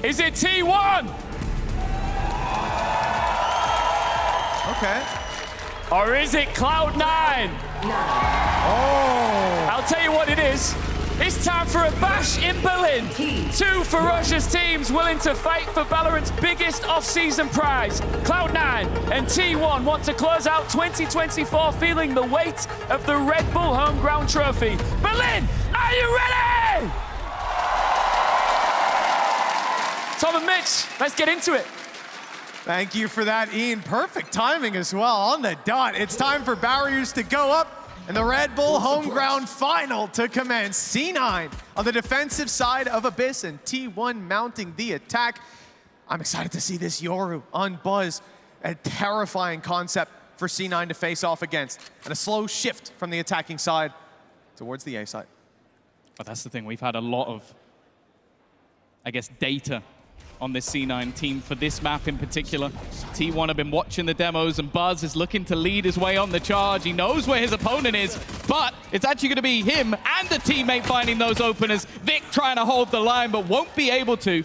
Is it T1? Okay. Or is it Cloud9? Oh. I'll tell you what it is. It's time for a bash in Berlin. Two ferocious teams willing to fight for Valorant's biggest off-season prize. Cloud9 and T1 want to close out 2024 feeling the weight of the Red Bull home ground trophy. Berlin, are you ready? Tom and Mitch, let's get into it. Thank you for that, Ian. Perfect timing as well, on the dot. It's time for barriers to go up and the Red Bull home ground final to commence. C9 on the defensive side of Abyss and T1 mounting the attack. I'm excited to see this Yoru on Buzz. A terrifying concept for C9 to face off against. And a slow shift from the attacking side towards the A side. But that's the thing, we've had a lot of, I guess, data on this C9 team for this map in particular. T1 have been watching the demos, and Buzz is looking to lead his way on the charge. He knows where his opponent is, but it's actually going to be him and the teammate finding those openers. Vic trying to hold the line, but won't be able to.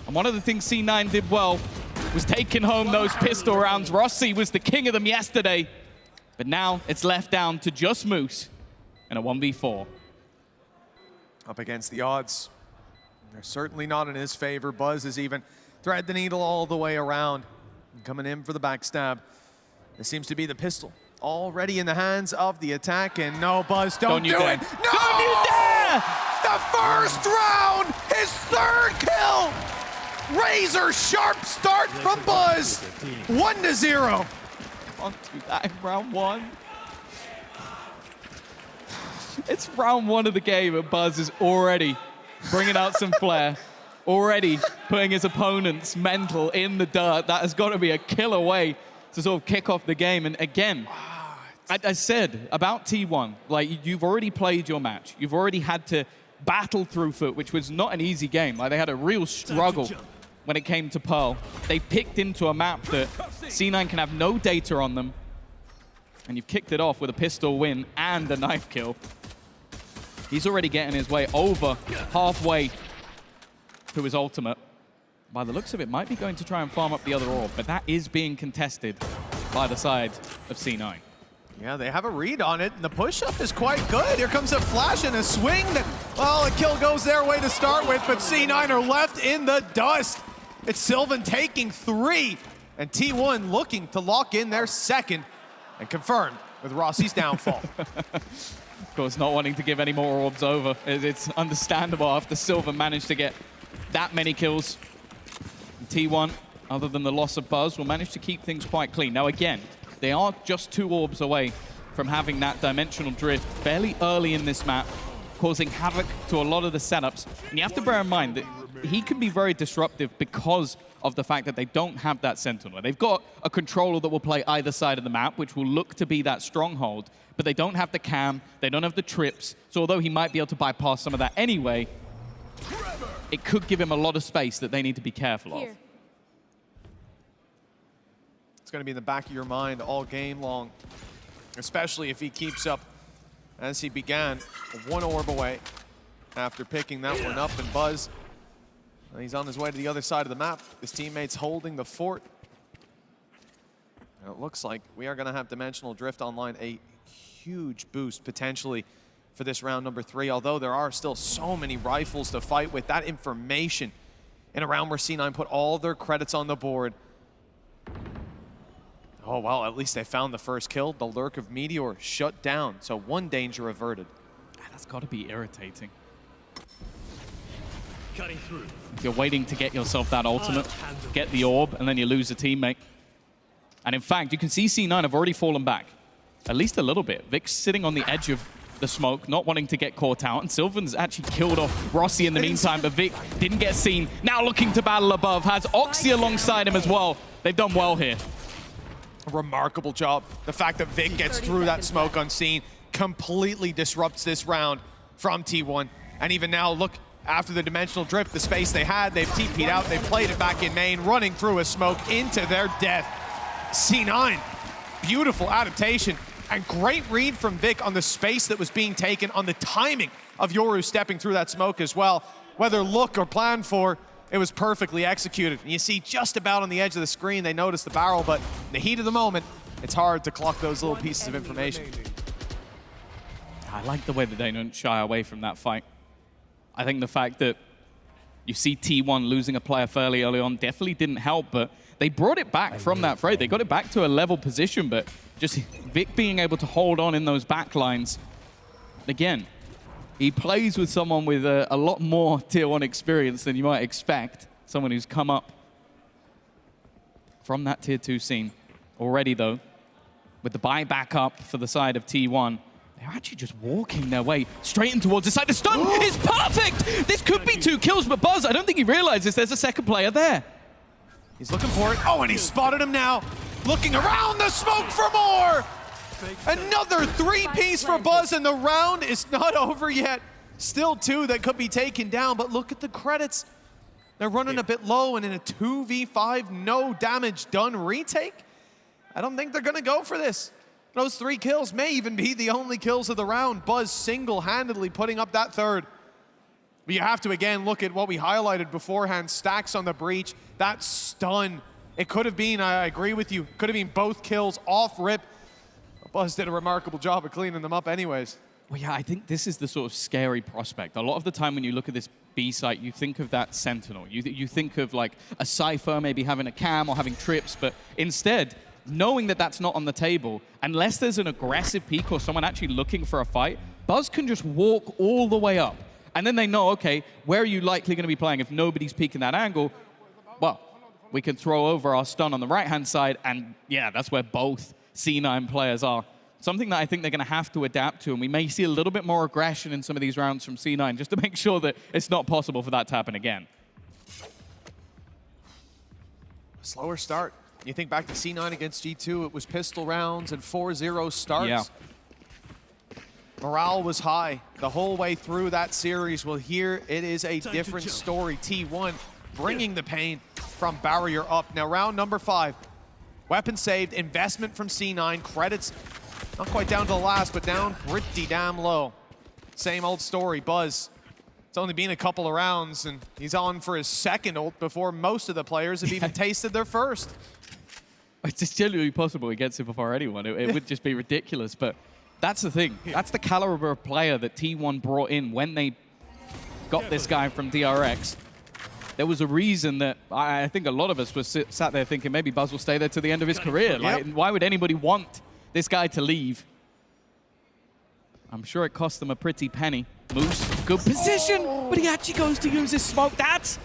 And one of the things C9 did well was taking home those pistol rounds. Rossi was the king of them yesterday, but now it's left down to just Moose in a 1v4. Up against the odds. They're certainly not in his favor. Buzz has even thread the needle all the way around. Coming in for the backstab. This seems to be the pistol already in the hands of the attack. And no, Buzz, don't do it. No! Don't you dare! The first round, his third kill. Razor sharp start from Buzz. 1-0. On to that in round one. It's round one of the game, and Buzz is already bringing out some flair, already putting his opponent's mental in the dirt. That has got to be a killer way to sort of kick off the game. And again, I said about T1, like, you've already played your match. You've already had to battle through Foot, which was not an easy game. Like, they had a real struggle when it came to Pearl. They picked into a map that C9 can have no data on them. And you've kicked it off with a pistol win and a knife kill. He's already getting his way over halfway to his ultimate. By the looks of it, might be going to try and farm up the other orb, but that is being contested by the side of C9. Yeah, they have a read on it, and the push-up is quite good. Here comes a flash and a swing. Well, a kill goes their way to start with, but C9 are left in the dust. It's Sylvan taking 3, and T1 looking to lock in their second, and confirmed with Rossi's downfall. Of course, not wanting to give any more orbs over. It's understandable after Sylvan managed to get that many kills. T1, other than the loss of Buzz, will manage to keep things quite clean. Now again, they are just 2 orbs away from having that dimensional drift fairly early in this map, causing havoc to a lot of the setups. And you have to bear in mind that he can be very disruptive because of the fact that they don't have that Sentinel. They've got a controller that will play either side of the map, which will look to be that stronghold, but they don't have the cam, they don't have the trips, so although he might be able to bypass some of that anyway, it could give him a lot of space that they need to be careful of. It's going to be in the back of your mind all game long, especially if he keeps up as he began, 1 orb away after picking that one up, and Buzz, he's on his way to the other side of the map. His teammates holding the fort. And it looks like we are going to have Dimensional Drift online, a huge boost potentially for this round number 3, although there are still so many rifles to fight with. That information in a round where C9 put all their credits on the board. Oh, well, at least they found the first kill. The lurk of Meteor shut down, so 1 danger averted. That's got to be irritating. Cutting through. If you're waiting to get yourself that ultimate, get the orb, and then you lose a teammate. And in fact, you can see C9 have already fallen back. At least a little bit. Vic's sitting on the edge of the smoke, not wanting to get caught out, and Sylvan's actually killed off Rossi in the meantime, but Vic didn't get seen. Now looking to battle above, has Oxy alongside him as well. They've done well here. A remarkable job. The fact that Vic gets through that smoke unseen completely disrupts this round from T1. And even now, look, after the dimensional drift, the space they had, they've TP'd out, they've played it back in main, running through a smoke into their death. C9, beautiful adaptation. And great read from Vic on the space that was being taken, on the timing of Yoru stepping through that smoke as well. whether look or planned for, it was perfectly executed. And you see just about on the edge of the screen, they notice the barrel, but in the heat of the moment, it's hard to clock those little pieces of information. I like the way that they don't shy away from that fight. I think the fact that you see T1 losing a player fairly early on definitely didn't help, but they brought it back from that fray. They got it back to a level position, but just Vic being able to hold on in those back lines. Again, he plays with someone with a lot more tier 1 experience than you might expect. Someone who's come up from that tier 2 scene. Already, though, with the buy back up for the side of T1, they're actually just walking their way straight in towards the side. The stun is perfect! This could be 2 kills, but Buzz, I don't think he realizes there's a second player there. He's looking for it. Oh, and he spotted him now. Looking around the smoke for more! Another 3-piece for Buzz, and the round is not over yet. Still 2 that could be taken down, but look at the credits. They're running a bit low, and in a 2v5, no damage done retake, I don't think they're gonna go for this. Those 3 kills may even be the only kills of the round. Buzz single-handedly putting up that 3rd. But you have to, again, look at what we highlighted beforehand. Stacks on the breach, that stun. It could have been, I agree with you, could have been both kills off rip. Buzz did a remarkable job of cleaning them up anyways. Well, yeah, I think this is the sort of scary prospect. A lot of the time when you look at this B site, you think of that Sentinel. You think of like a Cypher maybe having a cam or having trips, but instead, knowing that that's not on the table, unless there's an aggressive peek or someone actually looking for a fight, Buzz can just walk all the way up. And then they know, okay, where are you likely going to be playing if nobody's peeking that angle? Well, we can throw over our stun on the right-hand side, and yeah, that's where both C9 players are. Something that I think they're going to have to adapt to, and we may see a little bit more aggression in some of these rounds from C9 just to make sure that it's not possible for that to happen again. Slower start. You think back to C9 against G2, it was pistol rounds and 4-0 starts. Yeah. Morale was high the whole way through that series. Well, here it is a different story. T1 bringing the pain from barrier up. Now, round number 5. Weapon saved, investment from C9, credits not quite down to the last, but down pretty damn low. Same old story, Buzz. It's only been a couple of rounds, and he's on for his 2nd ult before most of the players have even tasted their 1st. It's just genuinely possible he gets it before anyone. It would just be ridiculous, but that's the thing. That's the caliber of player that T1 brought in when they got this guy from DRX. There was a reason that I think a lot of us were sat there thinking maybe Buzz will stay there to the end of his career. Like, why would anybody want this guy to leave? I'm sure it cost them a pretty penny. Moose, good position, but he actually goes to use his smoke. That's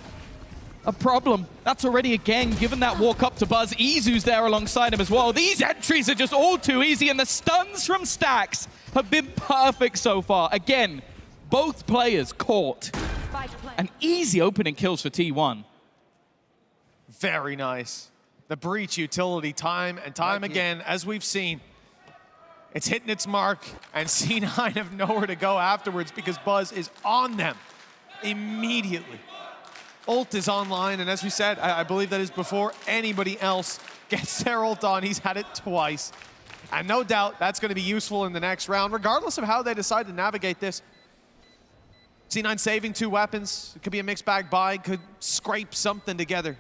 a problem. That's already, again, given that walk up to Buzz. Izu's there alongside him as well. These entries are just all too easy, and the stuns from Stacks have been perfect so far. Again, both players caught. An easy opening kills for T1. Very nice. The breach utility time and time again, as we've seen, it's hitting its mark, and C9 have nowhere to go afterwards because Buzz is on them immediately. Ult is online, and as we said, I believe that is before anybody else gets their ult on. He's had it twice. And no doubt that's going to be useful in the next round, regardless of how they decide to navigate this. C9 saving 2 weapons. It could be a mixed bag buy, could scrape something together.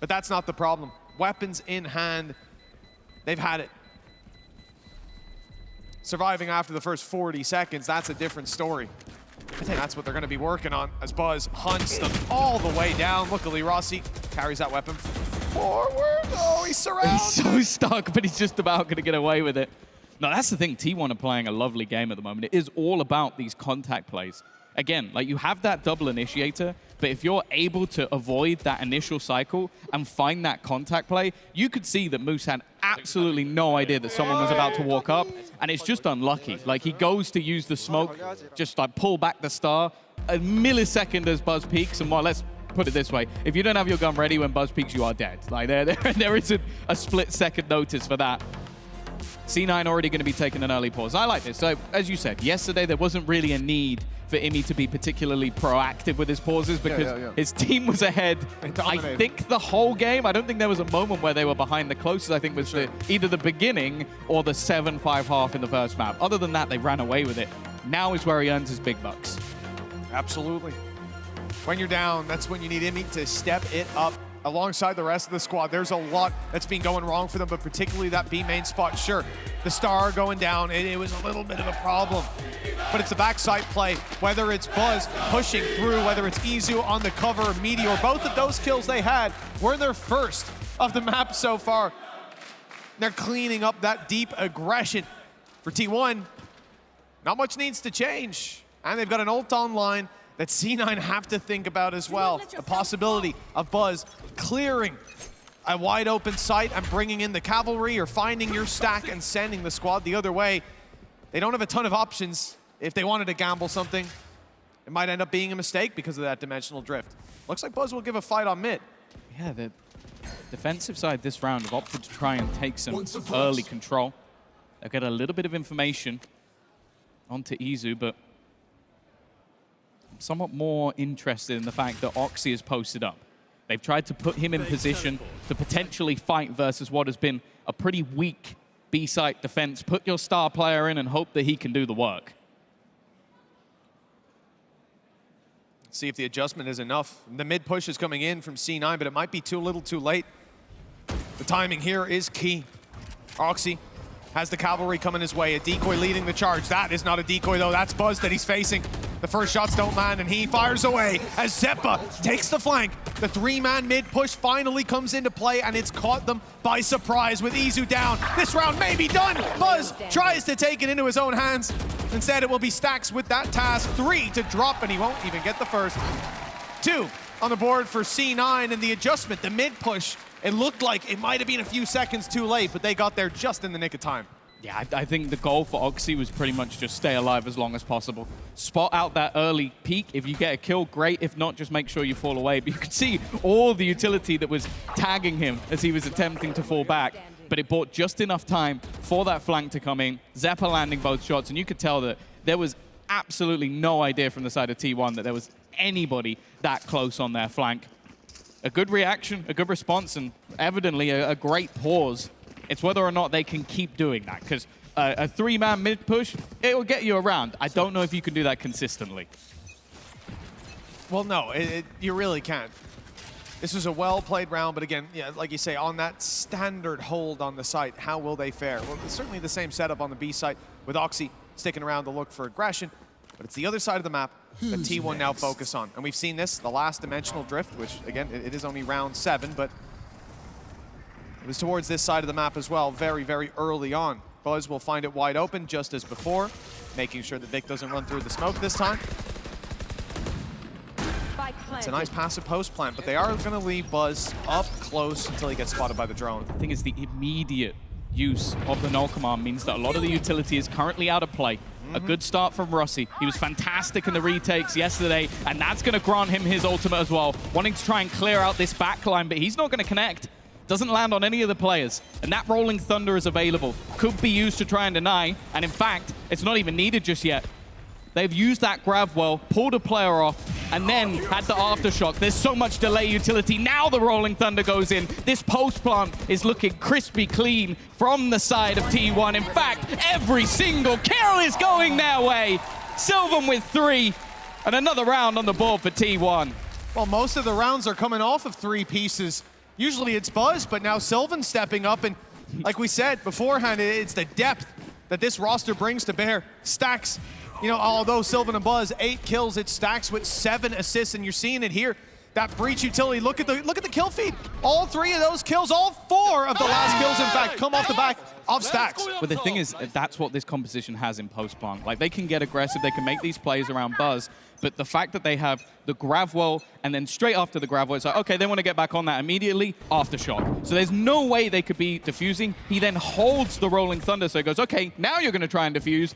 But that's not the problem. Weapons in hand, they've had it. Surviving after the first 40 seconds, that's a different story. I think that's what they're going to be working on as Buzz hunts them all the way down. Luckily, Rossi carries that weapon forward. Oh, he's surrounded. He's so stuck, but he's just about going to get away with it. No, that's the thing. T1 are playing a lovely game at the moment. It is all about these contact plays. Again, like you have that double initiator, but if you're able to avoid that initial cycle and find that contact play, you could see that Moose had absolutely no idea that someone was about to walk up, and it's just unlucky. Like he goes to use the smoke, just like pull back the star, a millisecond as Buzz peaks, and well, let's put it this way, if you don't have your gun ready when Buzz peaks, you are dead. Like there isn't a split-second notice for that. C9 already going to be taking an early pause. I like this. So, as you said, yesterday there wasn't really a need for Imi to be particularly proactive with his pauses because his team was ahead, I think, the whole game. I don't think there was a moment where they were behind. The closest, I think, was either the beginning or the 7-5 half in the first map. Other than that, they ran away with it. Now is where he earns his big bucks. Absolutely. when you're down, that's when you need Imi to step it up alongside the rest of the squad. There's a lot that's been going wrong for them, but particularly that B main spot. Sure, the star going down, it was a little bit of a problem, but it's a backside play. Whether it's Buzz pushing through, whether it's Izu on the cover of Meteor, both of those kills they had were their first of the map so far. They're cleaning up that deep aggression. For T1, not much needs to change. And they've got an ult online that C9 have to think about as well. The possibility of Buzz clearing a wide open site and bringing in the cavalry, or finding your stack and sending the squad the other way. They don't have a ton of options. If they wanted to gamble something, it might end up being a mistake because of that dimensional drift. Looks like Buzz will give a fight on mid. Yeah, the defensive side this round have opted to try and take some early control. They'll get a little bit of information onto Izu, but I'm somewhat more interested in the fact that Oxy is posted up. They've tried to put him in position to potentially fight versus what has been a pretty weak B-site defense. Put your star player in and hope that he can do the work. See if the adjustment is enough. The mid push is coming in from C9, but it might be too little too late. The timing here is key. Oxy has the cavalry coming his way, a decoy leading the charge. That is not a decoy though, that's Buzz that he's facing. The first shots don't land and he fires away as Zeppa takes the flank. The three-man mid push finally comes into play and it's caught them by surprise with Izu down. This round may be done. Buzz tries to take it into his own hands. Instead it will be Stax with that task. 3 to drop and he won't even get the first. 2 on the board for C9, and the adjustment, the mid push, it looked like it might have been a few seconds too late, but they got there just in the nick of time. Yeah, I think the goal for Oxy was pretty much just stay alive as long as possible. Spot out that early peak. If you get a kill, great. If not, just make sure you fall away. But you could see all the utility that was tagging him as he was attempting to fall back. But it bought just enough time for that flank to come in. Zeppa landing both shots, and you could tell that there was absolutely no idea from the side of T1 that there was anybody that close on their flank. A good reaction, a good response, and evidently a great pause. It's whether or not they can keep doing that, because a three-man mid-push, it will get you around. I don't know if you can do that consistently. Well, no, you really can't. This was a well-played round, but again, yeah, like you say, on that standard hold on the site, how will they fare? Well, it's certainly the same setup on the B site with Oxy sticking around to look for aggression, but it's the other side of the map that T1 now focus on. And we've seen this, the last dimensional drift, which again, it is only round 7, but it was towards this side of the map as well, very, very early on. Buzz will find it wide open just as before, making sure that Vic doesn't run through the smoke this time. It's a nice passive post plant, but they are going to leave Buzz up close until he gets spotted by the drone. I think it's the immediate use of the null command means that a lot of the utility is currently out of play. A good start from Rossi. He was fantastic in the retakes yesterday, and that's going to grant him his ultimate as well. Wanting to try and clear out this backline, but he's not going to connect. Doesn't land on any of the players. And that Rolling Thunder is available. Could be used to try and deny, and in fact, it's not even needed just yet. They've used that grab well, pulled a player off, and then had the aftershock. There's so much delay utility. Now the Rolling Thunder goes in. This post plant is looking crispy clean from the side of T1. In fact, every single kill is going their way. Sylvan with 3, and another round on the board for T1. Well, most of the rounds are coming off of 3 pieces. Usually it's Buzz, but now Sylvan stepping up, and like we said beforehand, it's the depth that this roster brings to bear. Stax, you know, although Sylvan and Buzz 8 kills, it Stax with 7 assists, and you're seeing it here. That breach utility, look at the kill feed. All 3 of those kills, all 4 of the last kills, in fact, come off the back of Stax. But the thing is, that's what this composition has in post-plant. Like, they can get aggressive, they can make these plays around Buzz, but the fact that they have the Gravwell, and then straight after the Gravwell, it's like, okay, they want to get back on that immediately, aftershock. So there's no way they could be diffusing. He then holds the Rolling Thunder, so he goes, okay, now you're going to try and diffuse,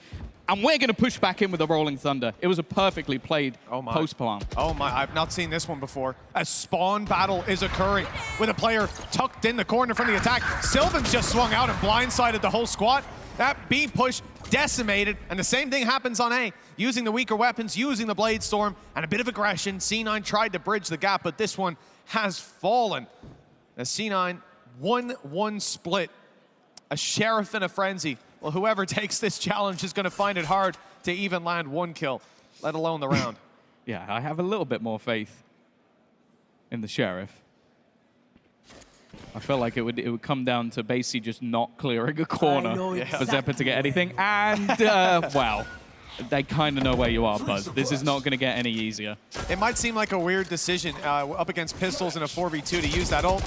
and we're going to push back in with the Rolling Thunder. It was a perfectly played post-plant. Oh my, I've not seen this one before. A spawn battle is occurring with a player tucked in the corner from the attack. Sylvan's just swung out and blindsided the whole squad. That B push decimated, and the same thing happens on A. Using the weaker weapons, using the Blade Storm, and a bit of aggression. C9 tried to bridge the gap, but this one has fallen. As C9, 1-1 split. A Sheriff and a Frenzy. Well, whoever takes this challenge is going to find it hard to even land 1 kill, let alone the round. yeah, I have a little bit more faith in the Sheriff. I felt like it would come down to basically just not clearing a corner for Xeppaa to get anything. And, wow, they kind of know where you are, Buzz. This is not going to get any easier. It might seem like a weird decision up against Pistols in a 4v2 to use that ult.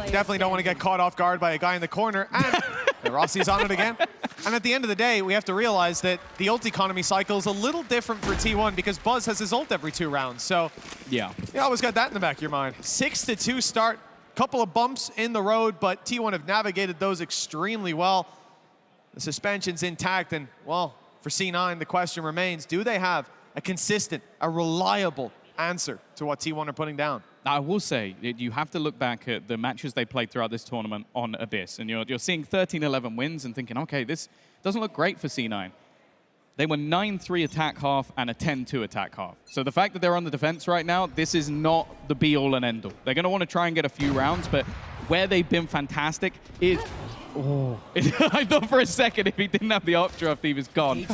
Definitely don't want to get caught off guard by a guy in the corner. And Rossi's on it again. And at the end of the day, we have to realize that the ult economy cycle is a little different for T1 because Buzz has his ult every 2 rounds. So yeah, you always got that in the back of your mind. 6-2 start. Couple of bumps in the road, but T1 have navigated those extremely well. The suspension's intact, and, well, for C9, the question remains, do they have a consistent, a reliable answer to what T1 are putting down? I will say, you have to look back at the matches they played throughout this tournament on Abyss, and you're seeing 13-11 wins and thinking, okay, this doesn't look great for C9. They were 9-3 attack half and a 10-2 attack half. So the fact that they're on the defense right now, this is not the be-all and end-all. They're going to want to try and get a few rounds, but where they've been fantastic is... Oh. I thought for a second if he didn't have the updraft, he was gone.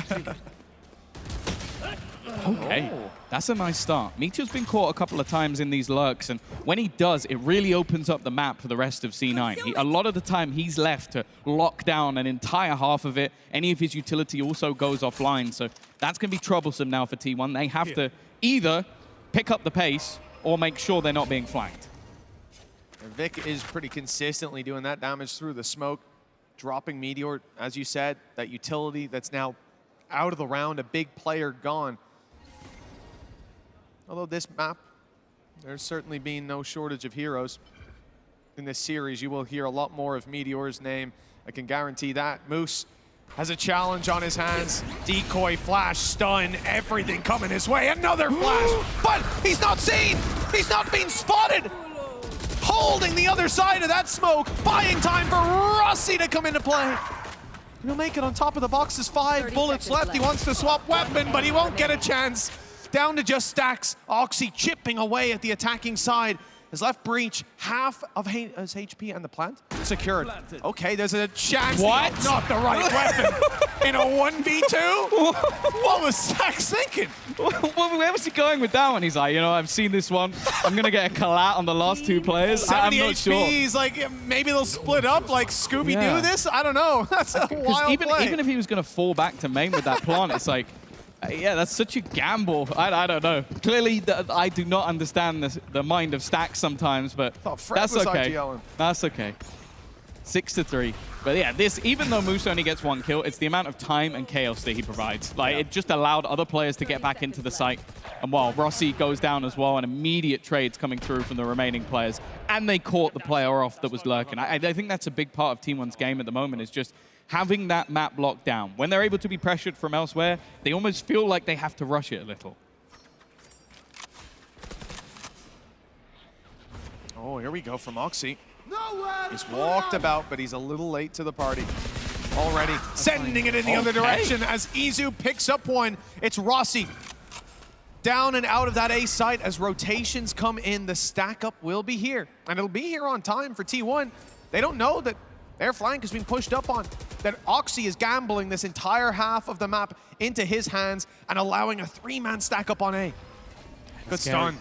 Okay, that's a nice start. Meteor's been caught a couple of times in these lurks, and when he does, it really opens up the map for the rest of C9. A lot of the time, he's left to lock down an entire half of it. Any of his utility also goes offline, so that's going to be troublesome now for T1. They have to either pick up the pace or make sure they're not being flanked. Vic is pretty consistently doing that damage through the smoke, dropping Meteor, as you said, that utility that's now out of the round, a big player gone. Although this map, there's certainly been no shortage of heroes. In this series, you will hear a lot more of Meteor's name. I can guarantee that. Moose has a challenge on his hands. Decoy, flash, stun, everything coming his way. Another flash, but he's not seen. He's not being spotted. Holding the other side of that smoke, buying time for Rossi to come into play. He'll make it on top of the boxes. 5 bullets left. He wants to swap weapon, but he won't get a chance. Down to just stacks. Oxy chipping away at the attacking side. Has left Breach half of his HP and the plant secured. Okay, there's a chance. What? Not the right weapon. In a 1v2? What was Stacks thinking? Where was he going with that one? He's like, you know, I've seen this one. I'm going to get a collat on the last 2 players. 70 I'm not HP, sure. He's like, maybe they'll split up like Scooby-Doo this? I don't know. That's a wild play. Even if he was going to fall back to main with that plant, it's like, yeah, that's such a gamble. I don't know. Clearly, I do not understand the mind of Stacks sometimes, but that's okay. That's okay. 6-3. But yeah, even though Moose only gets 1 kill, it's the amount of time and chaos that he provides. Like, it just allowed other players to get back into the site. And while Rossi goes down as well, and immediate trades coming through from the remaining players, and they caught the player off that was lurking. I think that's a big part of Team 1's game at the moment, is just having that map locked down. When they're able to be pressured from elsewhere, they almost feel like they have to rush it a little. Oh, here we go from Oxy. He's walked about, but he's a little late to the party. Already sending it in the other direction as Izu picks up one. It's Rossi. Down and out of that A site as rotations come in. The stack up will be here, and it'll be here on time for T1. They don't know that their flank has been pushed up on, that Oxy is gambling this entire half of the map into his hands and allowing a 3-man stack up on A. Good stun.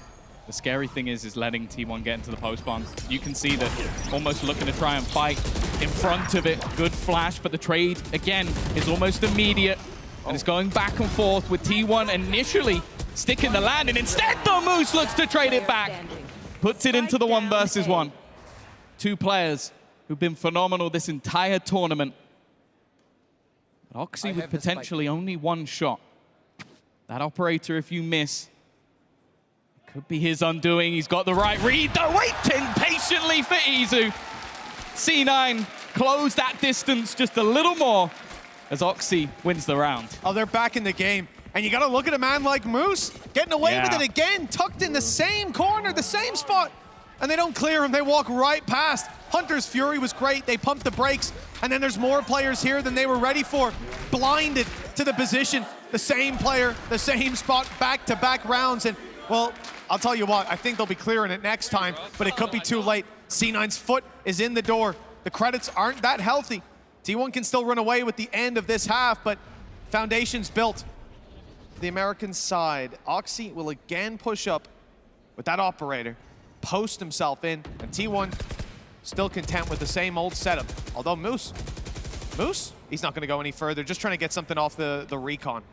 The scary thing is letting T1 get into the post bombs. You can see that almost looking to try and fight in front of it. Good flash, but the trade, again, is almost immediate. And it's going back and forth with T1 initially sticking the land, and instead the Moose looks to trade it back. Puts it into the 1 versus 1. 2 players who've been phenomenal this entire tournament. But Oxy with potentially only 1 shot. That operator, if you miss, could be his undoing. He's got the right read, though, waiting patiently for Izu. C9 close that distance just a little more as Oxy wins the round. Oh, they're back in the game. And you got to look at a man like Moose getting away with it again, tucked in the same corner, the same spot. And they don't clear him, they walk right past. Hunter's Fury was great, they pumped the brakes, and then there's more players here than they were ready for. Blinded to the position, the same player, the same spot, back-to-back rounds, and, well, I'll tell you what, I think they'll be clearing it next time, but it could be too late. C9's foot is in the door. The credits aren't that healthy. T1 can still run away with the end of this half, but foundation's built. the American side. Oxy will again push up with that operator, post himself in, and T1 still content with the same old setup. Although Moose, he's not going to go any further, just trying to get something off the recon.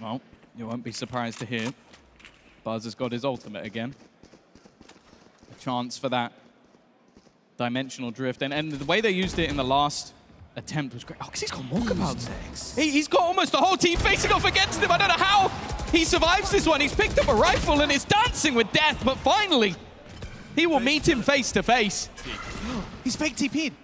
Well, you won't be surprised to hear Buzz has got his ultimate again. A chance for that dimensional drift. And the way they used it in the last attempt was great. Oh, because he's got walkabouts. He's got almost the whole team facing off against him. I don't know how he survives this one. He's picked up a rifle and is dancing with death, but finally, he will meet him face to face. He's fake TP'd.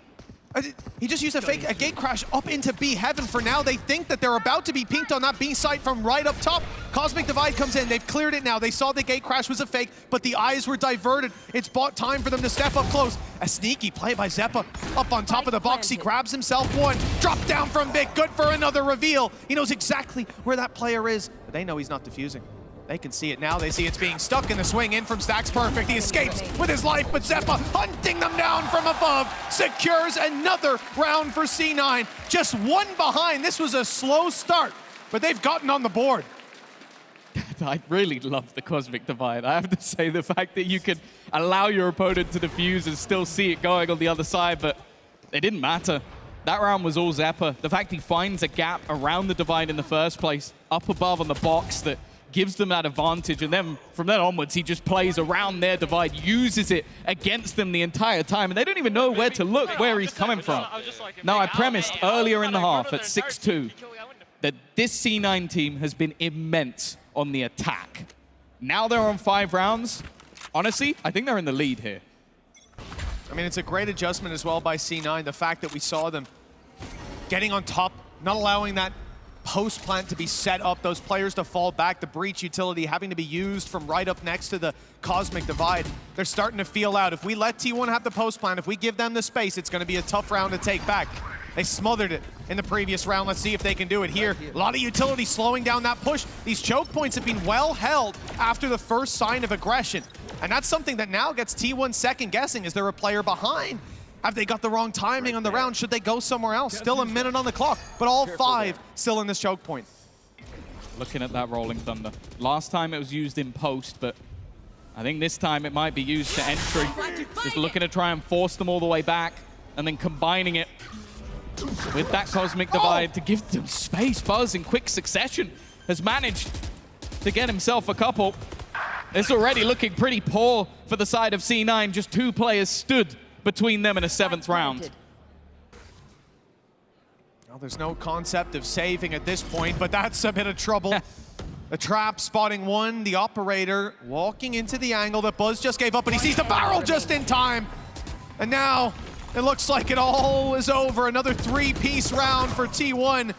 He just used a gate crash up into B heaven for now. They think that they're about to be pinked on that B site from right up top. Cosmic Divide comes in. They've cleared it now. They saw the gate crash was a fake, but the eyes were diverted. It's bought time for them to step up close. A sneaky play by Zeppa. Up on top of the box, he grabs himself one. Drop down from Vic. Good for another reveal. He knows exactly where that player is, but they know he's not defusing. They can see it now. They see it's being stuck in the swing in from Stacks Perfect. He escapes with his life, but Zeppa hunting them down from above secures another round for C9. Just one behind. This was a slow start, but they've gotten on the board. I really love the Cosmic Divide. I have to say, the fact that you could allow your opponent to defuse and still see it going on the other side, but it didn't matter. That round was all Zeppa. The fact he finds a gap around the Divide in the first place, up above on the box, that gives them that advantage, and then from then onwards, he just plays around their Divide, uses it against them the entire time, and they don't even know where to look, where he's coming from. Now, I premised earlier in the half at 6-2 that this C9 team has been immense on the attack. Now they're on 5 rounds. Honestly, I think they're in the lead here. I mean, it's a great adjustment as well by C9. The fact that we saw them getting on top, not allowing that post plant to be set up, those players to fall back, the breach utility having to be used from right up next to the Cosmic Divide. They're starting to feel out. If we let T1 have the post plant, if we give them the space, it's going to be a tough round to take back. They smothered it in the previous round. Let's see if they can do it here. A lot of utility slowing down that push. These choke points have been well held after the first sign of aggression. And that's something that now gets T1 second guessing. Is there a player behind? Have they got the wrong timing on the round? Should they go somewhere else? Still a minute on the clock, but all 5 still in this choke point. Looking at that Rolling Thunder. Last time it was used in post, but I think this time it might be used to entry. Just looking to try and force them all the way back, and then combining it with that Cosmic Divide to give them space. Buzz, in quick succession, has managed to get himself a couple. It's already looking pretty poor for the side of C9. Just 2 players stood between them in a 7th round. Well, there's no concept of saving at this point, but that's a bit of trouble. The trap spotting one, the operator walking into the angle that Buzz just gave up, and he sees the barrel just in time. And now it looks like it all is over. Another 3-piece round for T1.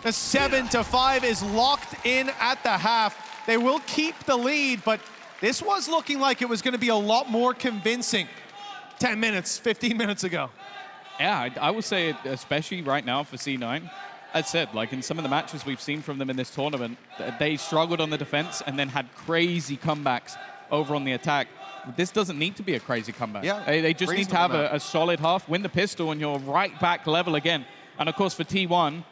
The 7-5 is locked in at the half. They will keep the lead, but this was looking like it was going to be a lot more convincing 10 minutes, 15 minutes ago. Yeah, I would say, especially right now for C9, as said, like in some of the matches we've seen from them in this tournament, they struggled on the defense and then had crazy comebacks over on the attack. This doesn't need to be a crazy comeback. Yeah, they just need to have a solid half, win the pistol, and you're right back level again. And of course for T1,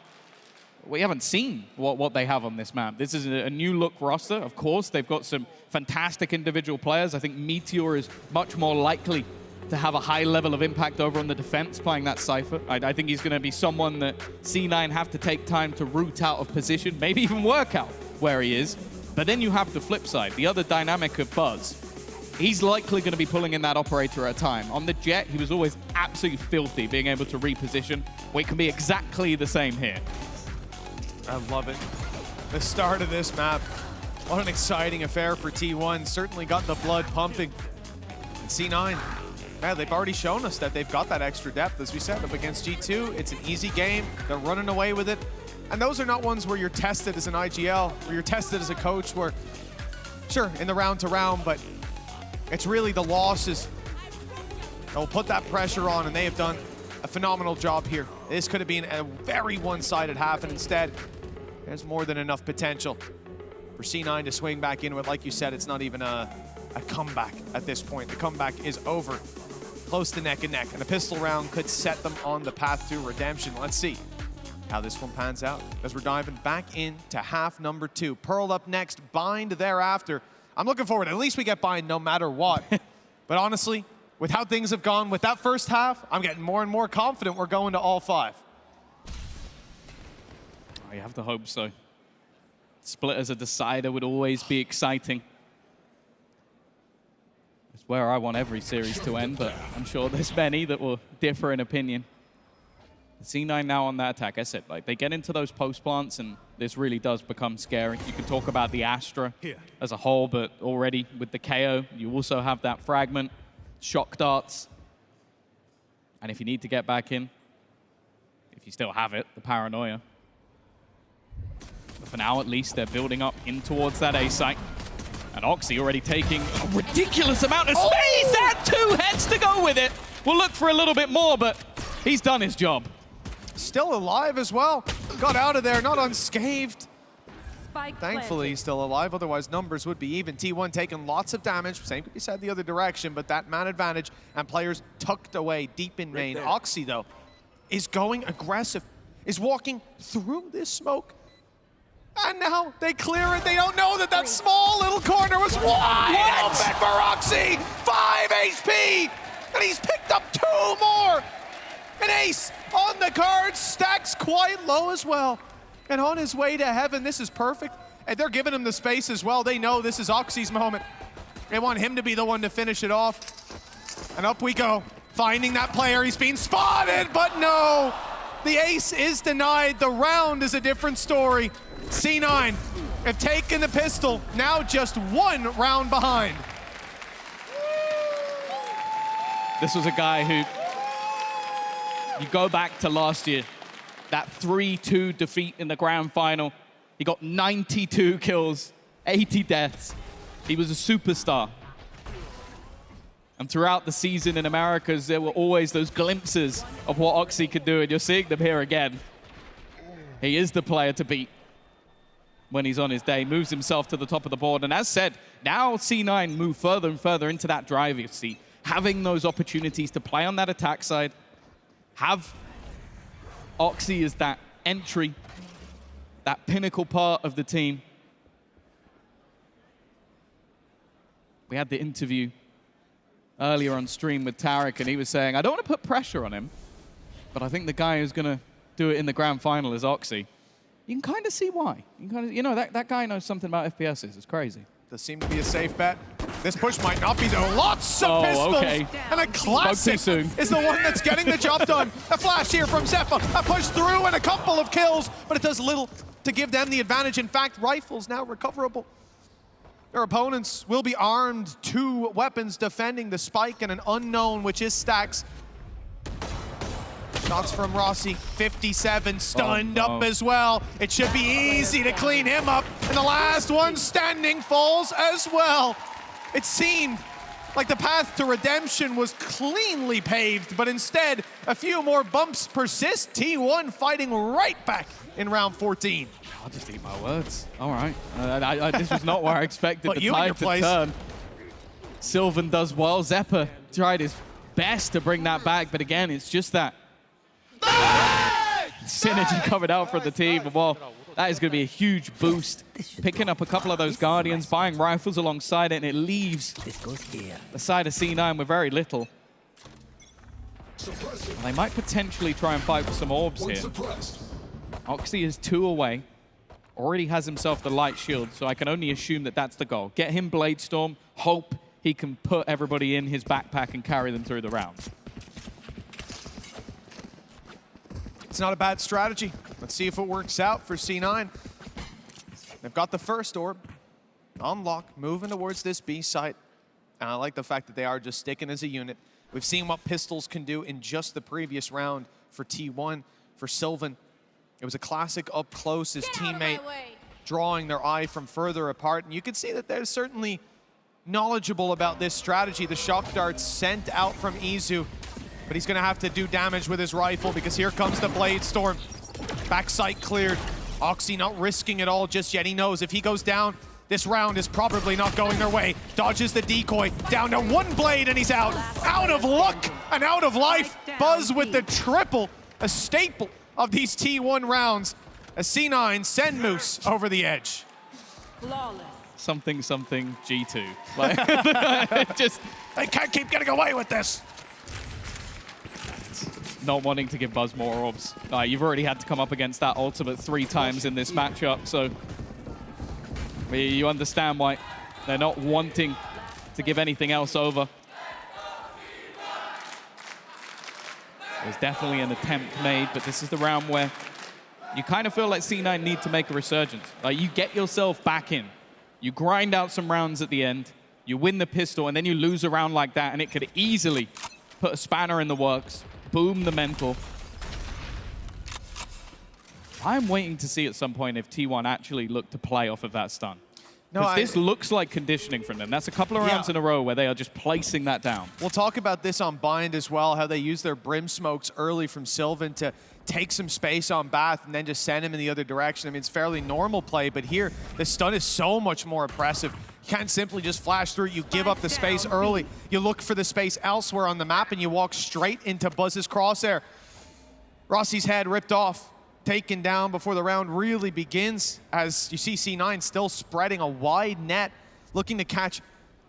we haven't seen what they have on this map. This is a new look roster. Of course, they've got some fantastic individual players. I think Meteor is much more likely to have a high level of impact over on the defense playing that Cypher. I think he's going to be someone that C9 have to take time to root out of position, maybe even work out where he is. But then you have the flip side, the other dynamic of Buzz. He's likely going to be pulling in that operator at a time. On the Jet, he was always absolutely filthy, being able to reposition. Well, it can be exactly the same here. I love it. The start of this map, what an exciting affair for T1. Certainly got the blood pumping. And C9, man, they've already shown us that they've got that extra depth. As we said, up against G2, it's an easy game. They're running away with it. And those are not ones where you're tested as an IGL, where you're tested as a coach, where, sure, in the round to round, but it's really the losses that will put that pressure on, and they have done a phenomenal job here. This could have been a very one-sided half, and instead, there's more than enough potential for C9 to swing back into it. Like you said, it's not even a comeback at this point. The comeback is over, close to neck and neck, and a pistol round could set them on the path to redemption. Let's see how this one pans out as we're diving back into half number 2. Pearl up next, Bind thereafter. I'm looking forward. At least we get Bind no matter what. But honestly, with how things have gone with that first half, I'm getting more and more confident we're going to all 5. I have to hope so. Split as a decider would always be exciting. It's where I want every series to end, but I'm sure there's many that will differ in opinion. C9 now on that attack. I said, like, they get into those post plants, and this really does become scary. You can talk about the Astra as a whole, but already with the KO, you also have that fragment, shock darts. And if you need to get back in, if you still have it, the paranoia. But for now, at least, they're building up in towards that A site. And Oxy already taking a ridiculous amount of space and 2 heads to go with it. We'll look for a little bit more, but he's done his job. Still alive as well. Got out of there, not unscathed. Spike Thankfully, he's still alive, otherwise numbers would be even. T1 taking lots of damage, same could be said the other direction, but that man advantage and players tucked away deep in main. Oxy, though, is going aggressive, is walking through this smoke. And now they clear it. They don't know that that small little corner was wide open for Oxy. 5 HP, and he's picked up 2 more. An ace on the card, stacks quite low as well. And on his way to heaven, this is perfect. And they're giving him the space as well. They know this is Oxy's moment. They want him to be the one to finish it off. And up we go, finding that player. He's being spotted, but no. The ace is denied. The round is a different story. C9 have taken the pistol, now just 1 round behind. This was a guy who, you go back to last year, that 3-2 defeat in the grand final. He got 92 kills, 80 deaths. He was a superstar. And throughout the season in Americas, there were always those glimpses of what Oxy could do, and you're seeing them here again. He is the player to beat when he's on his day, moves himself to the top of the board. And as said, now C9 move further and further into that driver's seat, having those opportunities to play on that attack side, have Oxy as that entry, that pinnacle part of the team. We had the interview earlier on stream with Tarek, and he was saying, I don't want to put pressure on him, but I think the guy who's going to do it in the grand final is Oxy. You can kind of see why. You know, that guy knows something about FPSs. It's crazy. Does seem to be a safe bet. This push might not be though. Lots of pistols. Okay. And a classic Spoke too soon. is the one that's getting the job done. A flash here from Zephyr. A push through and a couple of kills, but it does little to give them the advantage. In fact, rifles now recoverable. Their opponents will be armed 2 weapons defending the spike and an unknown, which is Stacks. Shots from Rossi, 57, stunned up as well. It should be easy to clean him up. And the last one standing falls as well. It seemed like the path to redemption was cleanly paved, but instead, a few more bumps persist. T1 fighting right back in round 14. I'll just eat my words. All right. This was not where I expected the tide to turn. Sylvan does well. Zephyr tried his best to bring that back, but again, it's just that synergy coming out for the team. Well, that is going to be a huge boost. Picking up a couple of those Guardians, buying rifles alongside it, and it leaves the side of C9 with very little. And they might potentially try and fight for some orbs here. Oxy is 2 away. Already has himself the light shield, so I can only assume that that's the goal. Get him Blade Storm, hope he can put everybody in his backpack and carry them through the round. It's not a bad strategy. Let's see if it works out for C9. They've got the first orb on lock, moving towards this B site. And I like the fact that they are just sticking as a unit. We've seen what pistols can do in just the previous round for T1. For Sylvan, it was a classic up close, his teammate drawing their eye from further apart. And you can see that they're certainly knowledgeable about this strategy. The shock darts sent out from Izu, but he's gonna have to do damage with his rifle because here comes the Blade Storm. Backside cleared. Oxy not risking it all just yet. He knows if he goes down, this round is probably not going their way. Dodges the decoy, down to 1 blade and he's out. Out of luck and out of life. Buzz with the triple, a staple of these T1 rounds as C9 send Moose over the edge. Flawless. Something G2. Like, it just They can't keep getting away with this. not wanting to give Buzz more orbs. You've already had to come up against that ultimate 3 times in this matchup, so you understand why they're not wanting to give anything else over. There's definitely an attempt made, but this is the round where you kind of feel like C9 need to make a resurgence. Like, you get yourself back in, you grind out some rounds at the end, you win the pistol, and then you lose a round like that, and it could easily put a spanner in the works, boom the mental. I'm waiting to see at some point if T1 actually look to play off of that stun. Because this looks like conditioning from them. That's a couple of rounds in a row where they are just placing that down. We'll talk about this on Bind as well, how they use their Brim smokes early from Sylvan to take some space on Bath and then just send him in the other direction. I mean, it's fairly normal play, but here, the stun is so much more oppressive. You can't simply just flash through. You give up the space early. You look for the space elsewhere on the map, and you walk straight into Buzz's crosshair. Rossi's head ripped off, taken down before the round really begins, as you see C9 still spreading a wide net, looking to catch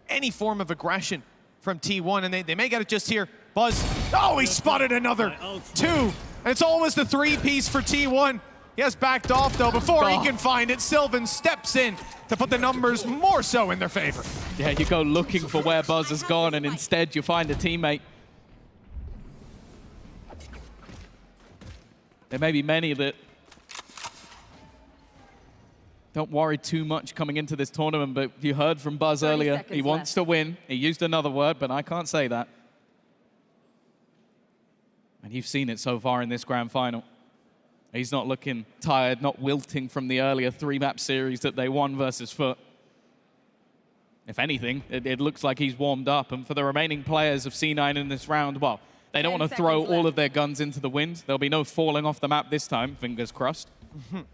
any form of aggression from T1, and they may get it just here. Buzz, oh, he spotted another 2, and it's almost a 3-piece for T1. He has backed off, though. Before he can find it, Sylvan steps in to put the numbers more so in their favor. Yeah, you go looking for where Buzz has gone, and instead you find a teammate. There may be many that don't worry too much coming into this tournament, but you heard from Buzz earlier. He wants to win. He used another word, but I can't say that. And you've seen it so far in this grand final. He's not looking tired, not wilting from the earlier 3-map series that they won versus Foot. If anything, it looks like he's warmed up. And for the remaining players of C9 in this round, well, they don't want to throw all of their guns into the wind. There'll be no falling off the map this time, fingers crossed. And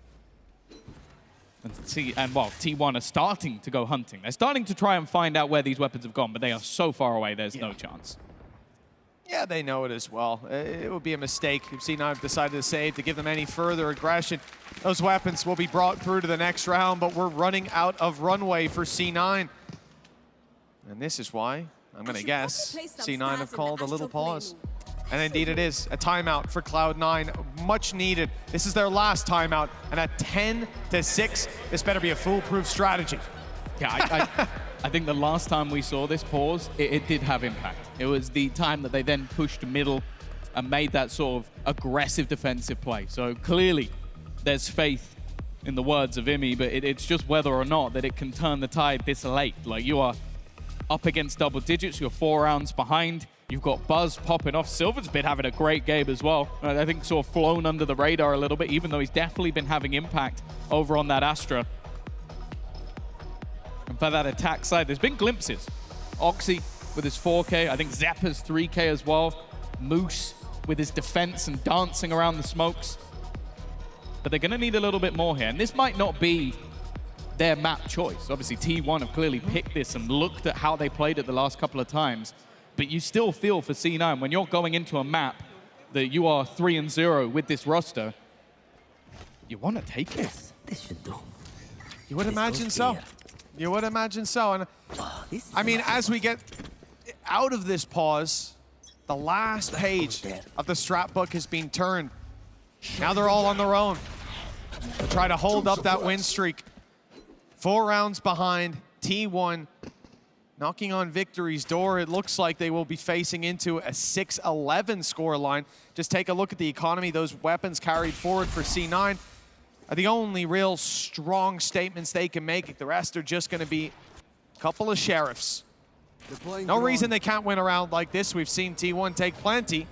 T1 are starting to go hunting. They're starting to try and find out where these weapons have gone, but they are so far away, there's no chance. Yeah, they know it as well. It would be a mistake if C9 decided to save to give them any further aggression. Those weapons will be brought through to the next round, but we're running out of runway for C9. And this is why, I'm going to guess, C9 have called a little pause. And indeed it is, a timeout for Cloud9, much needed. This is their last timeout, and at 10-6, this better be a foolproof strategy. Yeah, I think the last time we saw this pause, it did have impact. It was the time that they then pushed middle and made that sort of aggressive defensive play. So clearly, there's faith in the words of Imi, but it's just whether or not that it can turn the tide this late. Like, you are up against double digits, you're 4 rounds behind, you've got Buzz popping off. Silver's been having a great game as well. I think sort of flown under the radar a little bit, even though he's definitely been having impact over on that Astra. And for that attack side, there's been glimpses. Oxy with his 4K, I think Zeppa's 3K as well. Moose with his defense and dancing around the smokes. But they're gonna need a little bit more here. And this might not be their map choice. Obviously, T1 have clearly picked this and looked at how they played it the last couple of times. But you still feel for C9, when you're going into a map that you are 3-0 with this roster, you want to take this. This should do. You would imagine so. You would imagine so. And I mean, as we get out of this pause, the last page of the strat book has been turned. Now they're all on their own to try to hold up that win streak. 4 rounds behind, T1 knocking on victory's door. It looks like they will be facing into a 6-11 scoreline. Just take a look at the economy. Those weapons carried forward for C9 are the only real strong statements they can make. The rest are just going to be a couple of sheriffs. No reason they can't win a round like this. We've seen T1 take plenty.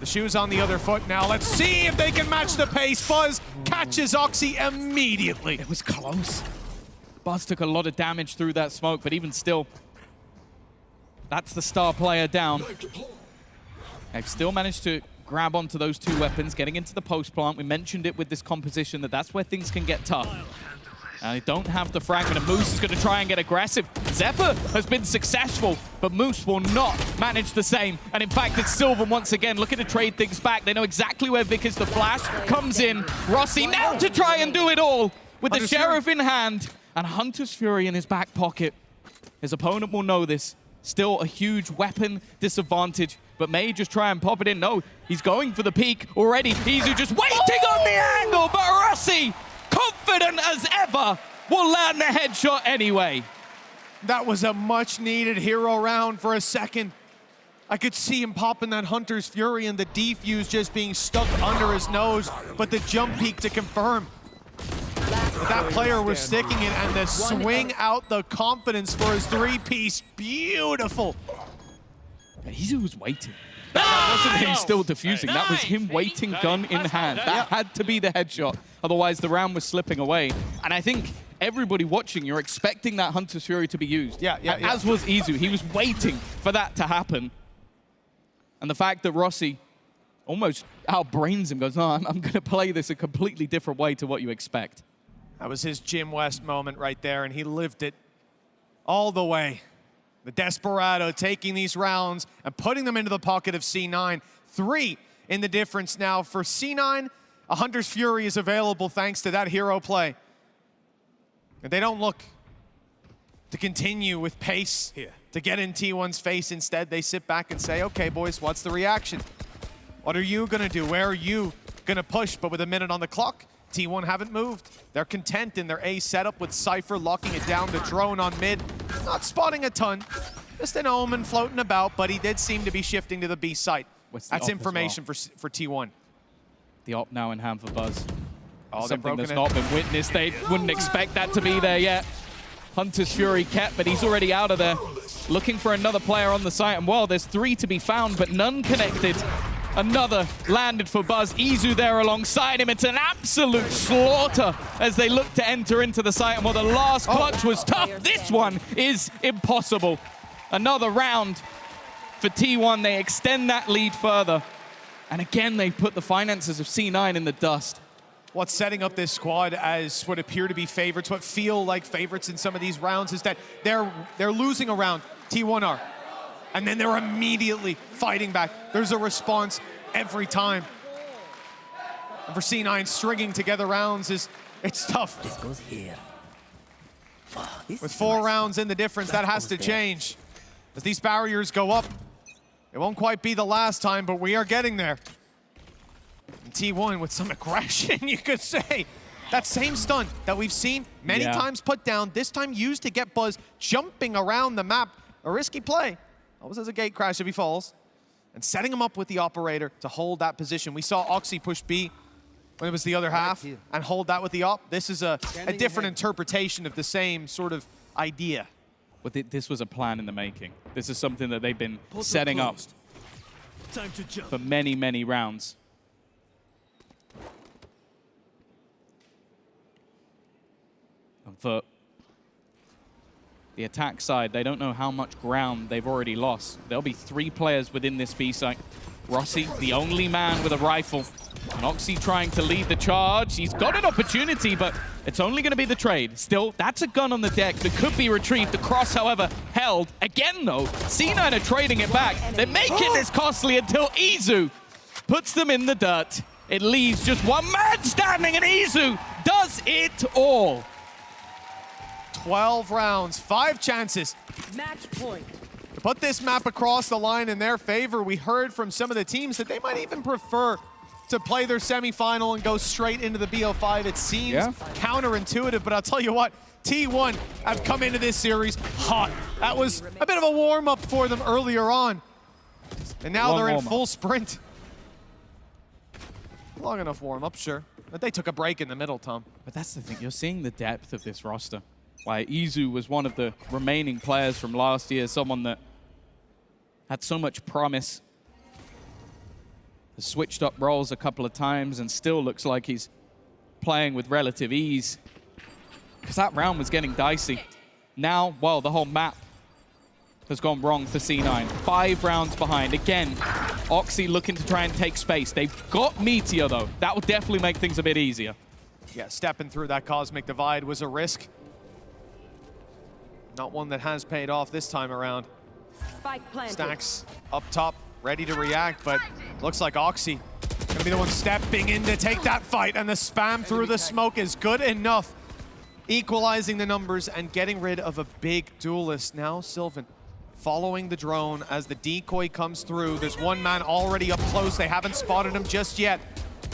The shoe's on the other foot now. Let's see if they can match the pace. Buzz catches Oxy immediately. It was close. Buzz took a lot of damage through that smoke, but even still, that's the star player down. They've still managed to grab onto those 2 weapons, getting into the post plant. We mentioned it with this composition, that's where things can get tough. They don't have the fragment, and Moose is going to try and get aggressive. Zephyr has been successful, but Moose will not manage the same. And in fact, it's Sylvan once again looking to trade things back. They know exactly where Vic is. The flash comes in. Rossi now to try and do it all with the Sheriff in hand and Hunter's Fury in his back pocket. His opponent will know this. Still a huge weapon disadvantage, but may just try and pop it in. No, he's going for the peak already. Izu just waiting on the angle, but Rossi, confident as ever, will land the headshot anyway. That was a much-needed hero round for a second. I could see him popping that Hunter's Fury and the defuse just being stuck under his nose, but the jump peak to confirm that player was sticking it, and the swing out, the confidence for his three-piece, beautiful. Izu was waiting. That wasn't him still defusing. That was him waiting, gun in hand. That had to be the headshot. Otherwise, the round was slipping away. And I think everybody watching, you're expecting that Hunter's Fury to be used. As was Izu. He was waiting for that to happen. And the fact that Rossi almost outbrains him, goes, no, I'm going to play this a completely different way to what you expect. That was his Jim West moment right there, and he lived it all the way. The Desperado taking these rounds and putting them into the pocket of C9. 3 in the difference now for C9. A Hunter's Fury is available thanks to that hero play. And they don't look to continue with pace to get in T1's face. Instead, they sit back and say, okay, boys, what's the reaction? What are you going to do? Where are you going to push? But with a minute on the clock, T1 haven't moved. They're content in their A setup with Cypher locking it down. The drone on mid, not spotting a ton. Just an Omen floating about, but he did seem to be shifting to the B site. That's information for T1. The op now in hand for Buzz. Oh, something that's not been witnessed. They wouldn't expect that to be there yet. Hunter's Fury kept, but he's already out of there. Looking for another player on the site. And well, there's 3 to be found, but none connected. Another landed for Buzz. Izu there alongside him. It's an absolute slaughter as they look to enter into the site. And while the last clutch was tough, this one is impossible. Another round for T1. They extend that lead further. And again, they put the finances of C9 in the dust. What's setting up this squad as what appear to be favorites, what feel like favorites in some of these rounds, is that they're losing a round, T1 are. And then they're immediately fighting back. There's a response every time. And for C9, stringing together rounds it's tough. This goes here. With 4 rounds in the difference, that has to change. As these barriers go up, it won't quite be the last time, but we are getting there. And T1 with some aggression, you could say. That same stun that we've seen many times put down, this time used to get Buzz jumping around the map. A risky play. Always has a gate crash if he falls. And setting him up with the operator to hold that position. We saw Oxy push B when it was the other half and hold that with the op. This is a different interpretation of the same sort of idea. But this was a plan in the making. This is something that they've been setting up for many, many rounds. And for the attack side, they don't know how much ground they've already lost. There'll be 3 players within this B site. Rossi, the only man with a rifle. And Oxy trying to lead the charge. He's got an opportunity, but it's only going to be the trade. Still, that's a gun on the deck that could be retrieved. The cross, however, held. Again, though, C9 are trading it back. They're making this costly until Izu puts them in the dirt. It leaves just one man standing, and Izu does it all. 12 rounds, 5 chances. Match point. To put this map across the line in their favor, we heard from some of the teams that they might even prefer to play their semifinal and go straight into the BO5. It seems counterintuitive, but I'll tell you what, T1 have come into this series hot. That was a bit of a warm-up for them earlier on. And now they're in full sprint. Long enough warm-up, sure. But they took a break in the middle, Tom. But that's the thing, you're seeing the depth of this roster. Why Izu was one of the remaining players from last year, someone that had so much promise. Has switched up roles a couple of times and still looks like he's playing with relative ease. Because that round was getting dicey. Now, well, the whole map has gone wrong for C9. 5 rounds behind. Again, Oxy looking to try and take space. They've got Meteor, though. That will definitely make things a bit easier. Yeah, stepping through that Cosmic Divide was a risk. Not one that has paid off this time around. Spike planted. Stacks up top, ready to react, but looks like Oxy gonna be the one stepping in to take that fight, and the spam through the smoke is good enough, equalizing the numbers and getting rid of a big duelist. Now Sylvan following the drone as the decoy comes through. There's one man already up close. They haven't spotted him just yet.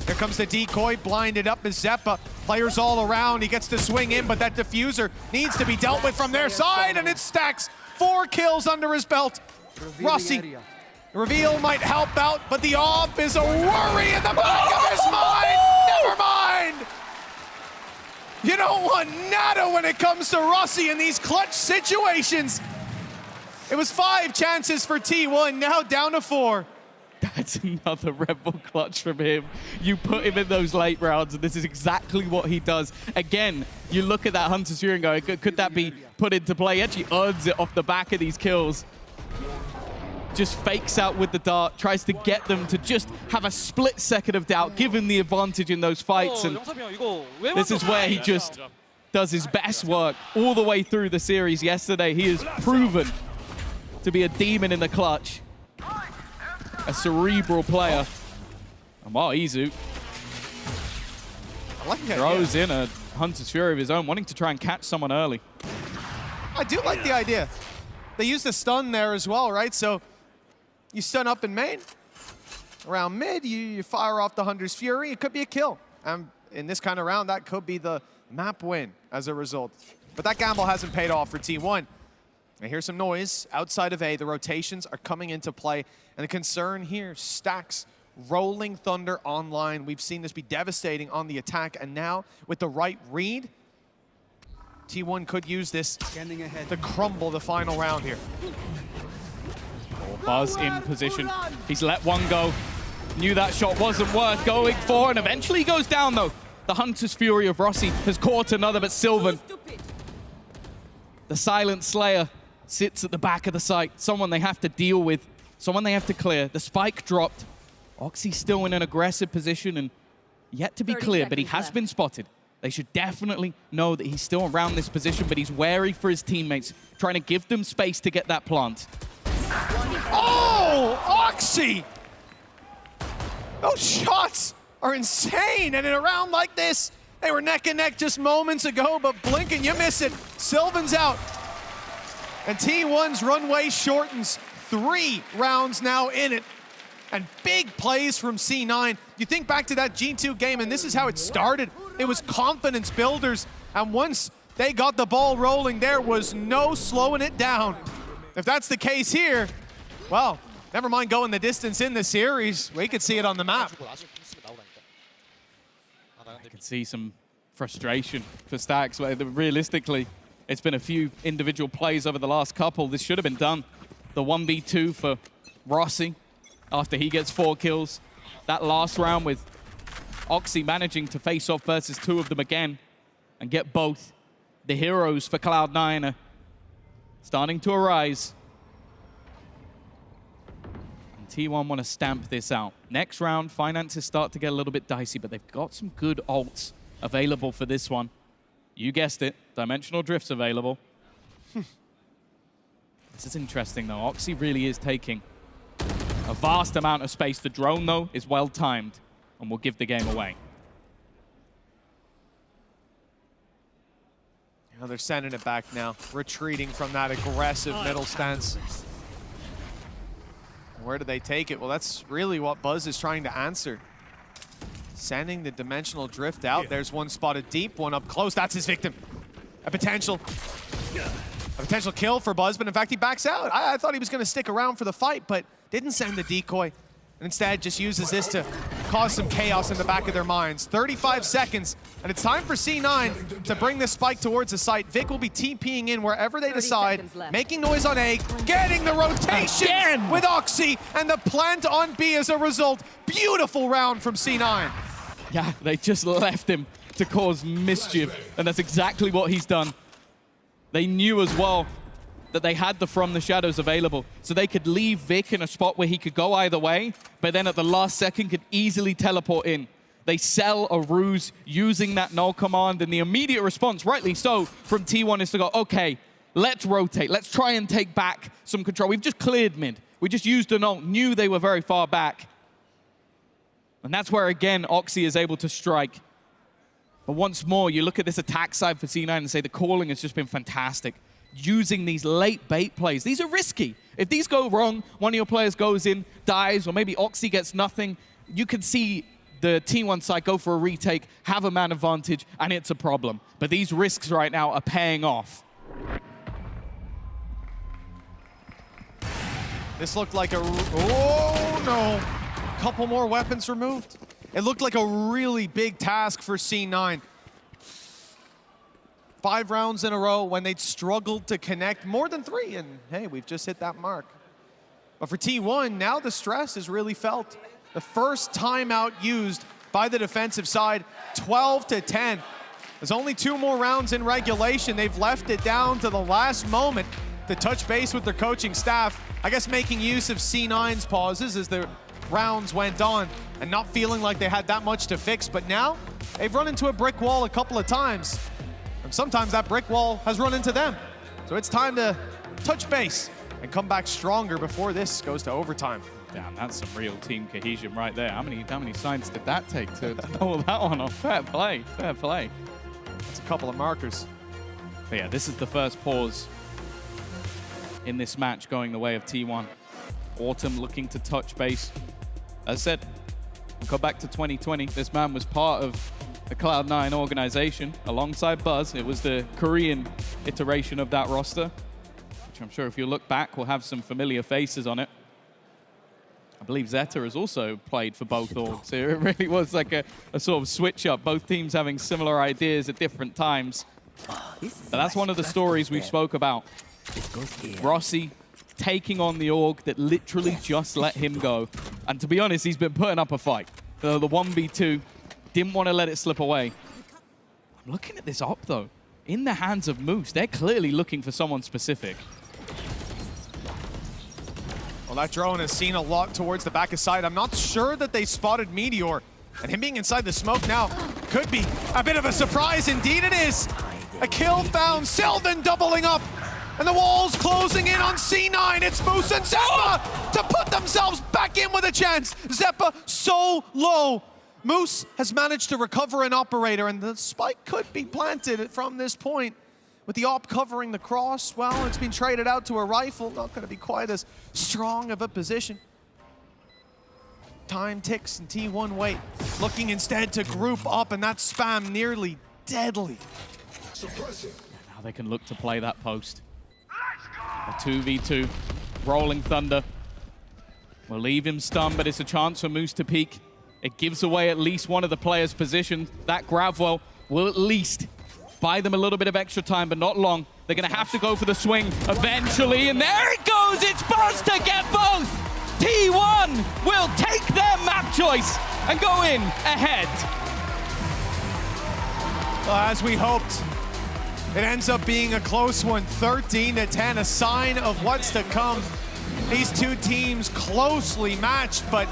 Here comes the decoy, blinded up is Zeppa. Players all around, he gets to swing in, but that diffuser needs to be dealt with from their side, and it stacks 4 kills under his belt. Rossi, reveal might help out, but the AWP is a worry in the back of his mind. Never mind. You don't want nada when it comes to Rossi in these clutch situations. It was 5 chances for T1, now down to 4. That's another Red Bull clutch from him. You put him in those late rounds, and this is exactly what he does. Again, you look at that Hunter's Fury and go, could that be put into play? He actually earns it off the back of these kills. Just fakes out with the dart, tries to get them to just have a split second of doubt, give him the advantage in those fights. And this is where he just does his best work all the way through the series yesterday. He has proven to be a demon in the clutch. A cerebral player. And while Izu throws in a Hunter's Fury of his own, wanting to try and catch someone early. I do like the idea. They use the stun there as well, right? So you stun up in main. Around mid, you fire off the Hunter's Fury. It could be a kill. And in this kind of round, that could be the map win as a result. But that gamble hasn't paid off for T1. I hear some noise outside of A. The rotations are coming into play. And the concern here, Stacks, Rolling Thunder online. We've seen this be devastating on the attack. And now, with the right read, T1 could use this to crumble the final round here. Oh, Buzz in position. He's let one go. Knew that shot wasn't worth going for, and eventually he goes down, though. The Hunter's Fury of Rossi has caught another, but Sylvan, the Silent Slayer, sits at the back of the site. Someone they have to deal with, someone they have to clear. The spike dropped. Oxy's still in an aggressive position and yet to be clear, but he has been spotted. They should definitely know that he's still around this position, but he's wary for his teammates, trying to give them space to get that plant. Oh, Oxy! Those shots are insane, and in a round like this, they were neck and neck just moments ago, but blink and you miss it. Sylvan's out. And T1's runway shortens. 3 rounds now in it. And big plays from C9. You think back to that G2 game, and this is how it started. It was confidence builders. And once they got the ball rolling, there was no slowing it down. If that's the case here, well, never mind going the distance in the series. We could see it on the map. I can see some frustration for Stacks. Realistically, it's been a few individual plays over the last couple. This should have been done. The 1v2 for Rossi after he gets 4 kills. That last round with Oxy managing to face off versus 2 of them again and get both. The heroes for Cloud9 are starting to arise. And T1 want to stamp this out. Next round, finances start to get a little bit dicey, but they've got some good ults available for this one. You guessed it, Dimensional Drift's available. This is interesting, though. Oxy really is taking a vast amount of space. The drone, though, is well-timed and will give the game away. Now they're sending it back now, retreating from that aggressive middle stance. Where do they take it? Well, that's really what Buzz is trying to answer. Sending the Dimensional Drift out. There's one spotted deep, one up close. That's his victim. A potential kill for Buzz, but in fact he backs out. I thought he was going to stick around for the fight, but didn't send the decoy. And instead just uses this to cause some chaos in the back of their minds. 35 seconds, and it's time for C9 to bring this spike towards the site. Vic will be TPing in wherever they decide, making noise on A, getting the rotation with Oxy, and the plant on B as a result. Beautiful round from C9. Yeah, they just left him to cause mischief, and that's exactly what he's done. They knew as well that they had the From the Shadows available, so they could leave Vic in a spot where he could go either way, but then at the last second could easily teleport in. They sell a ruse using that null command, and the immediate response, rightly so, from T1 is to go, okay, let's rotate. Let's try and take back some control. We've just cleared mid. We just used a null, knew they were very far back. And that's where, again, Oxy is able to strike. But once more, you look at this attack side for C9 and say the calling has just been fantastic. Using these late bait plays. These are risky. If these go wrong, one of your players goes in, dies, or maybe Oxy gets nothing, you can see the T1 side go for a retake, have a man advantage, and it's a problem. But these risks right now are paying off. This looked like a... Oh, no. Couple more weapons removed. It looked like a really big task for C9. 5 rounds in a row when they'd struggled to connect more than 3, and hey, we've just hit that mark. But for T1, now the stress is really felt. The first timeout used by the defensive side, 12-10. There's only 2 more rounds in regulation. They've left it down to the last moment to touch base with their coaching staff. I guess making use of C9's pauses as the rounds went on and not feeling like they had that much to fix. But now they've run into a brick wall a couple of times. And sometimes that brick wall has run into them. So it's time to touch base and come back stronger before this goes to overtime. Damn, that's some real team cohesion right there. How many sides did that take to pull that one off? Fair play, fair play. That's a couple of markers. But yeah, this is the first pause in this match going the way of T1. Autumn looking to touch base. As I said, we'll go back to 2020. This man was part of the Cloud9 organization alongside Buzz. It was the Korean iteration of that roster, which I'm sure if you look back, will have some familiar faces on it. I believe Zeta has also played for both orgs. So it really was like a sort of switch up, both teams having similar ideas at different times. But that's one of the stories we spoke about. Rossi taking on the org that literally just let him go. And to be honest, he's been putting up a fight. The 1v2, didn't want to let it slip away. I'm looking at this op though. In the hands of Moose, they're clearly looking for someone specific. Well, that drone has seen a lot towards the back of side. I'm not sure that they spotted Meteor. And him being inside the smoke now could be a bit of a surprise. Indeed it is. A kill found. Sylvan doubling up. And the wall's closing in on C9. It's Moose and Zeppa to put themselves back in with a chance. Zeppa so low. Moose has managed to recover an operator, and the spike could be planted from this point. With the op covering the cross, well, it's been traded out to a rifle. Not going to be quite as strong of a position. Time ticks and T1 wait. Looking instead to group up, and that spam nearly deadly. Now they can look to play that post. A 2v2. Rolling Thunder. We'll leave him stunned, but it's a chance for Moose to peek. It gives away at least one of the players' position. That Gravwell will at least buy them a little bit of extra time, but not long. They're going to have to go for the swing eventually, and there it goes! It's Buzz to get both! T1 will take their map choice and go in ahead. Well, as we hoped, it ends up being a close one, 13-10, a sign of what's to come. These two teams closely matched, but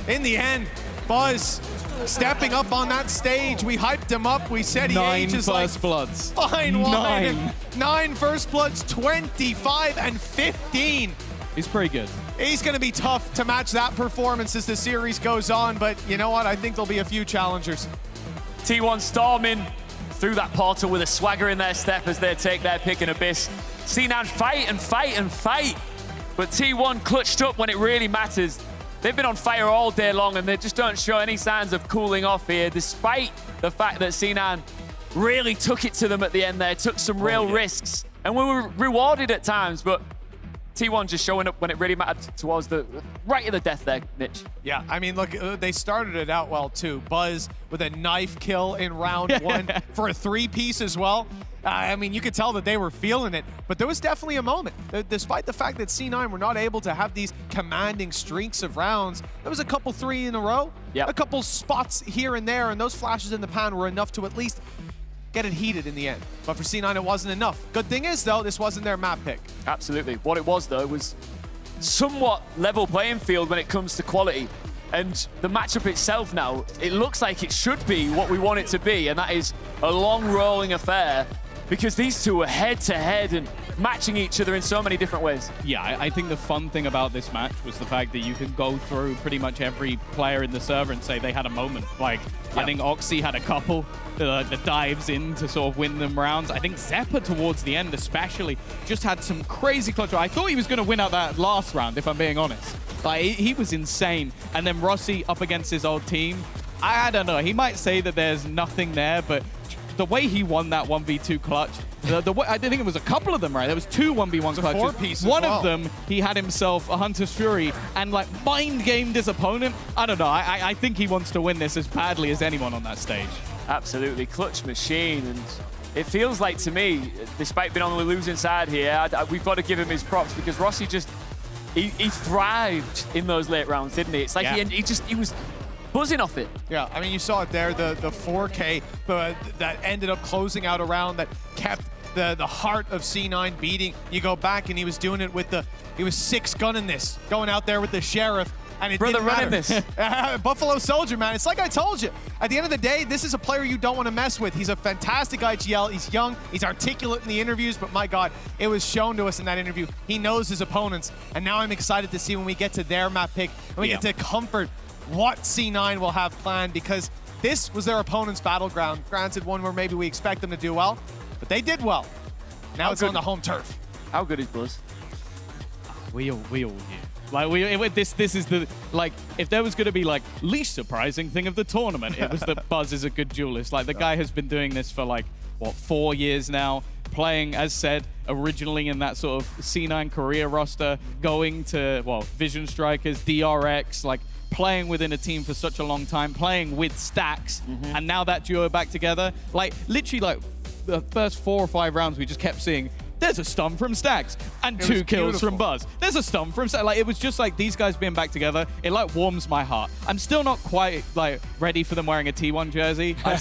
in the end, Buzz stepping up on that stage. We hyped him up. We said he ages like bloods. Fine wine. 9 first bloods, 25 and 15. He's pretty good. He's going to be tough to match that performance as the series goes on, but you know what? I think there'll be a few challengers. T1 storming through that portal with a swagger in their step as they take their pick in Abyss. C9 fight and fight and fight, but T1 clutched up when it really matters. They've been on fire all day long, and they just don't show any signs of cooling off here, despite the fact that C9 really took it to them at the end there, took some real risks, and we were rewarded at times, but T1 just showing up when it really mattered towards the right of the death there, Mitch. Yeah, I mean, look, they started it out well, too. Buzz with a knife kill in round 1 for a 3-piece as well. I mean, you could tell that they were feeling it, but there was definitely a moment. Despite the fact that C9 were not able to have these commanding streaks of rounds, there was a couple 3 in a row, a couple spots here and there, and those flashes in the pan were enough to at least get it heated in the end. But for C9, it wasn't enough. Good thing is, though, this wasn't their map pick. Absolutely. What it was, though, was somewhat level playing field when it comes to quality. And the matchup itself now, it looks like it should be what we want it to be, and that is a long rolling affair, because these two are head-to-head and matching each other in so many different ways. Yeah, I think the fun thing about this match was the fact that you can go through pretty much every player in the server and say they had a moment. Like, I think Oxy had a couple, the dives in to sort of win them rounds. I think Zeppa towards the end especially just had some crazy clutch. I thought he was going to win out that last round, if I'm being honest. Like, he was insane. And then Rossi up against his old team. I don't know. He might say that there's nothing there, but the way he won that 1v2 clutch, I think it was a couple of them, right? There was two 1v1 clutches. Four-piece as One well. of them, he had himself a Hunter's Fury and like mind-gamed his opponent. I don't know. I think he wants to win this as badly as anyone on that stage. Absolutely, clutch machine. And it feels like to me, despite being on the losing side here, we've got to give him his props, because Rossi just, he thrived in those late rounds, didn't he? It's like he was buzzing off it. Yeah, I mean, you saw it there, the 4K that ended up closing out a round that kept the heart of C9 beating. You go back and he was doing it with he was 6 gunning this, going out there with the Sheriff, and it didn't matter. Running this. Buffalo Soldier, man. It's like I told you. At the end of the day, this is a player you don't want to mess with. He's a fantastic IGL. He's young. He's articulate in the interviews, but my God, it was shown to us in that interview. He knows his opponents, and now I'm excited to see when we get to their map pick, and we get to comfort what C9 will have planned, because this was their opponent's battleground. Granted, one where maybe we expect them to do well, but they did well. Now it's on the home turf. How good is Buzz? We all knew. Like, this is the, like, if there was going to be, like, least surprising thing of the tournament, it was that Buzz is a good duelist. Like, the guy has been doing this for, like, what, 4 years now, playing, as said, originally in that sort of C9 career roster, going to, well, Vision Strikers, DRX, like, playing within a team for such a long time, playing with Stacks, and now that duo back together. Like, literally, like, the first 4 or 5 rounds, we just kept seeing, there's a stun from Stacks and 2 kills from Buzz. There's a stun from Stacks. Like, it was just like these guys being back together. It like warms my heart. I'm still not quite like ready for them wearing a T1 jersey. I'm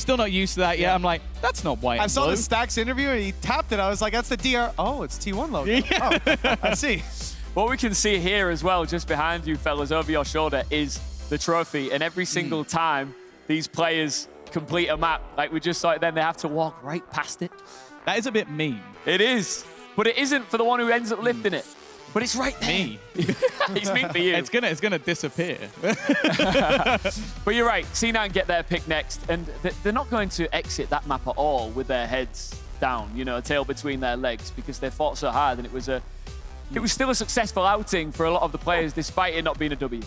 still not used to that yet. I'm like, that's not white. I saw blue. the Stacks interview and he tapped it. I was like, that's the DR. Oh, it's T1 logo. Yeah. Oh, I see. What we can see here as well, just behind you fellas, over your shoulder, is the trophy. And every single time these players complete a map, like we just saw it then, they have to walk right past it. That is a bit mean. It is, but it isn't for the one who ends up lifting it. But it's right there. Me. It's mean for you. It's gonna disappear. But you're right, C9 get their pick next, and they're not going to exit that map at all with their heads down, you know, a tail between their legs, because they fought so hard, and it was still a successful outing for a lot of the players, despite it not being a W.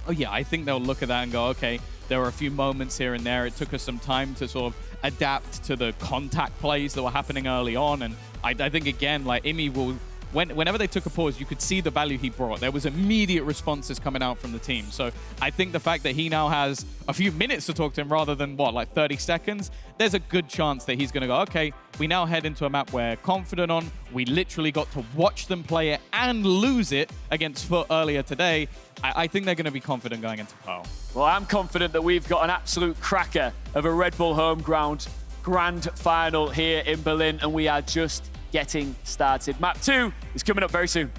Oh yeah, I think they'll look at that and go, okay, there were a few moments here and there. It took us some time to sort of adapt to the contact plays that were happening early on. And I think, again, like, Imi will, whenever they took a pause, you could see the value he brought. There was immediate responses coming out from the team. So I think the fact that he now has a few minutes to talk to him rather than, what, like 30 seconds, there's a good chance that he's going to go, okay, we now head into a map we're confident on. We literally got to watch them play it and lose it against Foot earlier today. I think they're going to be confident going into Pearl. Well, I'm confident that we've got an absolute cracker of a Red Bull home ground grand final here in Berlin, and we are just getting started. Map 2 is coming up very soon.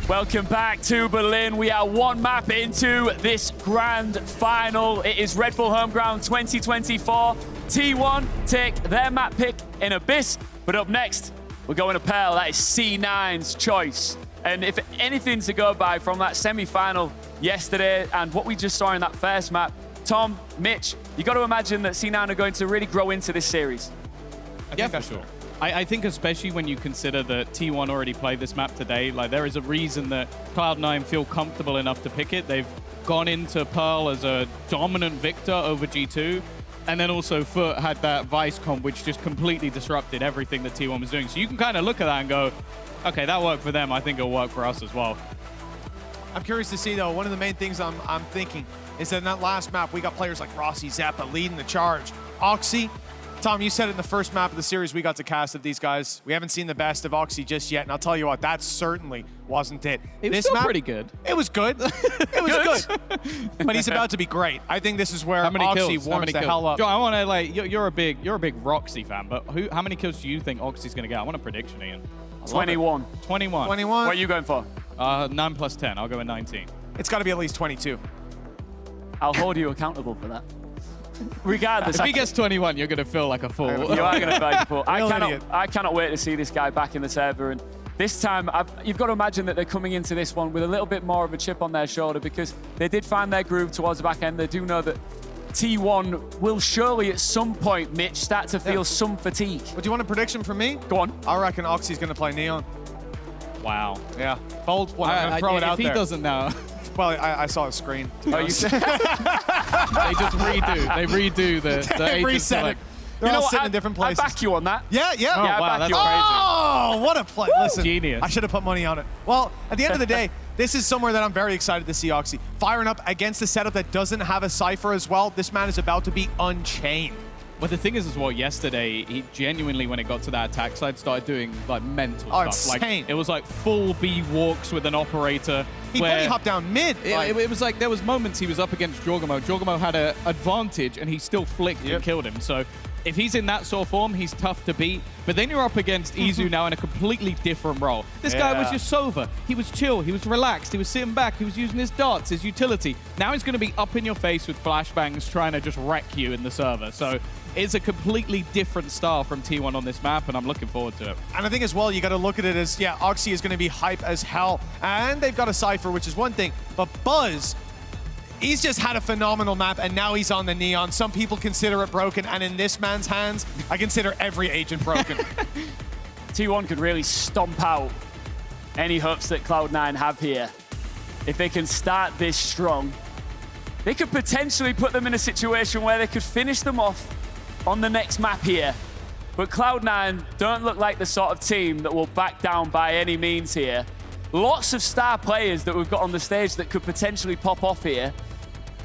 Welcome back to Berlin. We are one map into this grand final. It is Red Bull Homeground 2024. T1 take their map pick in Abyss, but up next, we're going to Pearl. That is C9's choice. And if anything to go by from that semi-final yesterday and what we just saw in that first map, Tom, Mitch, you got to imagine that C9 are going to really grow into this series. Yeah, for sure. I think especially when you consider that T1 already played this map today, like there is a reason that Cloud9 feel comfortable enough to pick it. They've gone into Pearl as a dominant victor over G2. And then also Foot had that Vice comp, which just completely disrupted everything that T1 was doing. So you can kind of look at that and go, okay, that worked for them. I think it'll work for us as well. I'm curious to see, though, one of the main things I'm thinking is that in that last map, we got players like Rossi, Zappa leading the charge. Oxy, Tom, you said it in the first map of the series we got to cast of these guys. We haven't seen the best of Oxy just yet, and I'll tell you what, that certainly wasn't it. It was this still map, pretty good. It was good. It was good. But he's about to be great. I think this is where Oxy warms the hell up. Joe, I want to, like, you're a big Roxy fan, but how many kills do you think Oxy's going to get? I want a prediction, Ian. 21. 21. 21. What are you going for? 9 plus 10. I'll go with 19. It's got to be at least 22. I'll hold you accountable for that. Regardless, if he gets 21, you're going to feel like a fool. You are going to feel like a fool. Idiot. I cannot wait to see this guy back in the server. And this time, you've got to imagine that they're coming into this one with a little bit more of a chip on their shoulder because they did find their groove towards the back end. They do know that T1 will surely at some point, Mitch, start to feel some fatigue. But do you want a prediction from me? Go on. I reckon Oxy's going to play Neon. Wow. Yeah. Bold one. I'm going to throw it out there. If he doesn't know. Well, I saw a screen. Oh, you said They just redo. They redo the They agent reset select. it. They're all sitting in different places. I back you on that. Yeah. Yeah, I wow, back that's you on crazy. Oh, what a play. Listen, Genius. I should have put money on it. Well, at the end of the day, this is somewhere that I'm very excited to see Oxy. Firing up against a setup that doesn't have a Cypher as well, this man is about to be unchained. But the thing is as well, yesterday, he genuinely, when it got to that attack side, started doing like mental stuff. Insane. Like, it was like full B walks with an operator. He bunny hopped down mid. It was like there was moments he was up against Jorgamo. Jorgamo had an advantage and he still flicked and killed him. So if he's in that sort of form, he's tough to beat. But then you're up against Izu now in a completely different role. This guy was just sober. He was chill. He was relaxed. He was sitting back. He was using his darts, his utility. Now he's going to be up in your face with flashbangs trying to just wreck you in the server. So it's a completely different style from T1 on this map, and I'm looking forward to it. And I think as well, you got to look at it as, yeah, Oxy is going to be hype as hell. And they've got a Cypher, which is one thing. But Buzz, he's just had a phenomenal map, and now he's on the Neon. Some people consider it broken, and in this man's hands, I consider every agent broken. T1 could really stomp out any hopes that Cloud9 have here. If they can start this strong, they could potentially put them in a situation where they could finish them off on the next map here. But Cloud9 don't look like the sort of team that will back down by any means here. Lots of star players that we've got on the stage that could potentially pop off here.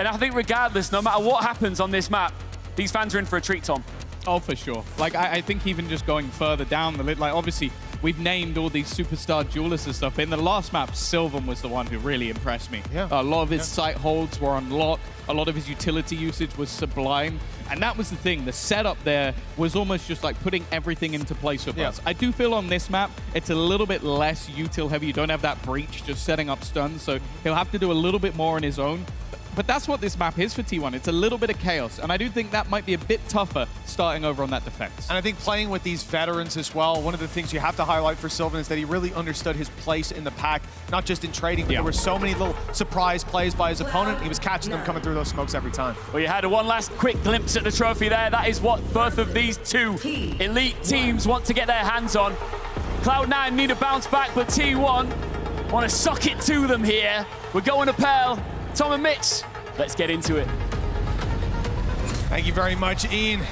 And I think regardless, no matter what happens on this map, these fans are in for a treat, Tom. Oh, for sure. Like, I think even just going further down the list, like, obviously, we've named all these superstar duelists and stuff. In the last map, Sylvan was the one who really impressed me. Yeah. A lot of his sight holds were on lock. A lot of his utility usage was sublime. And that was the thing. The setup there was almost just like putting everything into place for Buzz. I do feel on this map, it's a little bit less util heavy. You don't have that breach just setting up stuns. So he'll have to do a little bit more on his own. But that's what this map is for T1. It's a little bit of chaos. And I do think that might be a bit tougher starting over on that defense. And I think playing with these veterans as well, one of the things you have to highlight for Sylvan is that he really understood his place in the pack, not just in trading, but there were so many little surprise plays by his opponent. He was catching them coming through those smokes every time. Well, you had one last quick glimpse at the trophy there. That is what both of these two elite teams want to get their hands on. Cloud9 need a bounce back, but T1 want to sock it to them here. We're going to Pearl. Tom and Mitch, let's get into it. Thank you very much, Ian.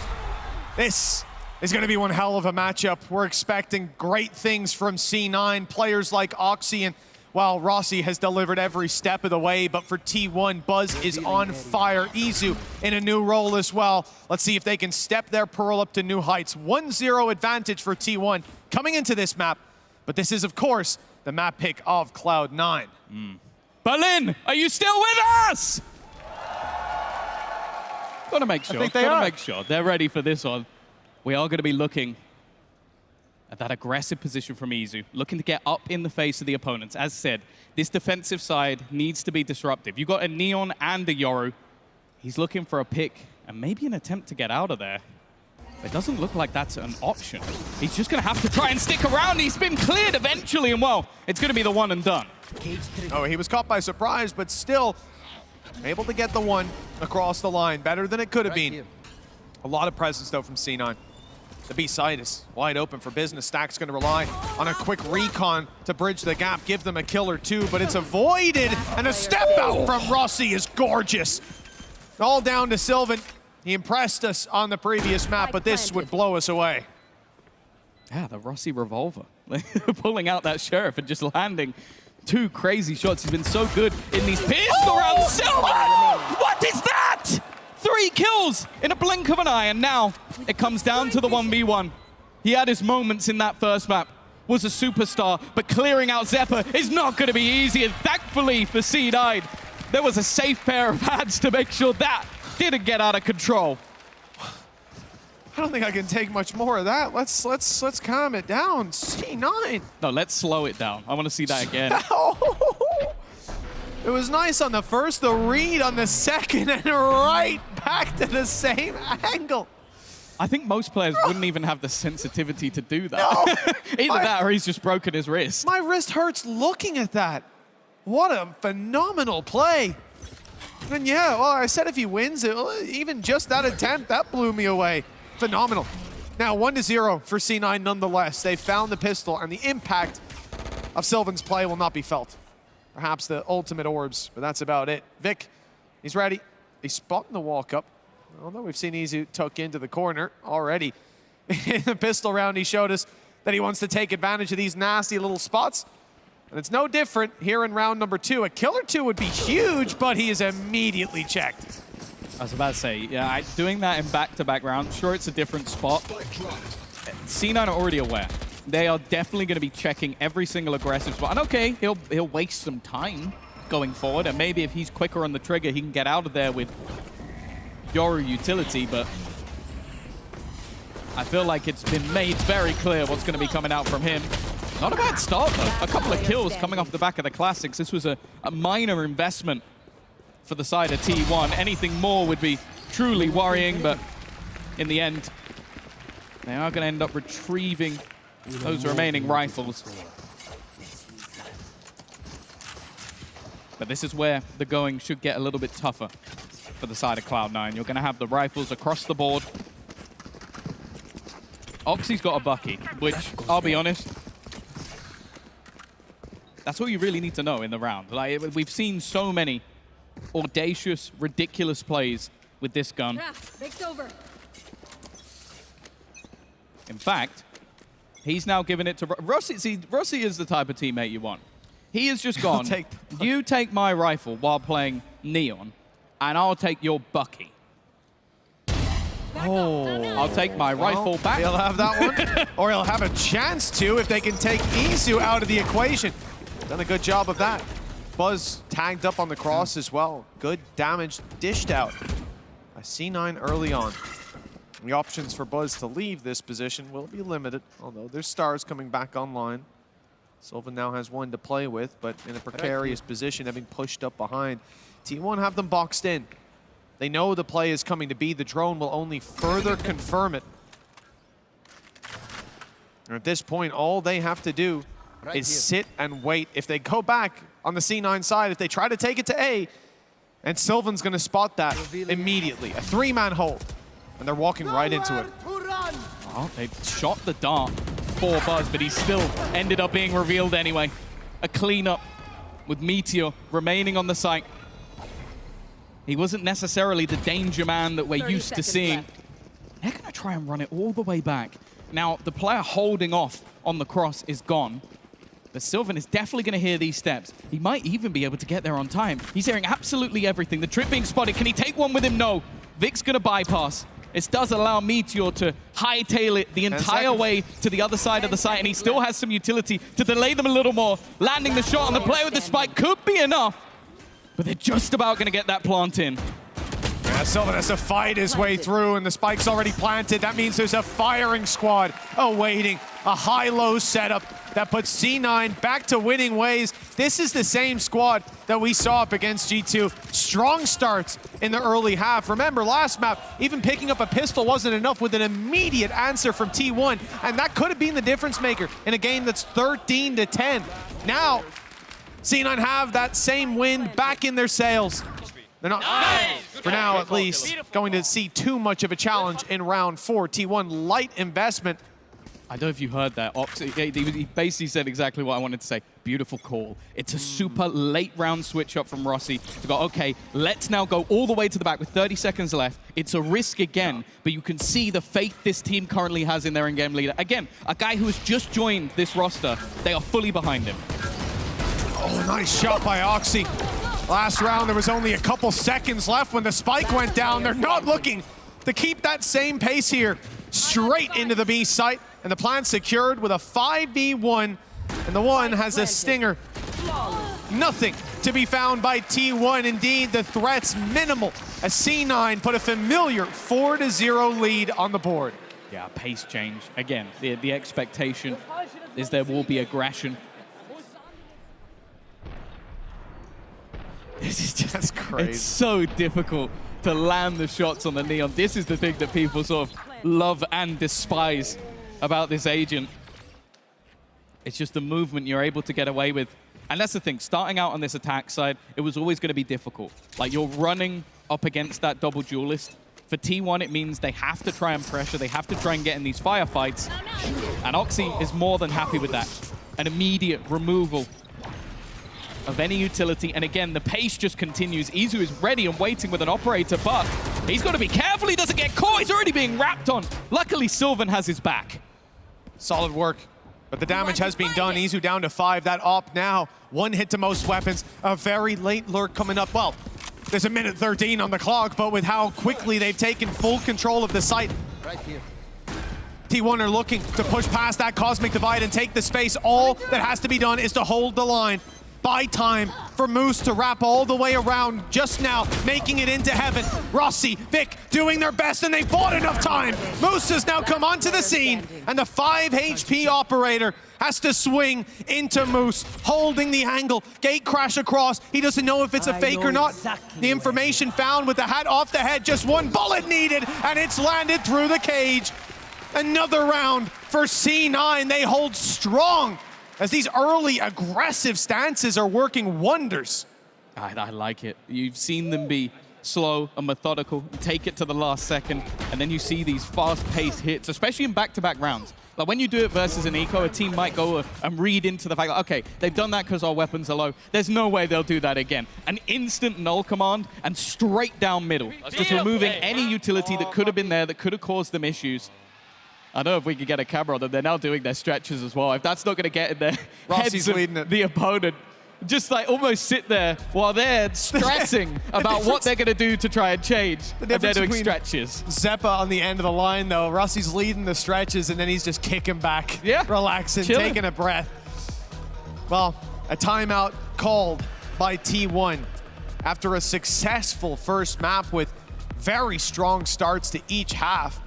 This is going to be one hell of a matchup. We're expecting great things from C9, players like Oxy, and well, Rossi has delivered every step of the way, but for T1, Buzz is on fire. Izu in a new role as well. Let's see if they can step their Pearl up to new heights. 1-0 advantage for T1 coming into this map, but this is, of course, the map pick of Cloud9. Berlin, are you still with us? Gotta make sure. I think they are. Make sure they're ready for this one. We are going to be looking at that aggressive position from Izu, looking to get up in the face of the opponents. As said, this defensive side needs to be disruptive. You've got a Neon and a Yoru. He's looking for a pick and maybe an attempt to get out of there. It doesn't look like that's an option. He's just going to have to try and stick around. He's been cleared eventually, and well, it's going to be the one and done. Oh, he was caught by surprise, but still able to get the one across the line. Better than it could have been. A lot of presence, though, from C9. The B side is wide open for business. Stack's going to rely on a quick recon to bridge the gap, give them a kill or two, but it's avoided, and a step out from Rossi is gorgeous. All down to Sylvan. He impressed us on the previous map, but this would blow us away. Yeah, the Rossi revolver. Pulling out that Sheriff and just landing 2 crazy shots. He's been so good in these pistol rounds. Sylvan! What is that? 3 kills in a blink of an eye, and now it comes down to the 1v1. He had his moments in that first map, was a superstar, but clearing out Zephyr is not going to be easy, and thankfully for C9, there was a safe pair of hands to make sure that didn't get out of control. I don't think I can take much more of that. Let's calm it down. C9. No, let's slow it down. I want to see that again. It was nice on the first, the read on the second, and right back to the same angle. I think most players wouldn't even have the sensitivity to do that. No. Either that or he's just broken his wrist. My wrist hurts looking at that. What a phenomenal play. And yeah, well, I said if he wins, even just that attempt, that blew me away. Phenomenal. Now 1-0 for C9 nonetheless. They found the pistol, and the impact of Sylvan's play will not be felt. Perhaps the ultimate orbs, but that's about it. Vic, he's ready. He's spotting the walk up. Although we've seen Izu tuck into the corner already. In the pistol round, he showed us that he wants to take advantage of these nasty little spots. And it's no different here in round number 2. A kill or two would be huge, but he is immediately checked. I was about to say, yeah, doing that in back-to-back rounds, sure, it's a different spot. C9 are already aware. They are definitely going to be checking every single aggressive spot. And okay, he'll waste some time going forward, and maybe if he's quicker on the trigger, he can get out of there with Yoru utility, but I feel like it's been made very clear what's going to be coming out from him. Not a bad start, though. A couple of kills coming off the back of the Classics. This was a minor investment for the side of T1. Anything more would be truly worrying, but in the end, they are going to end up retrieving those remaining rifles. But this is where the going should get a little bit tougher for the side of Cloud9. You're going to have the rifles across the board. Oxy's got a Bucky, which, I'll be honest, that's all you really need to know in the round. Like, we've seen so many audacious, ridiculous plays with this gun. In fact, he's now given it to Rossi. See, Rossi is the type of teammate you want. He has just gone, you take my rifle while playing Neon, and I'll take your Bucky. Oh, I'll take my rifle back. He'll have that one, or he'll have a chance to if they can take Izu out of the equation. Done a good job of that. Buzz tagged up on the cross as well. Good damage dished out by C9 early on. The options for Buzz to leave this position will be limited, although there's stars coming back online. Sylvan now has one to play with, but in a precarious position, having pushed up behind. T1 have them boxed in. They know the play is coming to be. The drone will only further confirm it. And at this point, all they have to do is sit and wait. If they go back on the C9 side, if they try to take it to A, and Sylvan's going to spot that immediately. A 3-man hold, and they're walking right into it. Oh, they shot the dart for Buzz, but he still ended up being revealed anyway. A cleanup with Meteor remaining on the site. He wasn't necessarily the danger man that we're used to seeing. They're going to try and run it all the way back. Now, the player holding off on the cross is gone. But Sylvan is definitely going to hear these steps. He might even be able to get there on time. He's hearing absolutely everything. The trip being spotted. Can he take one with him? No. Vic's going to bypass. This does allow Meteor to hightail it the entire way to the other side of the site, and he still has some utility to delay them a little more. Landing the shot on the player with the spike could be enough, but they're just about going to get that plant in. Sylvan has to fight his way through, and the spike's already planted. That means there's a firing squad awaiting a high-low setup that puts C9 back to winning ways. This is the same squad that we saw up against G2. Strong starts in the early half. Remember, last map, even picking up a pistol wasn't enough with an immediate answer from T1, and that could have been the difference maker in a game that's 13-10. Now, C9 have that same wind back in their sails. They're not, for now at least, going to see too much of a challenge in round 4. T1 light investment. I don't know if you heard that. He basically said exactly what I wanted to say. Beautiful call. It's a super late round switch up from Rossi to go, okay, let's now go all the way to the back with 30 seconds left. It's a risk again, but you can see the faith this team currently has in their in-game leader. Again, a guy who has just joined this roster. They are fully behind him. Oh, nice shot by Oxy. Last round, there was only a couple seconds left when the spike went down. They're not looking to keep that same pace here. Straight into the B site, and the plan secured with a 5v1, and the one has a stinger. Nothing to be found by T1. Indeed, the threat's minimal as C9 put a familiar 4-0 lead on the board. Yeah, pace change. Again, the expectation is there will be aggression. This is just, that's crazy. It's so difficult to land the shots on the Neon. This is the thing that people sort of love and despise about this agent. It's just the movement you're able to get away with. And that's the thing, starting out on this attack side, it was always going to be difficult. Like, you're running up against that double duelist. For T1, it means they have to try and pressure, they have to try and get in these firefights. And Oxy is more than happy with that. An immediate removal of any utility, and again, the pace just continues. Izu is ready and waiting with an operator, but he's got to be careful he doesn't get caught. He's already being wrapped on. Luckily, Sylvan has his back. Solid work, but the damage has been done. Izu down to 5. That op now, 1 hit to most weapons. A very late lurk coming up. Well, there's a minute 13 on the clock, but with how quickly they've taken full control of the site, right here, T1 are looking to push past that cosmic divide and take the space. All that has to be done is to hold the line. Buy time for Moose to wrap all the way around just now, making it into heaven. Rossi, Vic doing their best, and they bought enough time. Moose has now come onto the scene, and the 5 HP operator has to swing into Moose, holding the angle. Gate crash across. He doesn't know if it's a fake or not. The information found with the hat off the head, just 1 bullet needed, and it's landed through the cage. Another round for C9. They hold strong as these early aggressive stances are working wonders. I like it. You've seen them be slow and methodical, take it to the last second, and then you see these fast-paced hits, especially in back-to-back rounds. Like when you do it versus an eco, a team might go and read into the fact, like, okay, they've done that because our weapons are low. There's no way they'll do that again. An instant null command and straight down middle. Just removing any utility that could have been there, that could have caused them issues. I don't know if we could get a camera on them. They're now doing their stretches as well. If that's not going to get in their heads of the opponent, just like almost sit there while they're stressing about what they're going to do to try and change. And they're doing stretches. Zeppa on the end of the line, though. Rusty's leading the stretches, and then he's just kicking back, relaxing, taking a breath. Well, a timeout called by T1 after a successful first map with very strong starts to each half.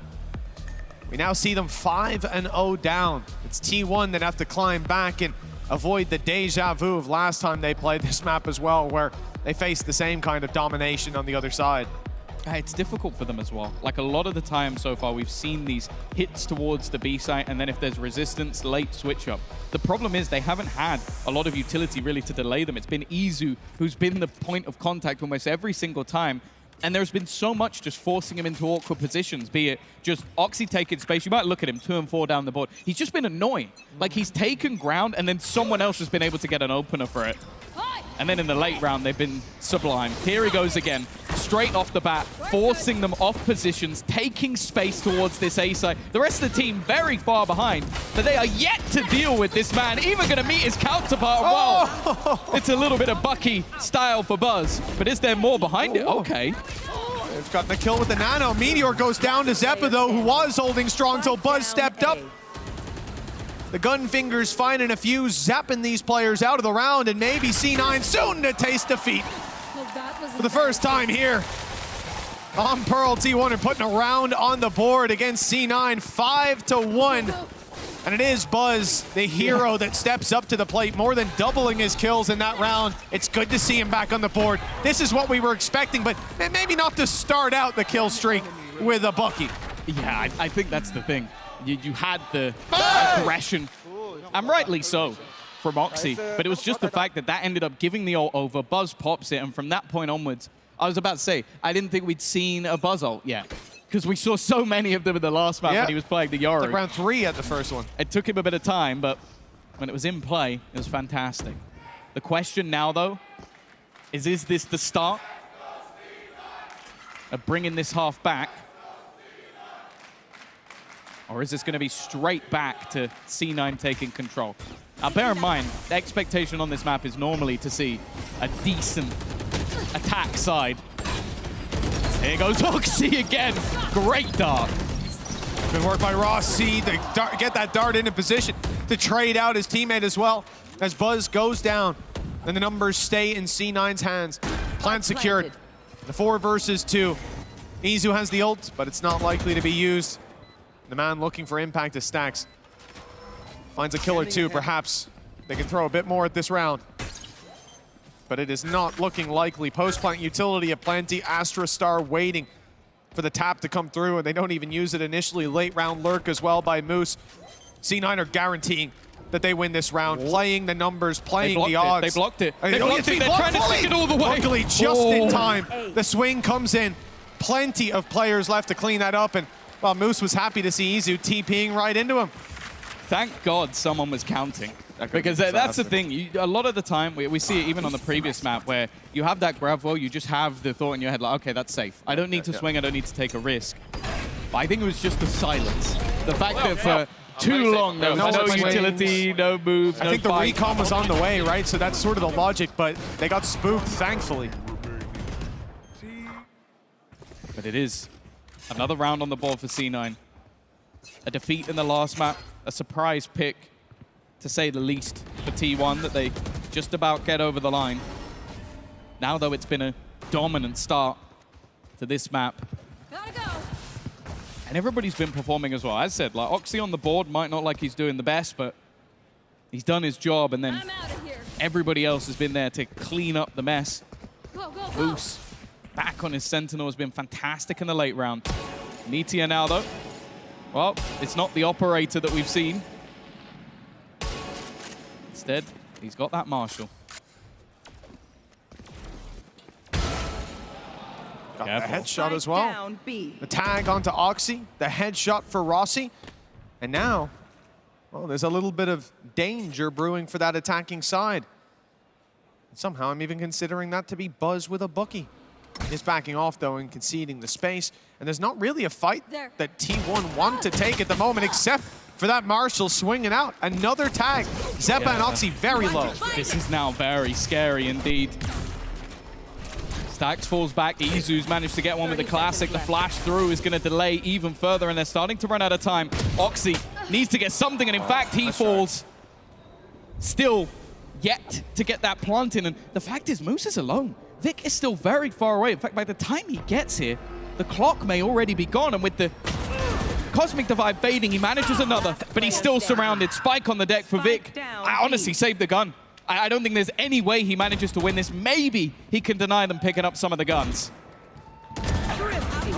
We now see them 5-0 down. It's T1 that have to climb back and avoid the deja vu of last time they played this map as well, where they faced the same kind of domination on the other side. It's difficult for them as well. Like a lot of the time so far, we've seen these hits towards the B site, and then if there's resistance, late switch up. The problem is they haven't had a lot of utility really to delay them. It's been Izu who's been the point of contact almost every single time. And there's been so much just forcing him into awkward positions, be it just Oxy taking space. You might look at him 2 and 4 down the board. He's just been annoying. Like he's taken ground and then someone else has been able to get an opener for it. And then in the late round, they've been sublime. Here he goes again, straight off the bat, forcing them off positions, taking space towards this A side. The rest of the team very far behind, but they are yet to deal with this man, even going to meet his counterpart. Wow, it's a little bit of Bucky style for Buzz, but is there more behind it? Okay. They've gotten the kill with the nano. Meteor goes down to Zeppa, though, who was holding strong till Buzz stepped up. The gun fingers finding a few, zapping these players out of the round, and maybe C9 soon to taste defeat. For the first time here on Pearl. T1 are putting a round on the board against C9, 5-1. And it is Buzz, the hero that steps up to the plate, more than doubling his kills in that round. It's good to see him back on the board. This is what we were expecting, but maybe not to start out the kill streak with a Bucky. Yeah, I think that's the thing. You had the aggression, and rightly so, from Oxy, but it was just the fact that ended up giving the ult over. Buzz pops it, and from that point onwards, I was about to say, I didn't think we'd seen a Buzz ult yet, because we saw so many of them in the last map when he was playing the Yoru. Like round 3 at the first one. It took him a bit of time, but when it was in play, it was fantastic. The question now, though, is this the start of bringing this half back? Or is this going to be straight back to C9 taking control? Now, bear in mind, the expectation on this map is normally to see a decent attack side. Here goes Oxy again. Great dart. Good work by Rossi to get that dart into position to trade out his teammate as well. As Buzz goes down, and the numbers stay in C9's hands. Plant secured. The 4 versus 2. Izu has the ult, but it's not likely to be used. The man looking for impact is Stacks. Finds a kill or 2, perhaps. They can throw a bit more at this round. But it is not looking likely. Post-plant utility aplenty. Astra Star waiting for the tap to come through, and they don't even use it initially. Late round lurk as well by Moose. C9 are guaranteeing that they win this round. Playing the numbers, playing the odds. They blocked it. They blocked it. They're trying to stick it all the way. Luckily, just in time. The swing comes in. Plenty of players left to clean that up, and well, Moose was happy to see Izu TPing right into him. Thank God someone was counting. Because that's the thing. A lot of the time, we see it even on the previous map, where you have that grab wall, you just have the thought in your head, like, okay, that's safe. I don't need to swing, I don't need to take a risk. But I think it was just the silence. The fact that for too long, there was no utility, no moves, no I think the fight. recon was on the way, right? So that's sort of the logic, but they got spooked, thankfully. But it is another round on the board for C9. A defeat in the last map, a surprise pick, to say the least, for T1, that they just about get over the line. Now, though, it's been a dominant start to this map. Gotta go. And everybody's been performing as well. As I said, like, Oxy on the board might not like he's doing the best, but he's done his job, and then I'm out of here. everybody else has been there to clean up the mess. Go, go, go. Moose back on his Sentinel has been fantastic in the late round. Meteor now, though. Well, it's not the operator that we've seen. Instead, he's got that Marshall. Got the headshot as well. Down, B. The tag onto Oxy, the headshot for Rossi. And now, well, there's a little bit of danger brewing for that attacking side. Somehow I'm even considering that to be Buzz with a Bucky. He's backing off, though, and conceding the space. And there's not really a fight that T1 want to take at the moment, except for that Marshall swinging out. Another tag. Zeppa and Oxy very low. This is now very scary indeed. Stacks falls back. Izu's managed to get one with the classic. The flash through is going to delay even further, and they're starting to run out of time. Oxy needs to get something, and in fact, he falls. Still yet to get that plant in, and the fact is, Moose is alone. Vic is still very far away. In fact, by the time he gets here, the clock may already be gone, and with the Cosmic Divide fading, he manages another, but he's still surrounded. Spike on the deck for Vic. I honestly saved the gun. I don't think there's any way he manages to win this. Maybe he can deny them picking up some of the guns.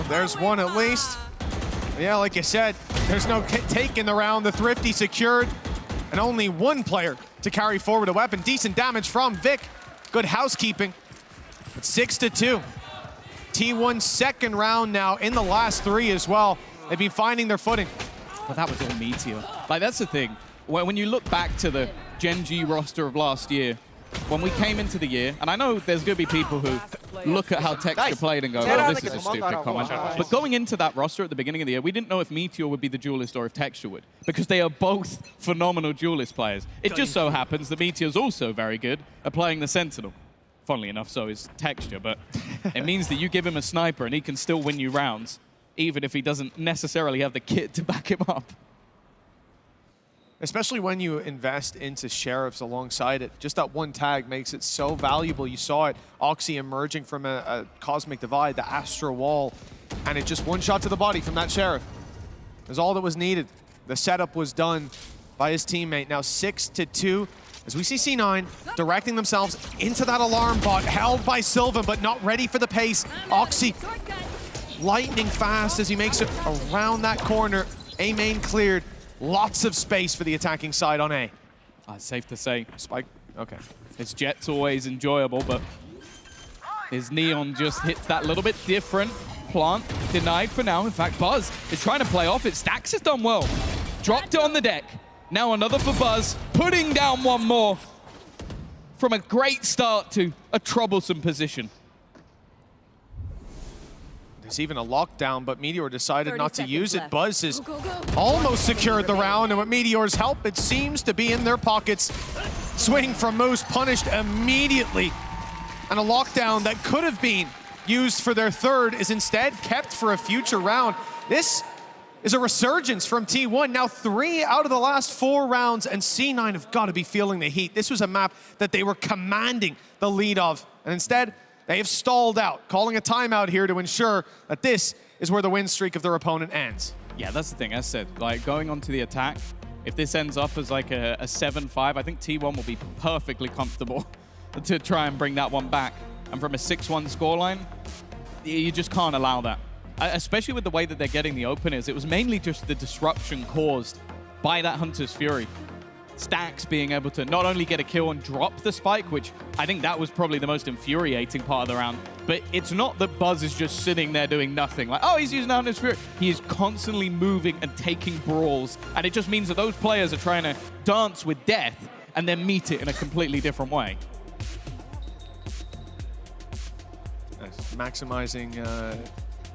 There's one at least. Yeah, like you said, there's no take in the round. The Thrifty secured, and only one player to carry forward a weapon. Decent damage from Vic. Good housekeeping. It's 6-2. T1's second round now in the last 3 as well. They've been finding their footing. But that was all Meteor. Like, that's the thing. When you look back to the Gen G roster of last year, when we came into the year, and I know there's going to be people who look at how Texture played and go, oh, this is a stupid comment. But going into that roster at the beginning of the year, we didn't know if Meteor would be the duelist or if Texture would, because they are both phenomenal duelist players. It just so happens that Meteor's also very good at playing the Sentinel. Funnily enough, so is Texture, but it means that you give him a sniper and he can still win you rounds, even if he doesn't necessarily have the kit to back him up. Especially when you invest into Sheriffs alongside it. Just that one tag makes it so valuable. You saw it, Oxy emerging from a Cosmic Divide, the Astro Wall, and it just one shot to the body from that Sheriff. That's all that was needed. The setup was done by his teammate. Now 6-2, as we see C9 directing themselves into that alarm bot, held by Sylvan, but not ready for the pace. Oxy lightning fast as he makes it around that corner. A main cleared. Lots of space for the attacking side on A. Safe to say. Spike, okay. His Jet's always enjoyable, but his Neon just hits that little bit different. Plant denied for now. In fact, Buzz is trying to play off it. Stax has done well. Dropped it on the deck. Now another for Buzz, putting down one more from a great start to a troublesome position. There's even a lockdown, but Meteor decided not to use it. left. Buzz has Go, go, go. almost secured the round, and with Meteor's help, it seems to be in their pockets. Swing from Moose punished immediately. And a lockdown that could have been used for their third is instead kept for a future round. This is a resurgence from T1. Now 3 out of the last 4 rounds, and C9 have got to be feeling the heat. This was a map that they were commanding the lead of, and instead, they have stalled out, calling a timeout here to ensure that this is where the win streak of their opponent ends. Yeah, that's the thing. As I said, like going on to the attack, if this ends up as like a 7-5, I think T1 will be perfectly comfortable to try and bring that one back. And from a 6-1 scoreline, you just can't allow that. Especially with the way that they're getting the openers. It was mainly just the disruption caused by that Hunter's Fury. Stax being able to not only get a kill and drop the spike, which I think that was probably the most infuriating part of the round, but it's not that Buzz is just sitting there doing nothing. Like, oh, he's using Hunter's Fury. He is constantly moving and taking brawls, and it just means that those players are trying to dance with death and then meet it in a completely different way. Maximizing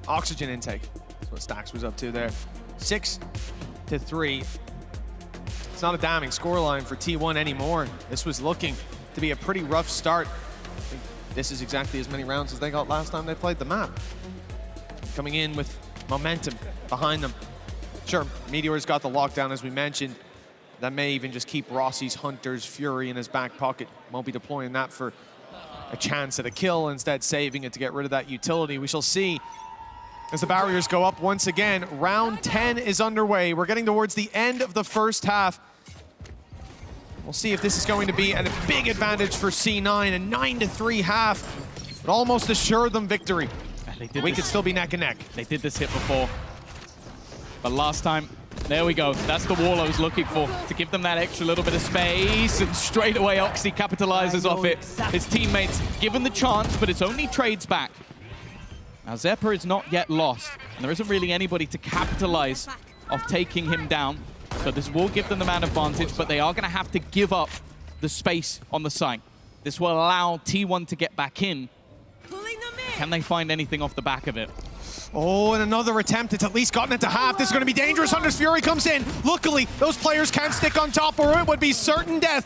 oxygen intake. That's what Stax was up to there. 6-3. It's not a damning scoreline for T1 anymore. This was looking to be a pretty rough start. I think this is exactly as many rounds as they got last time they played the map. Coming in with momentum behind them. Sure, Meteor's got the lockdown, as we mentioned. That may even just keep Rossi's Hunter's Fury in his back pocket. Won't be deploying that for a chance at a kill, instead saving it to get rid of that utility. We shall see as the barriers go up once again. Round 10 is underway. We're getting towards the end of the first half. We'll see if this is going to be a big advantage for C9, a 9-3 half, but almost assure them victory. We could still be neck and neck. They did this hit before, but last time, there we go. That's the wall I was looking for, to give them that extra little bit of space, and straight away Oxy capitalizes off it. His teammates given the chance, but it's only trades back. Now Zephyr is not yet lost, and there isn't really anybody to capitalize off taking him down. So this will give them the man advantage, but they are going to have to give up the space on the site. This will allow T1 to get back in. Can they find anything off the back of it? Oh, and another attempt. It's at least gotten it to half. This is going to be dangerous. Hunter's Fury comes in. Luckily, those players can't stick on top, or it would be certain death.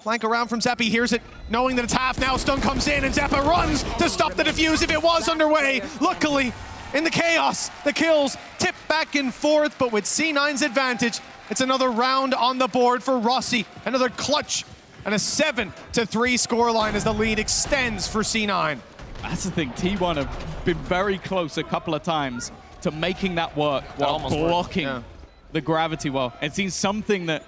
Flank around from Zeppi, hears it, knowing that it's half now. Stun comes in, and Zeppa runs to stop the defuse if it was underway. Luckily, in the chaos, the kills tip back and forth, but with C9's advantage, it's another round on the board for Rossi. Another clutch and a 7-3 scoreline as the lead extends for C9. That's the thing, T1 have been very close a couple of times to making that work while blocking the gravity well. It seems something that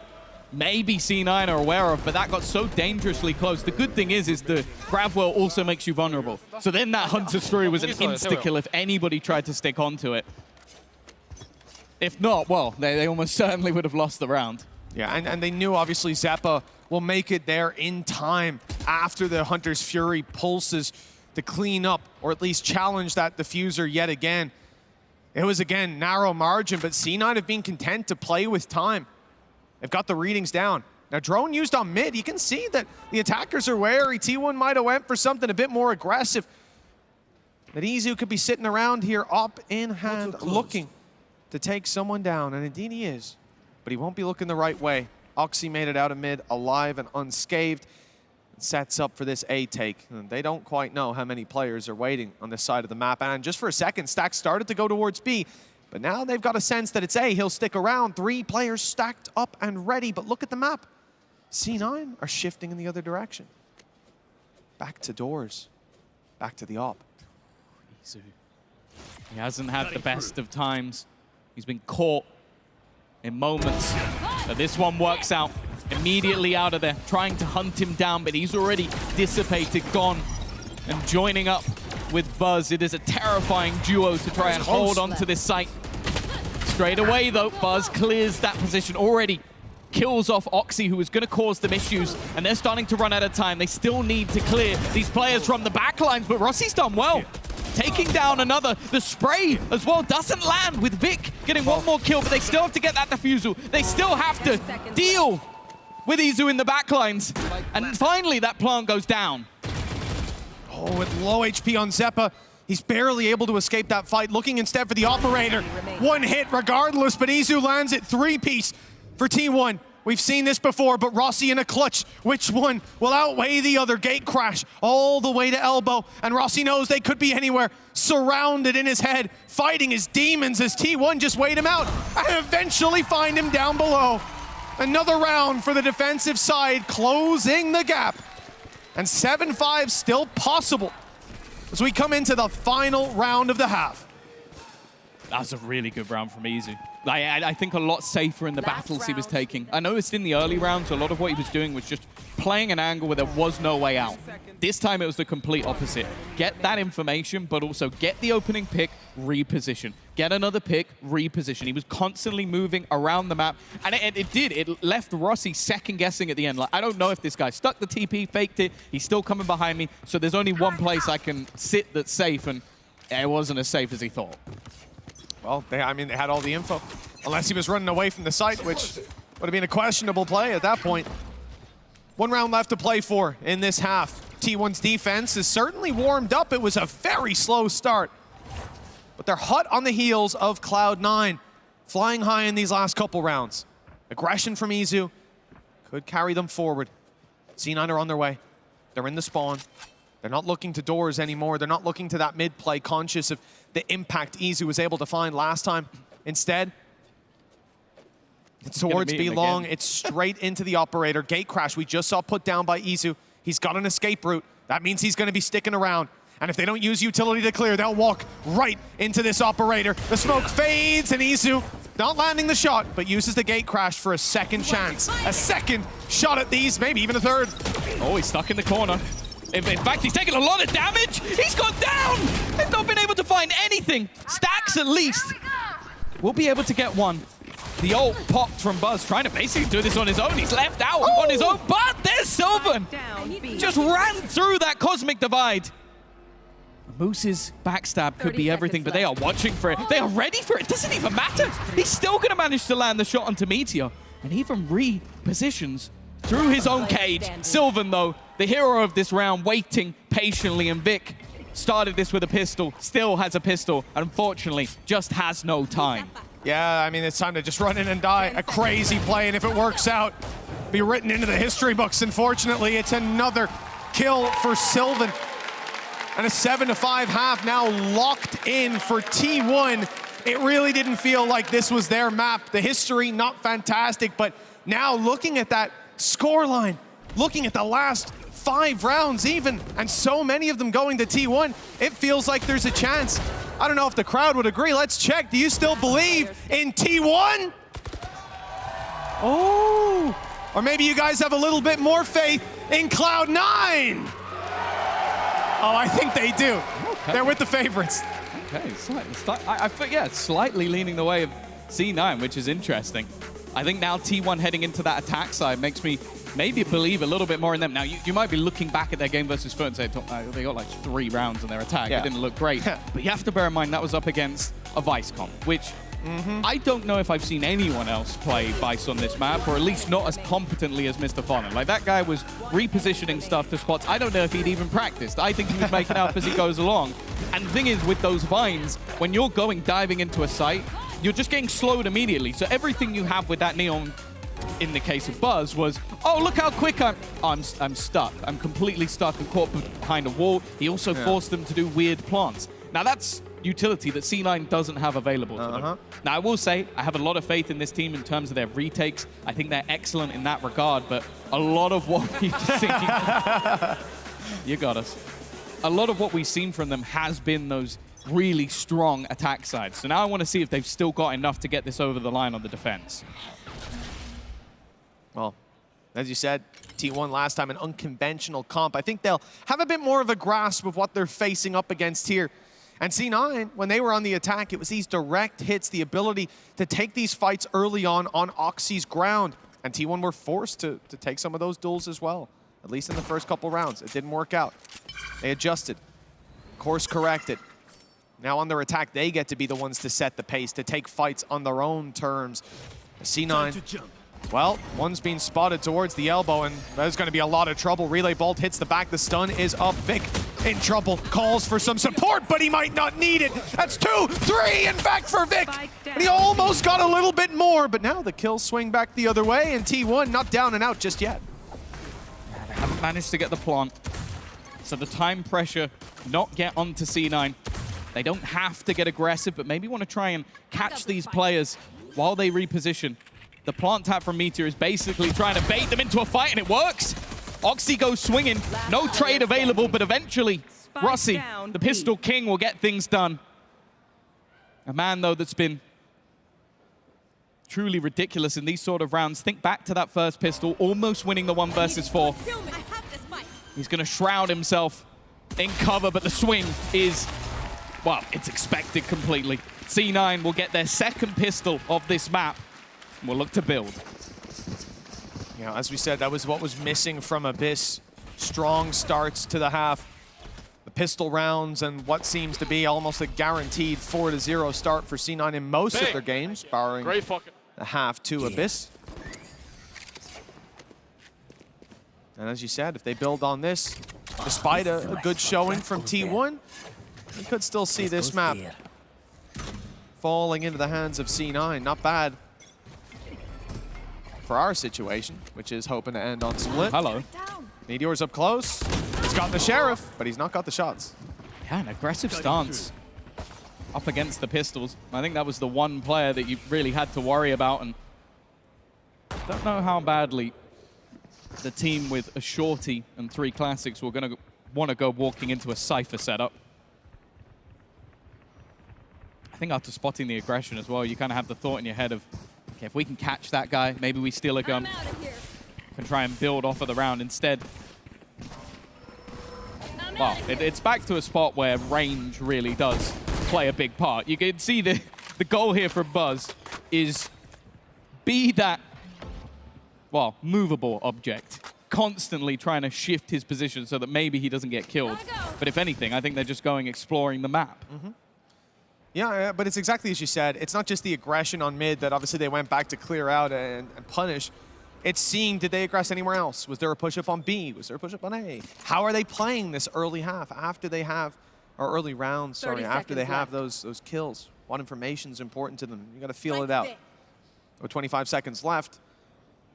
maybe C9 are aware of, but that got so dangerously close. The good thing is the grav well also makes you vulnerable. So then that Hunter's Fury was an insta-kill if anybody tried to stick onto it. If not, well, they almost certainly would have lost the round. Yeah, and they knew, obviously, Zeppa will make it there in time after the Hunter's Fury pulses to clean up, or at least challenge that diffuser yet again. It was, again, narrow margin, but C9 have been content to play with time. They've got the readings down. Now, drone used on mid, you can see that the attackers are wary. T1 might have went for something a bit more aggressive. That Izu could be sitting around here up in hand, looking to take someone down, and indeed he is. But he won't be looking the right way. Oxy made it out of mid, alive and unscathed. It sets up for this A take. And they don't quite know how many players are waiting on this side of the map. And just for a second, Stack started to go towards B. But now they've got a sense that it's A, he'll stick around. 3 players stacked up and ready, but look at the map. C9 are shifting in the other direction. Back to doors, back to the op. He hasn't had the best of times. He's been caught in moments. But this one works out. Immediately out of there, trying to hunt him down, but he's already dissipated, gone, and joining up with Buzz. It is a terrifying duo to try and hold on to this site. Straight away, though, Buzz clears that position already. Kills off Oxy, who is going to cause them issues, and they're starting to run out of time. They still need to clear these players from the backlines, but Rossi's done well. Taking down another. The spray as well doesn't land, with Vic getting one more kill, but they still have to get that defusal. They still have to deal with Izu in the backlines. And finally, that plant goes down. Oh, with low HP on Zeppa, he's barely able to escape that fight, looking instead for the operator. One hit regardless, but Izu lands it 3-piece for T1. We've seen this before, but Rossi in a clutch. Which one will outweigh the other? Gate crash all the way to elbow, and Rossi knows they could be anywhere. Surrounded in his head, fighting his demons as T1 just wait him out and eventually find him down below. Another round for the defensive side, closing the gap. And 7-5 still possible as we come into the final round of the half. That was a really good round from Izu. I think a lot safer in the battles he was taking. I noticed in the early rounds, a lot of what he was doing was just playing an angle where there was no way out. This time it was the complete opposite. Get that information, but also get the opening pick, reposition. Get another pick, reposition. He was constantly moving around the map, and it did. It left Rossi second-guessing at the end. Like, I don't know if this guy stuck the TP, faked it, he's still coming behind me, so there's only one place I can sit that's safe, and it wasn't as safe as he thought. Well, they had all the info. Unless he was running away from the site, which would have been a questionable play at that point. 1 round left to play for in this half. T1's defense is certainly warmed up. It was a very slow start. But they're hot on the heels of Cloud9, flying high in these last couple rounds. Aggression from Izu could carry them forward. C9 are on their way. They're in the spawn. They're not looking to doors anymore. They're not looking to that mid play, conscious of the impact Izu was able to find last time. Instead, it's towards B long. It's straight into the operator. Gate crash we just saw put down by Izu. He's got an escape route. That means he's going to be sticking around. And if they don't use utility to clear, they'll walk right into this operator. The smoke fades, and Izu not landing the shot, but uses the gate crash for a second chance. A second shot at these, maybe even a third. Oh, he's stuck in the corner. In fact, he's taken a lot of damage. He's gone down. They've not been able to find anything. Stacks at least. We'll be able to get one. The ult popped from Buzz, trying to basically do this on his own. He's left out on his own, but there's Sylvan. Just ran through that cosmic divide. Moose's backstab could be everything, but they are watching for it. They are ready for it. It doesn't even matter. He's still going to manage to land the shot onto Meteor and even repositions through his own cage. Sylvan, though, the hero of this round, waiting patiently, and Vic started this with a pistol, still has a pistol, unfortunately, just has no time. Yeah, I mean, it's time to just run in and die. A crazy play, and if it works out, be written into the history books. Unfortunately, it's another kill for Sylvan. And a 7-5 half now locked in for T1. It really didn't feel like this was their map. The history, not fantastic, but now looking at that scoreline, looking at the last 5 rounds even, and so many of them going to T1, it feels like there's a chance. I don't know if the crowd would agree. Let's check. Do you still believe in T1? Oh, or maybe you guys have a little bit more faith in Cloud9. Oh, I think they do. Okay. They're with the favorites. Okay, slightly leaning the way of C9, which is interesting. I think now T1 heading into that attack side makes me maybe believe a little bit more in them. Now, you might be looking back at their game versus Foot and say, they got like 3 rounds in their attack. Yeah. It didn't look great. But you have to bear in mind that was up against a Vice comp, which I don't know if I've seen anyone else play Vice on this map, or at least not as competently as Mr. Fallen. Like, that guy was repositioning stuff to spots. I don't know if he'd even practiced. I think he was making it up as he goes along. And the thing is, with those vines, when you're diving into a site, you're just getting slowed immediately. So everything you have with that Neon, in the case of Buzz, was, oh, look how quick I'm stuck. I'm completely stuck and caught behind a wall. He also forced them to do weird plants. Now, that's utility that C9 doesn't have available to them. Now, I will say, I have a lot of faith in this team in terms of their retakes. I think they're excellent in that regard, but a lot of what we've seen... You got us. A lot of what we've seen from them has been those really strong attack sides. So now I want to see if they've still got enough to get this over the line on the defense. Well, as you said, T1 last time, an unconventional comp. I think they'll have a bit more of a grasp of what they're facing up against here. And C9, when they were on the attack, it was these direct hits, the ability to take these fights early on Oxy's ground. And T1 were forced to take some of those duels as well, at least in the first couple rounds. It didn't work out. They adjusted, course corrected. Now on their attack, they get to be the ones to set the pace, to take fights on their own terms. C9, well, one's being spotted towards the elbow, and there's going to be a lot of trouble. Relay Bolt hits the back, the stun is up. Vic in trouble, calls for some support, but he might not need it. That's 2, 3, and back for Vic. And he almost got a little bit more, but now the kills swing back the other way, and T1 not down and out just yet. Yeah, they haven't managed to get the plant. So the time pressure not get onto C9. They don't have to get aggressive, but maybe want to try and catch these players while they reposition. The plant tap from Meteor is basically trying to bait them into a fight, and it works. Oxy goes swinging. No trade available, but eventually, Rossi, the Pistol King, will get things done. A man, though, that's been truly ridiculous in these sort of rounds. Think back to that first pistol, almost winning the 1 versus 4. He's going to shroud himself in cover, but the swing is, well, it's expected completely. C9 will get their second pistol of this map. We'll look to build. Yeah, as we said, that was what was missing from Abyss. Strong starts to the half. The pistol rounds and what seems to be almost a guaranteed 4-0 start for C9 in most of their games, barring the half to Abyss. And as you said, if they build on this, despite a good showing from T1, you could still see this map falling into the hands of C9. Not bad for our situation, which is hoping to end on split. Hello. Meteor's up close. He's got the Sheriff, but he's not got the shots. Yeah, an aggressive stance up against the pistols. I think that was the one player that you really had to worry about, and don't know how badly the team with a Shorty and 3 classics were going to want to go walking into a Cypher setup. I think after spotting the aggression as well, you kind of have the thought in your head of, okay, if we can catch that guy, maybe we steal a gun and try and build off of the round instead. Well, it's back to a spot where range really does play a big part. You can see the goal here for Buzz is be that, well, movable object, constantly trying to shift his position so that maybe he doesn't get killed. But if anything, I think they're just going exploring the map. Yeah, but it's exactly as you said. It's not just the aggression on mid that obviously they went back to clear out and punish. It's seeing, did they aggress anywhere else? Was there a push-up on B? Was there a push-up on A? How are they playing this early half after they have, or early rounds, sorry, after they have those kills? What information is important to them? You got to feel it out. With 25 seconds left,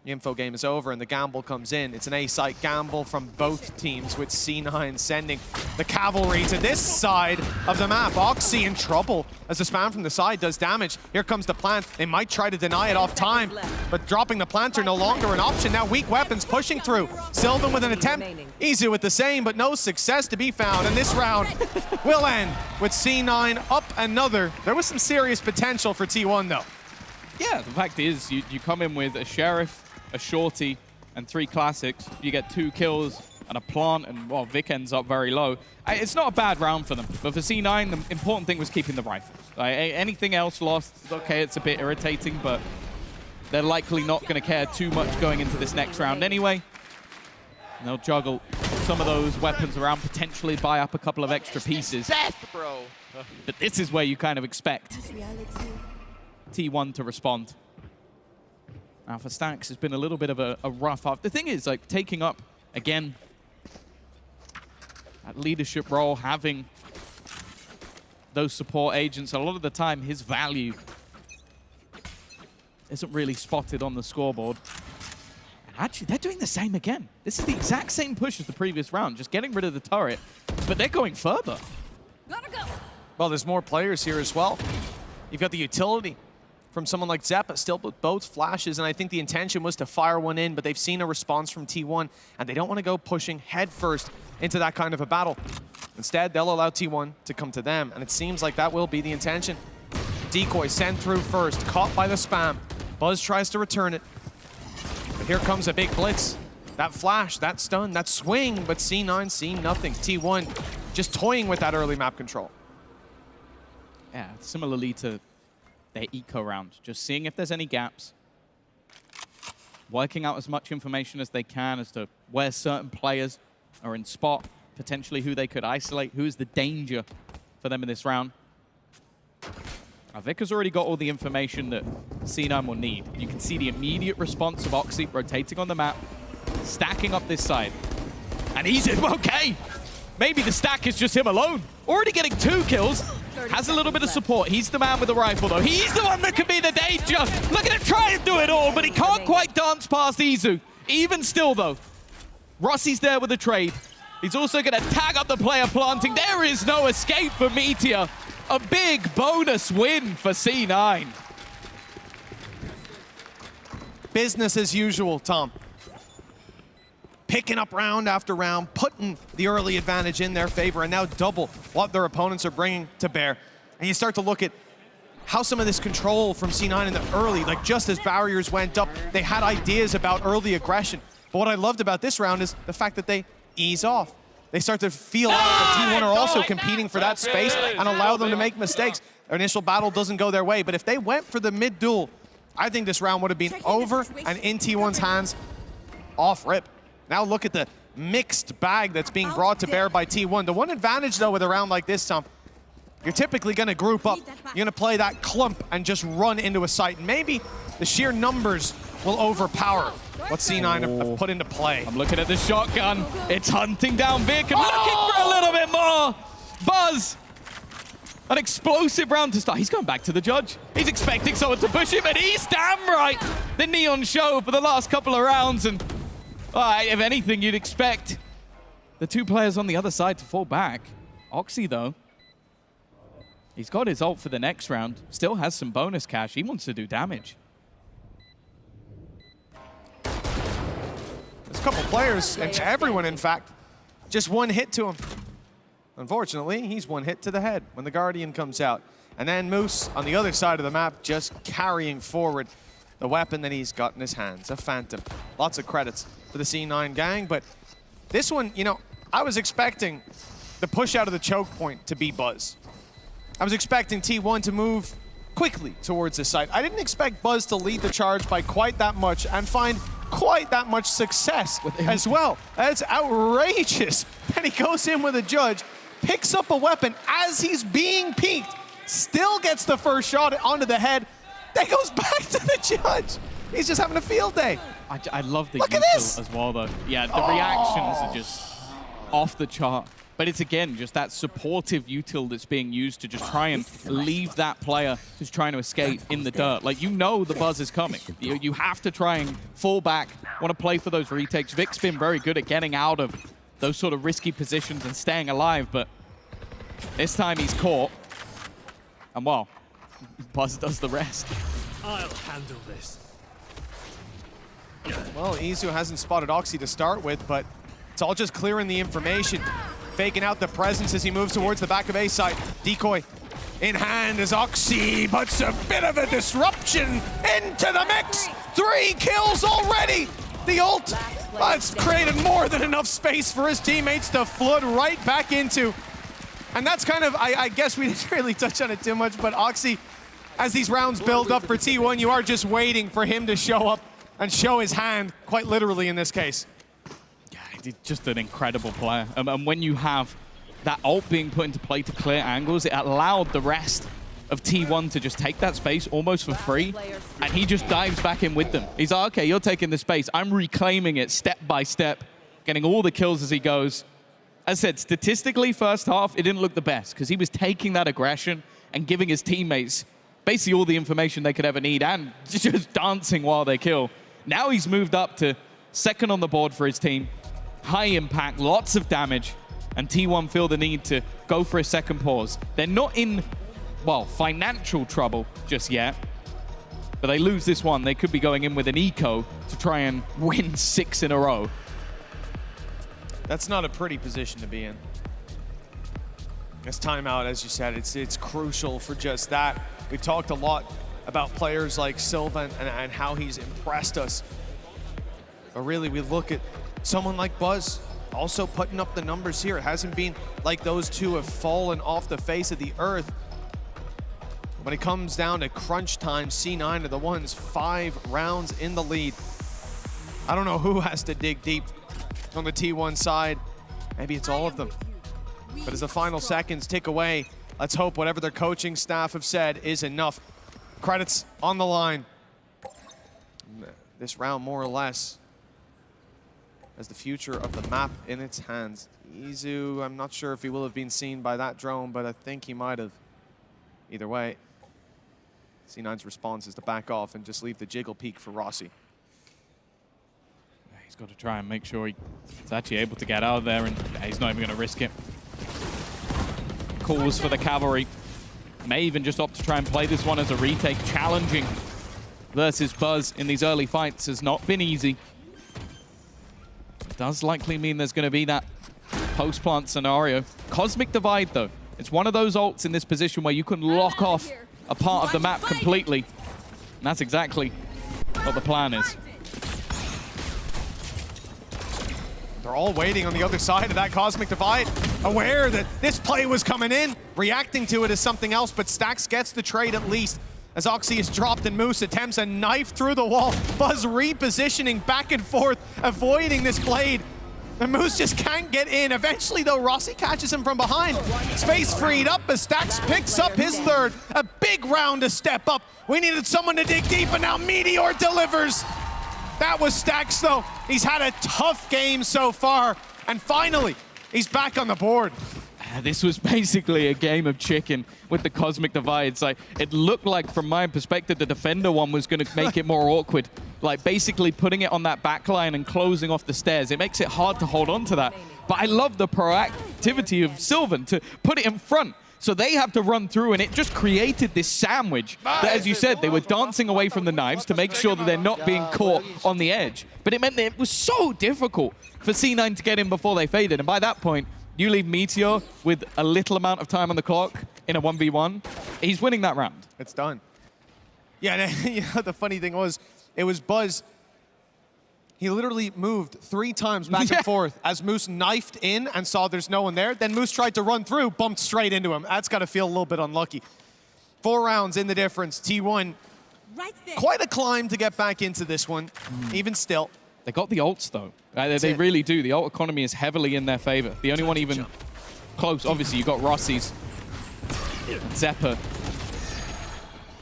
the info game is over and the gamble comes in. It's an A-site gamble from both teams, with C9 sending the cavalry to this side of the map. Oxy in trouble as the spam from the side does damage. Here comes the plant. They might try to deny it off time, but dropping the planter no longer an option. Now weak weapons pushing through. Sylvan with an attempt. Easy with the same, but no success to be found. And this round will end with C9 up another. There was some serious potential for T1 though. Yeah, the fact is, you come in with a Sheriff, a Shorty, and 3 classics. You get 2 kills and a plant, and, well, Vic ends up very low. It's not a bad round for them, but for C9, the important thing was keeping the rifles. Anything else lost, okay, it's a bit irritating, but they're likely not going to care too much going into this next round anyway. And they'll juggle some of those weapons around, potentially buy up a couple of extra pieces. But this is where you kind of expect T1 to respond. Now for Stax, it's been a little bit of a rough half. The thing is, like, taking up, again, that leadership role, having those support agents, a lot of the time his value isn't really spotted on the scoreboard. And actually, they're doing the same again. This is the exact same push as the previous round, just getting rid of the turret, but they're going further. Gotta go. Well, there's more players here as well. You've got the utility from someone like Zeppa, still with both flashes, and I think the intention was to fire one in, but they've seen a response from T1, and they don't want to go pushing headfirst into that kind of a battle. Instead, they'll allow T1 to come to them, and it seems like that will be the intention. Decoy sent through first, caught by the spam. Buzz tries to return it, but here comes a big blitz. That flash, that stun, that swing, but C9 see nothing. T1 just toying with that early map control. Yeah, similarly to their eco round, just seeing if there's any gaps, working out as much information as they can as to where certain players are in spot, potentially who they could isolate, who is the danger for them in this round. Vic has already got all the information that C9 will need. You can see the immediate response of Oxy rotating on the map, stacking up this side. And he's in, okay! Maybe the stack is just him alone. Already getting 2 kills. Has a little bit of support. He's the man with the rifle, though. He's the one that could be the danger. Look at him try and do it all, but he can't quite dance past Izu. Even still, though, Rossi's there with the trade. He's also going to tag up the player planting. There is no escape for Meteor. A big bonus win for C9. Business as usual, Tom. Picking up round after round, putting the early advantage in their favor, and now double what their opponents are bringing to bear. And you start to look at how some of this control from C9 in the early, like just as barriers went up, they had ideas about early aggression. But what I loved about this round is the fact that they ease off. They start to feel out that T1 are also competing for that space and allow them to make mistakes. Their initial battle doesn't go their way, but if they went for the mid duel, I think this round would have been over and in T1's hands off rip. Now look at the mixed bag that's being brought to bear by T1. The one advantage, though, with a round like this, Tom, you're typically going to group up. You're going to play that clump and just run into a site. Maybe the sheer numbers will overpower what C9 have put into play. I'm looking at the shotgun. It's hunting down Vic and looking for a little bit more. Buzz. An explosive round to start. He's going back to the judge. He's expecting someone to push him, and he's damn right. The Neon show for the last couple of rounds, and if anything, you'd expect the 2 players on the other side to fall back. Oxy, though, he's got his ult for the next round. Still has some bonus cash. He wants to do damage. There's a couple players, and everyone, in fact, just one hit to him. Unfortunately, he's one hit to the head when the Guardian comes out. And then Moose, on the other side of the map, just carrying forward the weapon that he's got in his hands, a Phantom. Lots of credits for the C9 gang, but this one, you know, I was expecting the push out of the choke point to be Buzz. I was expecting T1 to move quickly towards this site. I didn't expect Buzz to lead the charge by quite that much and find quite that much success as well. That's outrageous. Then he goes in with a judge, picks up a weapon as he's being peeked, still gets the first shot onto the head, then goes back to the judge. He's just having a field day. I love the Look at this as well, though. Yeah, the reactions are just off the chart. But it's, again, just that supportive util that's being used to just try and leave that player who's trying to escape in the dirt. Like, you know the buzz is coming. You have to try and fall back, want to play for those retakes. Vic's been very good at getting out of those sort of risky positions and staying alive, but this time he's caught. And, well, Buzz does the rest. I'll handle this. Well, Izu hasn't spotted Oxy to start with, but it's all just clearing the information. Faking out the presence as he moves towards the back of A site. Decoy in hand as Oxy puts a bit of a disruption into the mix. 3 kills already. The ult has created more than enough space for his teammates to flood right back into. And that's kind of, I guess we didn't really touch on it too much, but Oxy, as these rounds build up for T1, you are just waiting for him to show up and show his hand, quite literally in this case. Yeah, he's just an incredible player. And when you have that ult being put into play to clear angles, it allowed the rest of T1 to just take that space almost for free, and he just dives back in with them. He's like, okay, you're taking the space. I'm reclaiming it step by step, getting all the kills as he goes. As I said, statistically, first half, it didn't look the best because he was taking that aggression and giving his teammates basically all the information they could ever need and just dancing while they kill. Now he's moved up to second on the board for his team. High impact, lots of damage. and T1 feel the need to go for a second pause. They're not in, well, financial trouble just yet, but they lose this one. They could be going in with an eco to try and win 6 in a row. That's not a pretty position to be in. This timeout, as you said, it's crucial for just that. We've talked a lot about players like Sylvan and how he's impressed us. But really, we look at someone like Buzz also putting up the numbers here. It hasn't been like those two have fallen off the face of the earth. When it comes down to crunch time, C9 are the ones 5 rounds in the lead. I don't know who has to dig deep on the T1 side. Maybe it's all of them. But as the final seconds tick away, let's hope whatever their coaching staff have said is enough. Credits on the line. This round, more or less, has the future of the map in its hands. Izu, I'm not sure if he will have been seen by that drone, but I think he might have. Either way, C9's response is to back off and just leave the jiggle peak for Rossi. He's got to try and make sure he's actually able to get out of there, and he's not even going to risk it. Calls for the cavalry. May even just opt to try and play this one as a retake. Challenging versus Buzz in these early fights has not been easy. It does likely mean there's going to be that post-plant scenario. Cosmic Divide, though. It's one of those ults in this position where you can lock off a part of the map completely. And that's exactly what the plan is. They're all waiting on the other side of that Cosmic Divide, aware that this play was coming in, reacting to it as something else, but Stax gets the trade at least. As Oxy is dropped and Moose attempts a knife through the wall. Buzz repositioning back and forth, avoiding this blade. And Moose just can't get in. Eventually, though, Rossi catches him from behind. Space freed up as Stax picks up his third. A big round to step up. We needed someone to dig deep, and now Meteor delivers. That was Stax, though. He's had a tough game so far. And finally, he's back on the board. This was basically a game of chicken with the Cosmic Divides. Like, it looked like, from my perspective, the Defender one was going to make it more awkward. Like, basically putting it on that back line and closing off the stairs. It makes it hard to hold on to that. But I love the proactivity of Sylvan to put it in front. So they have to run through, and it just created this sandwich that, as you said, they were dancing away from the knives to make sure that they're not being caught on the edge. But it meant that it was so difficult for C9 to get in before they faded. And by that point, you leave Meteor with a little amount of time on the clock in a 1v1. He's winning that round. It's done. Yeah, and you know, the funny thing was, it was Buzz. He literally moved 3 times back and forth as Moose knifed in and saw there's no one there. Then Moose tried to run through, bumped straight into him. That's got to feel a little bit unlucky. 4 rounds in the difference. T1, quite a climb to get back into this one, even still. They got the ults, though. They really do. The ult economy is heavily in their favor. The only one even close, obviously, you got Rossi's, Zephyr.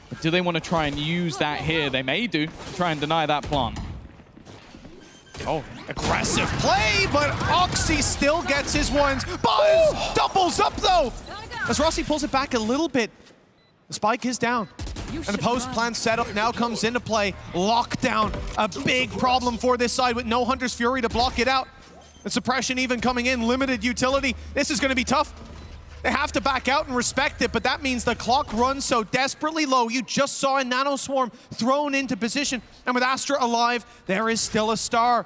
But do they want to try and use that here? They may do. Try and deny that plant. Oh, aggressive play, but Oxy still gets his ones. Buzz doubles up, though, as Rossi pulls it back a little bit. The spike is down. And the post-plan setup now comes into play. Lockdown, a big problem for this side with no Hunter's Fury to block it out. The suppression even coming in, limited utility. This is going to be tough. They have to back out and respect it, but that means the clock runs so desperately low. You just saw a Nano Swarm thrown into position, and with Astra alive, there is still a star.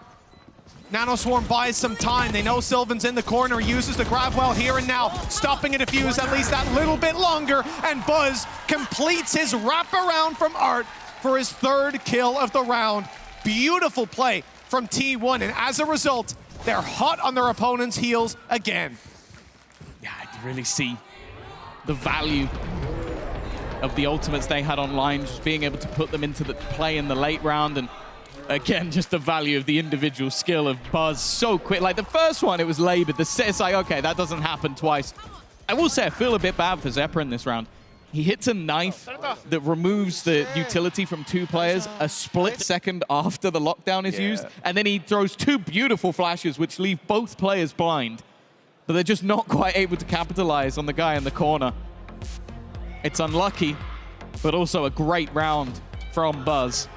Nano Swarm buys some time. They know Sylvan's in the corner, uses the grab well here and now, stopping a defuse at least that little bit longer, and Buzz completes his wraparound from Art for his 3rd kill of the round. Beautiful play from T1, and as a result, they're hot on their opponent's heels again. Yeah, I can really see the value of the ultimates they had online, just being able to put them into the play in the late round, and again, just the value of the individual skill of Buzz so quick. Like the first one, it was labored. It's like, okay, that doesn't happen twice. I will say I feel a bit bad for Zephyr in this round. He hits a knife that removes the utility from 2 players a split second after the lockdown is used, and then he throws 2 beautiful flashes which leave both players blind. But they're just not quite able to capitalize on the guy in the corner. It's unlucky, but also a great round from Buzz.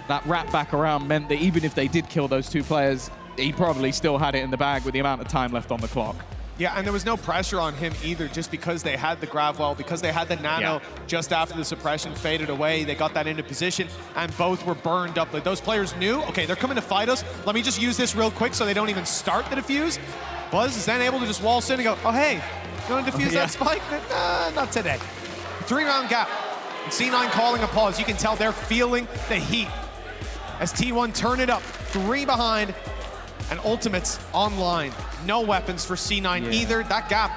That wrap back around meant that even if they did kill those 2 players, he probably still had it in the bag with the amount of time left on the clock. Yeah, and there was no pressure on him either, just because they had the grab well, because they had the nano just after the suppression faded away. They got that into position, and both were burned up. Like, those players knew, okay, they're coming to fight us. Let me just use this real quick so they don't even start the defuse. Buzz is then able to just waltz in and go, oh, hey, you want to defuse that spike? Nah, not today. 3-round gap. And C9 calling a pause. You can tell they're feeling the heat as T1 turn it up. 3 behind. And ultimates online. No weapons for C9 either. That gap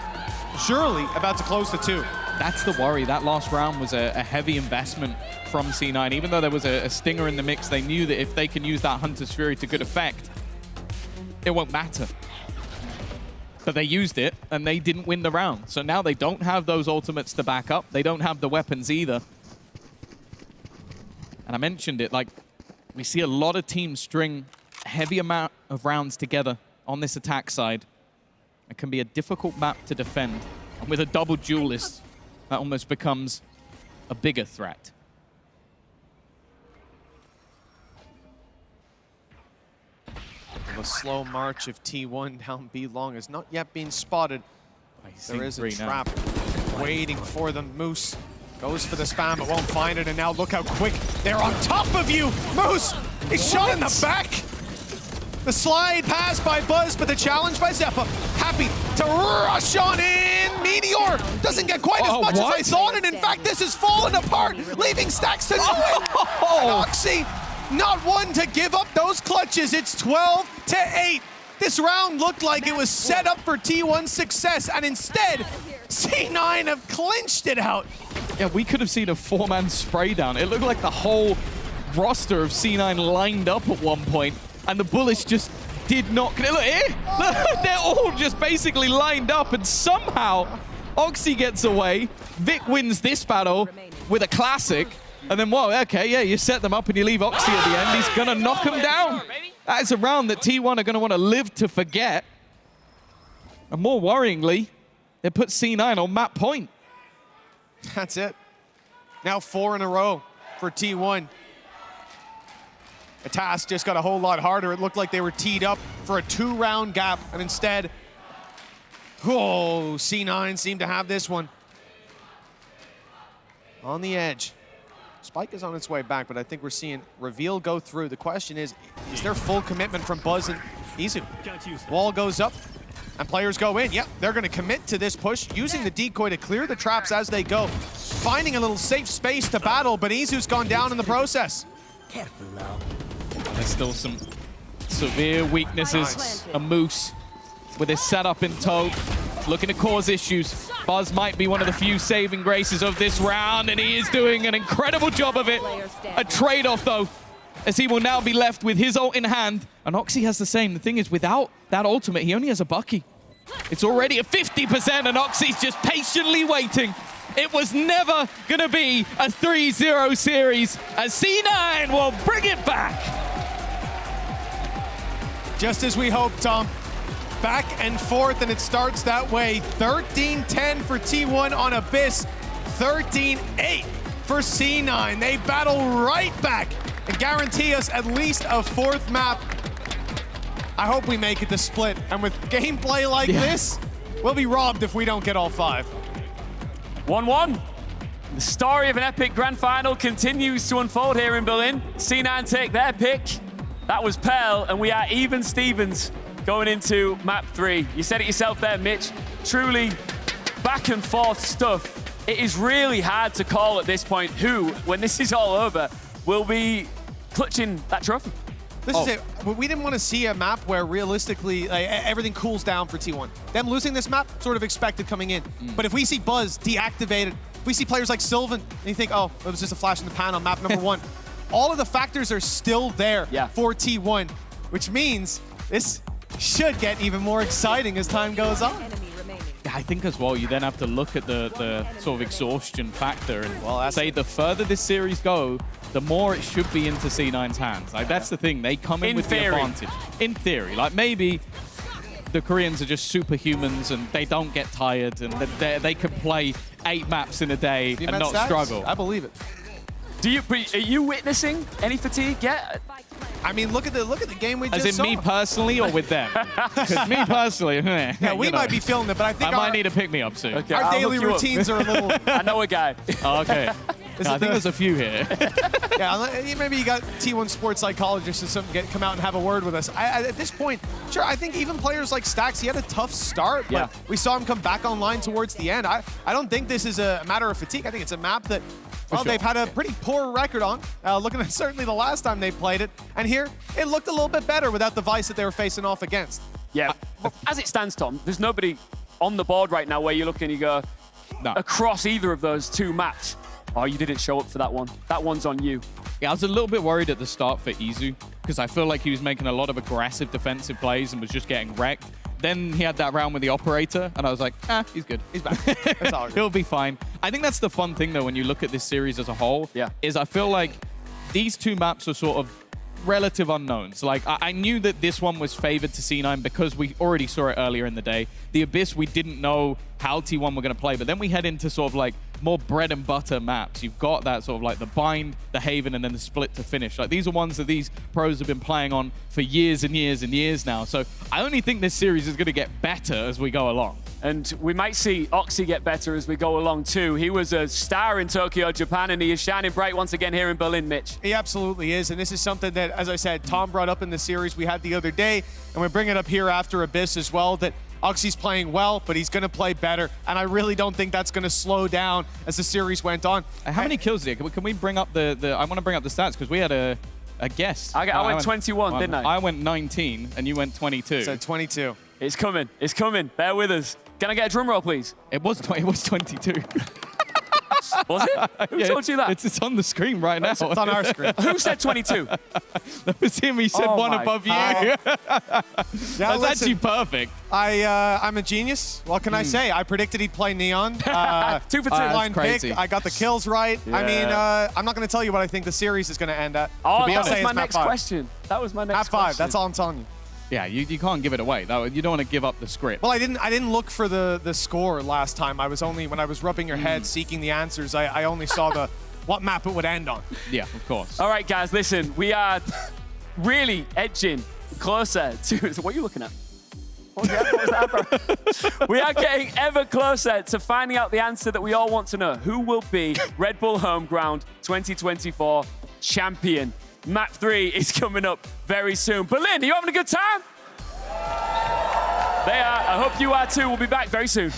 surely about to close to 2. That's the worry. That last round was a heavy investment from C9. Even though there was a stinger in the mix, they knew that if they can use that Hunter's Fury to good effect, it won't matter. But they used it, and they didn't win the round. So now they don't have those ultimates to back up. They don't have the weapons either. And I mentioned it, like, we see a lot of teams string a heavy amount of rounds together on this attack side. It can be a difficult map to defend. And with a double duelist, that almost becomes a bigger threat. The slow march of T1 down B long has not yet been spotted. There is a trap waiting for them. Moose goes for the spam, but won't find it. And now look how quick they're on top of you. Moose, he's shot in the back. The slide pass by Buzz, but the challenge by Zeppa. Happy to rush on in. Meteor doesn't get quite as much as I thought, and in fact, this is falling apart, leaving Stacks to do it. Oxy, not one to give up those clutches. It's 12-8. This round looked like it was set up for T1's success, and instead, C9 have clinched it out. Yeah, we could have seen a 4-man spray down. It looked like the whole roster of C9 lined up at one point. And the bullets just did not... Look here! They're all just basically lined up, and somehow Oxy gets away. Vic wins this battle with a classic. And then, whoa, okay, yeah, you set them up and you leave Oxy at the end. He's going to knock him down. That is a round that T1 are going to want to live to forget. And more worryingly, they put C9 on map point. That's it. Now 4 in a row for T1. The task just got a whole lot harder. It looked like they were teed up for a 2-round gap, and instead, C9 seemed to have this one. On the edge. Spike is on its way back, but I think we're seeing Reveal go through. The question is there full commitment from Buzz and Izu? Wall goes up, and players go in. Yep, they're going to commit to this push, using the decoy to clear the traps as they go. Finding a little safe space to battle, but Izu's gone down in the process. Careful now. There's still some severe weaknesses. Nice. A Moose with his setup in tow, looking to cause issues. Buzz might be one of the few saving graces of this round, and he is doing an incredible job of it. A trade-off, though, as he will now be left with his ult in hand. And Oxy has the same. The thing is, without that ultimate, he only has a Bucky. It's already at 50%, and Oxy's just patiently waiting. It was never going to be a 3-0 series, as C9 will bring it back. Just as we hoped, Tom. Back and forth, and it starts that way. 13-10 for T1 on Abyss. 13-8 for C9. They battle right back and guarantee us at least a 4th map. I hope we make it to split. And with gameplay like this, we'll be robbed if we don't get all 5. 1-1. The story of an epic grand final continues to unfold here in Berlin. C9 take their pick. That was Pearl, and we are even Stevens going into map 3. You said it yourself there, Mitch. Truly back and forth stuff. It is really hard to call at this point who, when this is all over, will be clutching that trophy. This is it. We didn't want to see a map where realistically everything cools down for T1. Them losing this map, sort of expected coming in. But if we see Buzz deactivated, if we see players like Sylvan, and you think, oh, it was just a flash in the pan on map number 1. All of the factors are still there for T1, which means this should get even more exciting as time goes on. Yeah, I think as well, you then have to look at the sort of exhaustion factor and say the further this series go, the more it should be into C9's hands. Like, that's the thing. They come in with the advantage. In theory. Like, maybe the Koreans are just superhumans and they don't get tired and they can play 8 maps in a day and not struggle. I believe it. Are you witnessing any fatigue yet? I mean, look at the game we just As in saw. me personally or with them? Because me personally, Yeah, we might be feeling it, but I think I might need to pick me up soon. Okay, our I'll daily hook you up. routines are a little. I know a guy. Oh, okay. No, I think there's a few here. Yeah, maybe you got T1 sports psychologists or something come out and have a word with us. At this point, sure, I think even players like Stax, he had a tough start, but Yeah. we saw him come back online towards the end. I don't think this is a matter of fatigue. I think it's a map that, well, sure. they've had a pretty poor record on, looking at certainly the last time they played it. And here, it looked a little bit better without the vice that they were facing off against. Yeah. As it stands, Tom, there's nobody on the board right now where you look and you go No. across either of those two maps. Oh, you didn't show up for that one. That one's on you. Yeah, I was a little bit worried at the start for Izu because I feel like he was making a lot of aggressive defensive plays and was just getting wrecked. Then he had that round with the operator, and I was like, he's good. He's back. That's all. He'll be fine. I think that's the fun thing, though, when you look at this series as a whole, is I feel like these two maps are sort of relative unknowns. Like, I knew that this one was favored to C9 because we already saw it earlier in the day. The Abyss, we didn't know how T1 were going to play, but then we head into sort of like more bread and butter maps. You've got that sort of like the Bind, the Haven, and then the Split to finish. Like, these are ones that these pros have been playing on for years and years and years now. So I only think this series is going to get better as we go along. And we might see Oxy get better as we go along too. He was a star in Tokyo, Japan, and he is shining bright once again here in Berlin, Mitch. He absolutely is, and this is something that, as I said, Tom brought up in the series we had the other day, and we bring it up here after Abyss as well, that Oxy's playing well, but he's going to play better, and I really don't think that's going to slow down as the series went on. How many kills did he? Can we bring up the I want to bring up the stats because we had a guess. I went 21, didn't I? I went 19, and you went 22. So 22. It's coming. It's coming. Bear with us. Can I get a drum roll, please? It was 22. Was it? Who told you that? It's on the screen right now. It's on our screen. Who said 22? That was him. He said Oh one my above you. Yeah, That's listen, actually perfect. I'm a genius. What can I say? I predicted he'd play Neon. 2 for 2. Blind crazy. pick. I got the kills right. I mean, Yeah. I'm not going to tell you what I think the series is going to end at. Oh, be that honest, was my it's map next 5. question. That was my next Map 5. question. That's all I'm telling you. Yeah, you can't give it away. You don't want to give up the script. Well, I didn't look for the score last time. I was only, when I was rubbing your head seeking the answers, I only saw the what map it would end on. Yeah, of course. All right, guys, listen. We are really edging closer to... What are you looking at? What was that? We are getting ever closer to finding out the answer that we all want to know. Who will be Red Bull Homeground 2024 champion? Map 3 is coming up very soon. Berlin, are you having a good time? They are. I hope you are too. We'll be back very soon.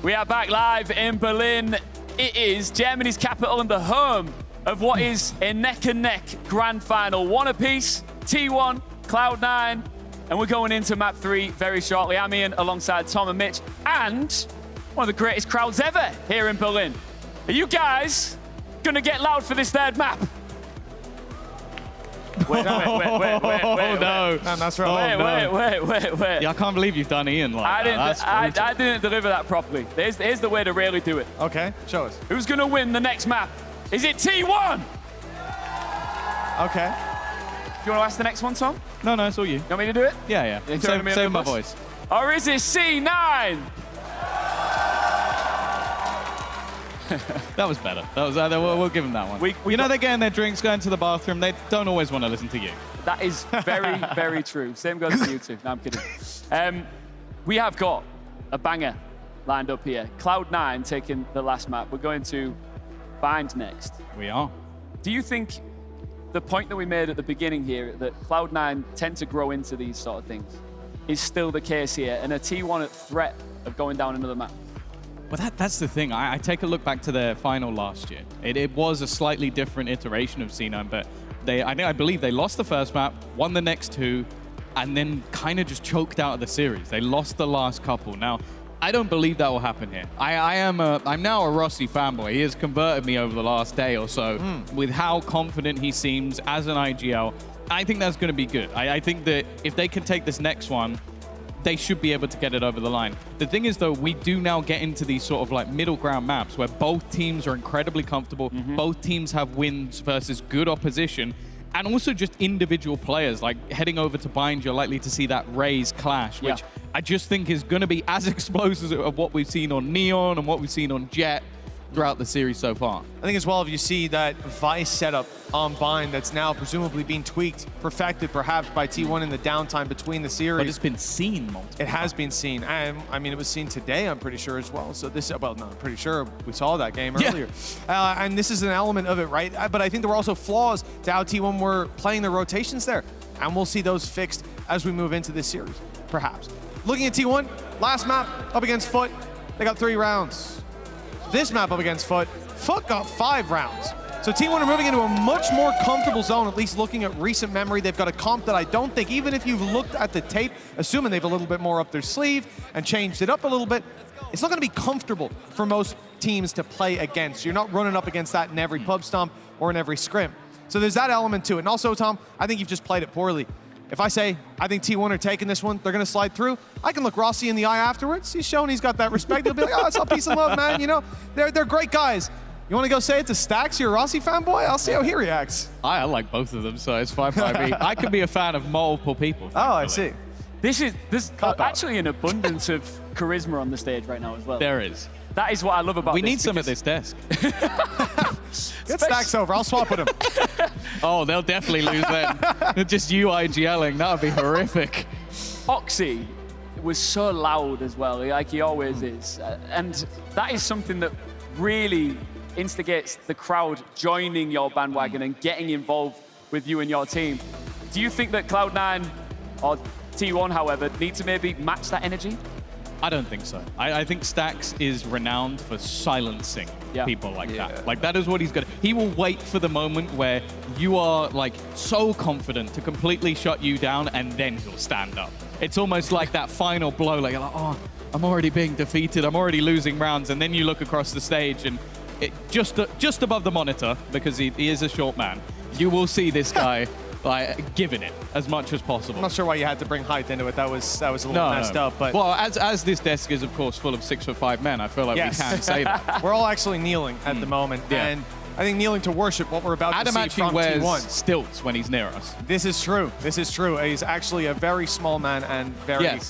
We are back live in Berlin. It is Germany's capital and the home of what is a neck-and-neck grand final. One apiece, T1, Cloud9, and we're going into map 3 very shortly. I'm Ian alongside Tom and Mitch, and one of the greatest crowds ever here in Berlin. Are you guys gonna get loud for this third map? Wait, Oh, no. That's right. Wait. Yeah, I can't believe you've done Ian like I that. I didn't deliver that properly. Here's the way to really do it. Okay, show us. Who's gonna win the next map? Is it T1? Okay. Do you want to ask the next one, Tom? No, it's all you. You want me to do it? Yeah. You throwing me under Save the my bus? voice. Or is it C9? That was better. We'll give them that one. We they're getting their drinks, going to the bathroom. They don't always want to listen to you. That is very, very true. Same goes for you two. No, I'm kidding. We have got a banger lined up here. Cloud9 taking the last map. We're going to Bind next. We are. Do you think the point that we made at the beginning here, that Cloud9 tend to grow into these sort of things, is still the case here, and a T1 at threat of going down another map? Well, that's the thing. I take a look back to their final last year. It was a slightly different iteration of C9, but I believe they lost the first map, won the next two, and then kind of just choked out of the series. They lost the last couple. Now, I don't believe that will happen here. I'm now a Rossi fanboy. He has converted me over the last day or so with how confident he seems as an IGL. I think that's going to be good. I think that if they can take this next one, they should be able to get it over the line. The thing is, though, we do now get into these sort of like middle ground maps where both teams are incredibly comfortable. Both teams have wins versus good opposition. And also just individual players, like heading over to Bind, you're likely to see that Raze clash, which I just think is going to be as explosive of what we've seen on Neon and what we've seen on Jet throughout the series so far. I think as well, if you see that Vice setup on Bind that's now presumably being tweaked, perfected perhaps by T1 in the downtime between the series. But it's been seen multiple It has been seen. And I mean, it was seen today, I'm pretty sure as well. So this, well, no, I'm pretty sure we saw that game earlier. And this is an element of it, right? But I think there were also flaws to how T1 were playing their rotations there. And we'll see those fixed as we move into this series, perhaps. Looking at T1, last map up against Foot, they got 3 rounds. This map up against Foot, Foot got 5 rounds. So T1 are moving into a much more comfortable zone, at least looking at recent memory. They've got a comp that I don't think, even if you've looked at the tape, assuming they've a little bit more up their sleeve and changed it up a little bit, it's not going to be comfortable for most teams to play against. You're not running up against that in every pub stomp or in every scrim. So there's that element to it. And also, Tom, I think you've just played it poorly. If I say, I think T1 are taking this one, they're going to slide through, I can look Rossi in the eye afterwards. He's shown he's got that respect. He'll be like, oh, it's all peace and love, man. You know, they're great guys. You want to go say it to Stax, you're a Rossi fanboy? I'll see how he reacts. I like both of them, so it's fine by me. I could be a fan of multiple people. Oh, I see. There's actually an abundance of charisma on the stage right now as well. There is. That is what I love about this. We need some at this desk. Get Stax over. I'll swap with him. Oh, they'll definitely lose then. Just you IGLing. That would be horrific. Oxy was so loud as well, like he always is. And that is something that really instigates the crowd joining your bandwagon and getting involved with you and your team. Do you think that Cloud9 or T1, however, need to maybe match that energy? I don't think so. I think Stax is renowned for silencing people like that. Like, that is what he's good at. He will wait for the moment where you are, like, so confident to completely shut you down, and then he'll stand up. It's almost like that final blow, like, oh, I'm already being defeated, I'm already losing rounds, and then you look across the stage, and just above the monitor, because he is a short man, you will see this guy like giving it as much as possible. I'm not sure why you had to bring height into it. That was a little messed up. But well, as this desk is of course full of 6'5" men, I feel like we can say that. We're all actually kneeling at the moment, and I think kneeling to worship what we're about Adam to see actually from wears T1. stilts when he's near us. This is true. This is true. He's actually a very small man and very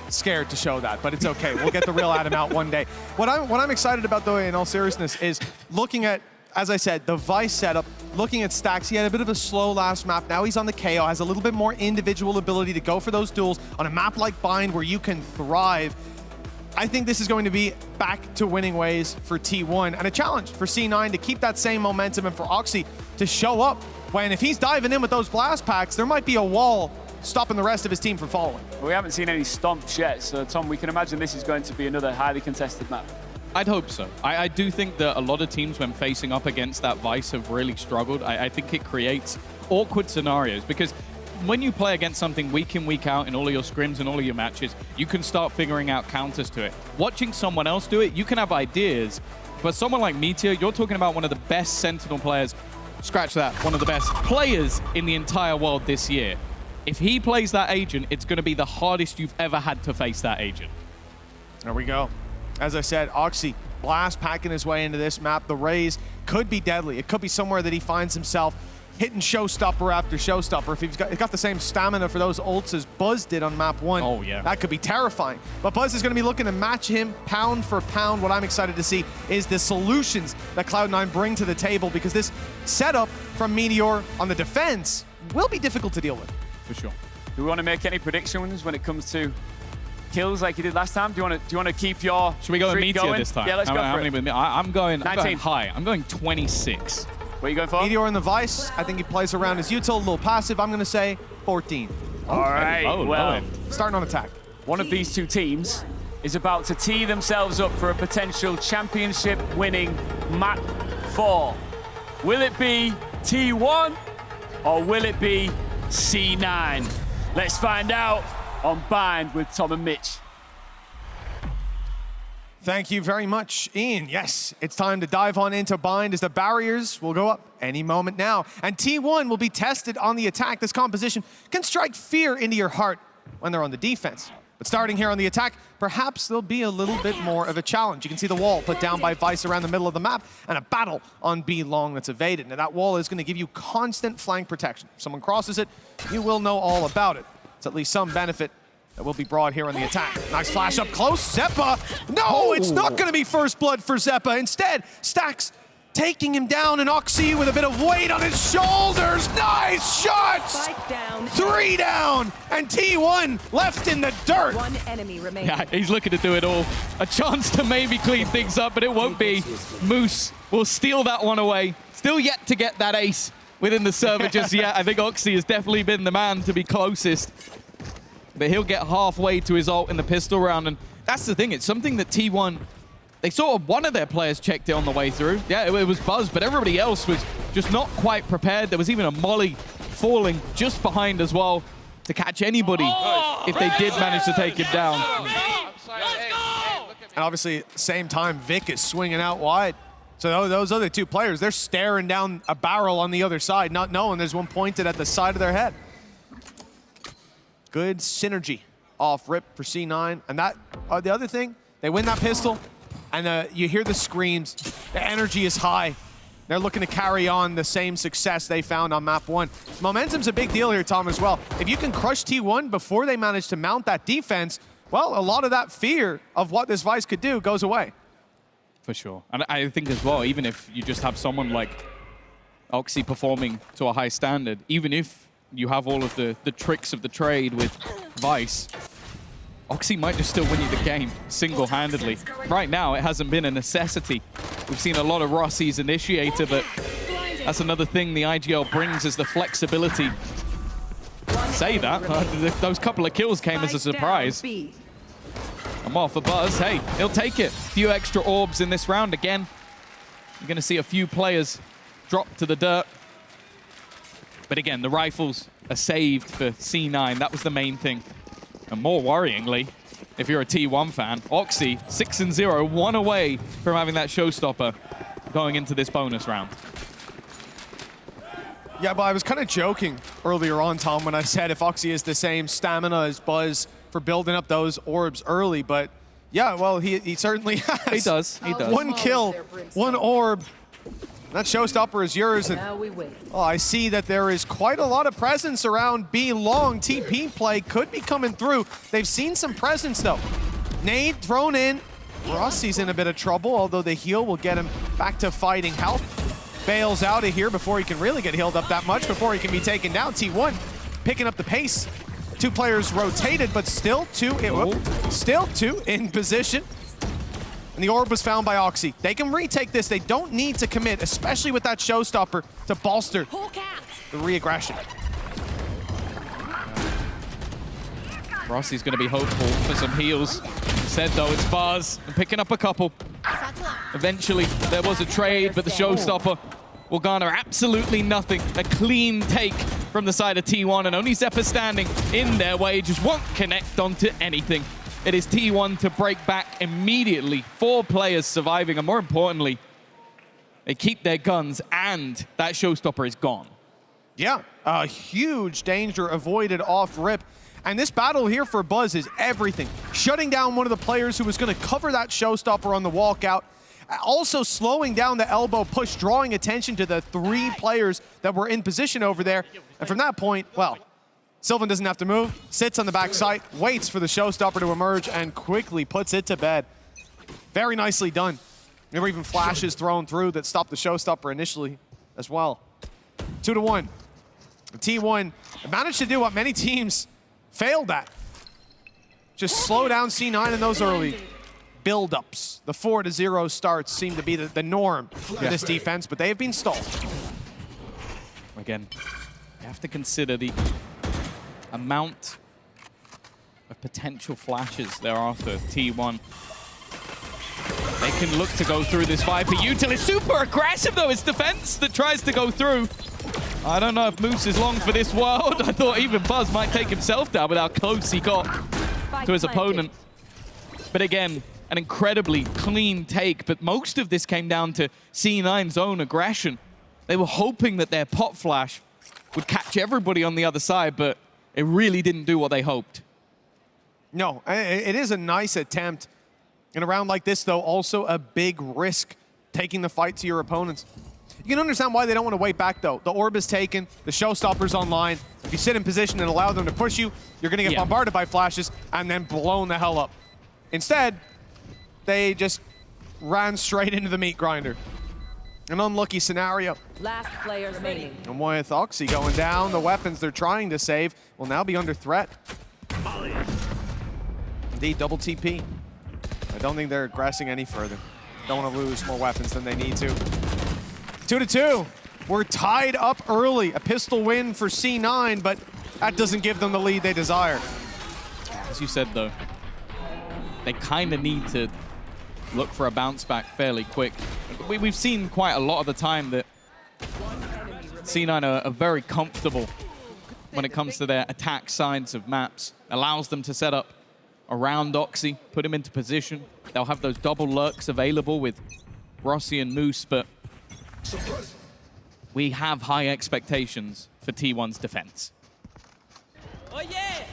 scared to show that, but it's okay. We'll get the real Adam out one day. What I'm excited about, though, in all seriousness, is looking at, as I said, the Vice setup, looking at Stax. He had a bit of a slow last map. Now he's on the KO, has a little bit more individual ability to go for those duels on a map like Bind where you can thrive. I think this is going to be back to winning ways for T1 and a challenge for C9 to keep that same momentum and for Oxy to show up when, if he's diving in with those blast packs, there might be a wall stopping the rest of his team from following. We haven't seen any stomps yet, so Tom, we can imagine this is going to be another highly contested map. I'd hope so. I do think that a lot of teams, when facing up against that Vice, have really struggled. I think it creates awkward scenarios because when you play against something week in, week out in all of your scrims and all of your matches, you can start figuring out counters to it. Watching someone else do it, you can have ideas, but someone like Meteor, you're talking about one of the best Sentinel players, scratch that, one of the best players in the entire world this year. If he plays that agent, it's going to be the hardest you've ever had to face that agent. There we go. As I said, Oxy, blast packing his way into this map. The raise could be deadly. It could be somewhere that he finds himself hitting showstopper after showstopper. If he's got the same stamina for those ults as Buzz did on map 1, oh, yeah, that could be terrifying. But Buzz is going to be looking to match him pound for pound. What I'm excited to see is the solutions that Cloud9 bring to the table, because this setup from Meteor on the defense will be difficult to deal with. For sure. Do we want to make any predictions when it comes to kills like you did last time? Do you want to keep your Should we go with Meteor going? this time? Yeah, let's go for it. I'm going 19. high. I'm going 26. What are you going for? Meteor in the Vice. I think he plays around his util, a little passive. I'm going to say 14. All right, well, starting on attack. one of these two teams is about to tee themselves up for a potential championship-winning map 4. Will it be T1 or will it be C9? Let's find out on Bind with Tom and Mitch. Thank you very much, Ian. Yes, it's time to dive on into Bind as the barriers will go up any moment now. And T1 will be tested on the attack. This composition can strike fear into your heart when they're on the defense. But starting here on the attack, perhaps there'll be a little bit more of a challenge. You can see the wall put down by Vice around the middle of the map and a battle on B long that's evaded. Now that wall is going to give you constant flank protection. If someone crosses it, you will know all about it. It's at least some benefit that will be brought here on the attack. Nice flash up close. Zeppa. No, it's not going to be first blood for Zeppa. Instead, Stax taking him down, and Oxy with a bit of weight on his shoulders. Nice shots! 3 down, and T1 left in the dirt. One enemy remaining. Yeah, he's looking to do it all. A chance to maybe clean things up, but it won't be. Moose will steal that one away. Still yet to get that ace within the server just yet. I think Oxy has definitely been the man to be closest. But he'll get halfway to his ult in the pistol round, and that's the thing. It's something that T1, they sort of, one of their players checked it on the way through. Yeah, it was Buzz, but everybody else was just not quite prepared. There was even a molly falling just behind as well to catch anybody if they did manage to take him down. And obviously, same time, Vic is swinging out wide. So those other two players, they're staring down a barrel on the other side, not knowing there's one pointed at the side of their head. Good synergy off rip for C9. And that, the other thing, they win that pistol, and you hear the screams. The energy is high. They're looking to carry on the same success they found on map 1. Momentum's a big deal here, Tom, as well. If you can crush T1 before they manage to mount that defense, well, a lot of that fear of what this Vice could do goes away. For sure. And I think as well, even if you just have someone like Oxy performing to a high standard, even if you have all of the tricks of the trade with Vice, Oxy might just still win you the game single-handedly. Right now, it hasn't been a necessity. We've seen a lot of Rossi's initiator, but that's another thing the IGL brings is the flexibility. Say that, those couple of kills came as a surprise. I'm off for Buzz. Hey, he'll take it. A few extra orbs in this round again. You're going to see a few players drop to the dirt. But again, the rifles are saved for C9. That was the main thing. And more worryingly, if you're a T1 fan, Oxy 6-0, 1 away from having that showstopper going into this bonus round. Yeah, but I was kind of joking earlier on, Tom, when I said if Oxy is the same stamina as Buzz for building up those orbs early, but yeah, well, he certainly has. He does. 1 kill, 1 orb. That showstopper is yours. And I see that there is quite a lot of presence around B long. TP play could be coming through. They've seen some presence, though. Nade thrown in. Rossi's in a bit of trouble, although the heal will get him back to fighting health. Bails out of here before he can really get healed up that much, before he can be taken down. T1 picking up the pace. 2 players rotated, but still two in position. And the orb was found by Oxy. They can retake this. They don't need to commit, especially with that showstopper to bolster the re-aggression. Rossi's going to be hopeful for some heals. Instead, though, it's Buzz and picking up a couple. Eventually, there was a trade, but the showstopper will garner absolutely nothing. A clean take from the side of T1, and only Zephyr standing in their way, just won't connect onto anything. It is T1 to break back immediately. 4 players surviving, and more importantly, they keep their guns, and that showstopper is gone. Yeah, a huge danger avoided off rip. And this battle here for Buzz is everything. Shutting down one of the players who was going to cover that showstopper on the walkout. Also slowing down the elbow push, drawing attention to the 3 players that were in position over there. And from that point, well, Sylvan doesn't have to move, sits on the back side, waits for the showstopper to emerge, and quickly puts it to bed. Very nicely done. There were even flashes thrown through that stopped the showstopper initially as well. 2-1. T1 managed to do what many teams failed at. Just slow down C9 in those early build-ups. The 4-0 starts seem to be the norm for this defense, but they have been stalled. Again, you have to consider the amount of potential flashes there are for T1. They can look to go through this Viper. Util is super aggressive, though. It's defense that tries to go through. I don't know if Moose is long for this world. I thought even Buzz might take himself down with how close he got to his opponent. But again, an incredibly clean take. But most of this came down to C9's own aggression. They were hoping that their pot flash would catch everybody on the other side, but it really didn't do what they hoped. No, it is a nice attempt. In a round like this, though, also a big risk taking the fight to your opponents. You can understand why they don't want to wait back, though. The orb is taken, the showstopper's online. If you sit in position and allow them to push you, you're going to get bombarded by flashes and then blown the hell up. Instead, they just ran straight into the meat grinder. An unlucky scenario. Last player remaining. And with Oxy going down, the weapons they're trying to save will now be under threat. Indeed, double TP. I don't think they're aggressing any further. Don't want to lose more weapons than they need to. 2-2. We're tied up early. A pistol win for C9, but that doesn't give them the lead they desire. As you said, though, they kind of need to look for a bounce back fairly quick. We've seen quite a lot of the time that C9 are very comfortable when it comes to their attack sides of maps. Allows them to set up around Oxy, put him into position. They'll have those double lurks available with Rossi and Moose, but we have high expectations for T1's defense.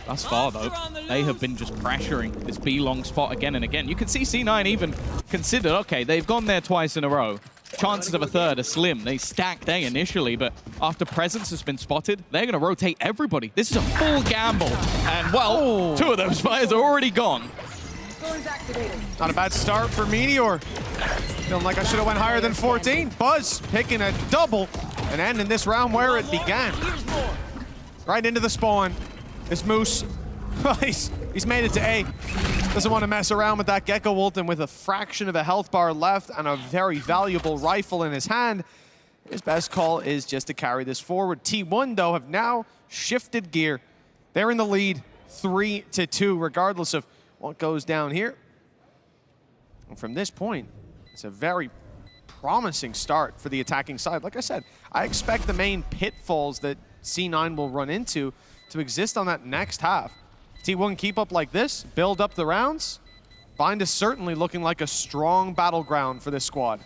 Thus far, though, they have been just pressuring this B-long spot again and again. You can see C9 even considered, okay, they've gone there twice in a row. Chances of a third are slim. They stacked A initially, but after presence has been spotted, they're going to rotate everybody. This is a full gamble. And, well, 2 of those players are already gone. Not a bad start for Meteor. Feeling like I should have went higher than 14. Buzz picking a double and ending this round where it began. Right into the spawn. This Moose, he's made it to A. Doesn't want to mess around with that Gecko ult, and with a fraction of a health bar left and a very valuable rifle in his hand, his best call is just to carry this forward. T1, though, have now shifted gear. They're in the lead 3-2, regardless of what goes down here. And from this point, it's a very promising start for the attacking side. Like I said, I expect the main pitfalls that C9 will run into to exist on that next half. T1 keep up like this, build up the rounds. Bind is certainly looking like a strong battleground for this squad.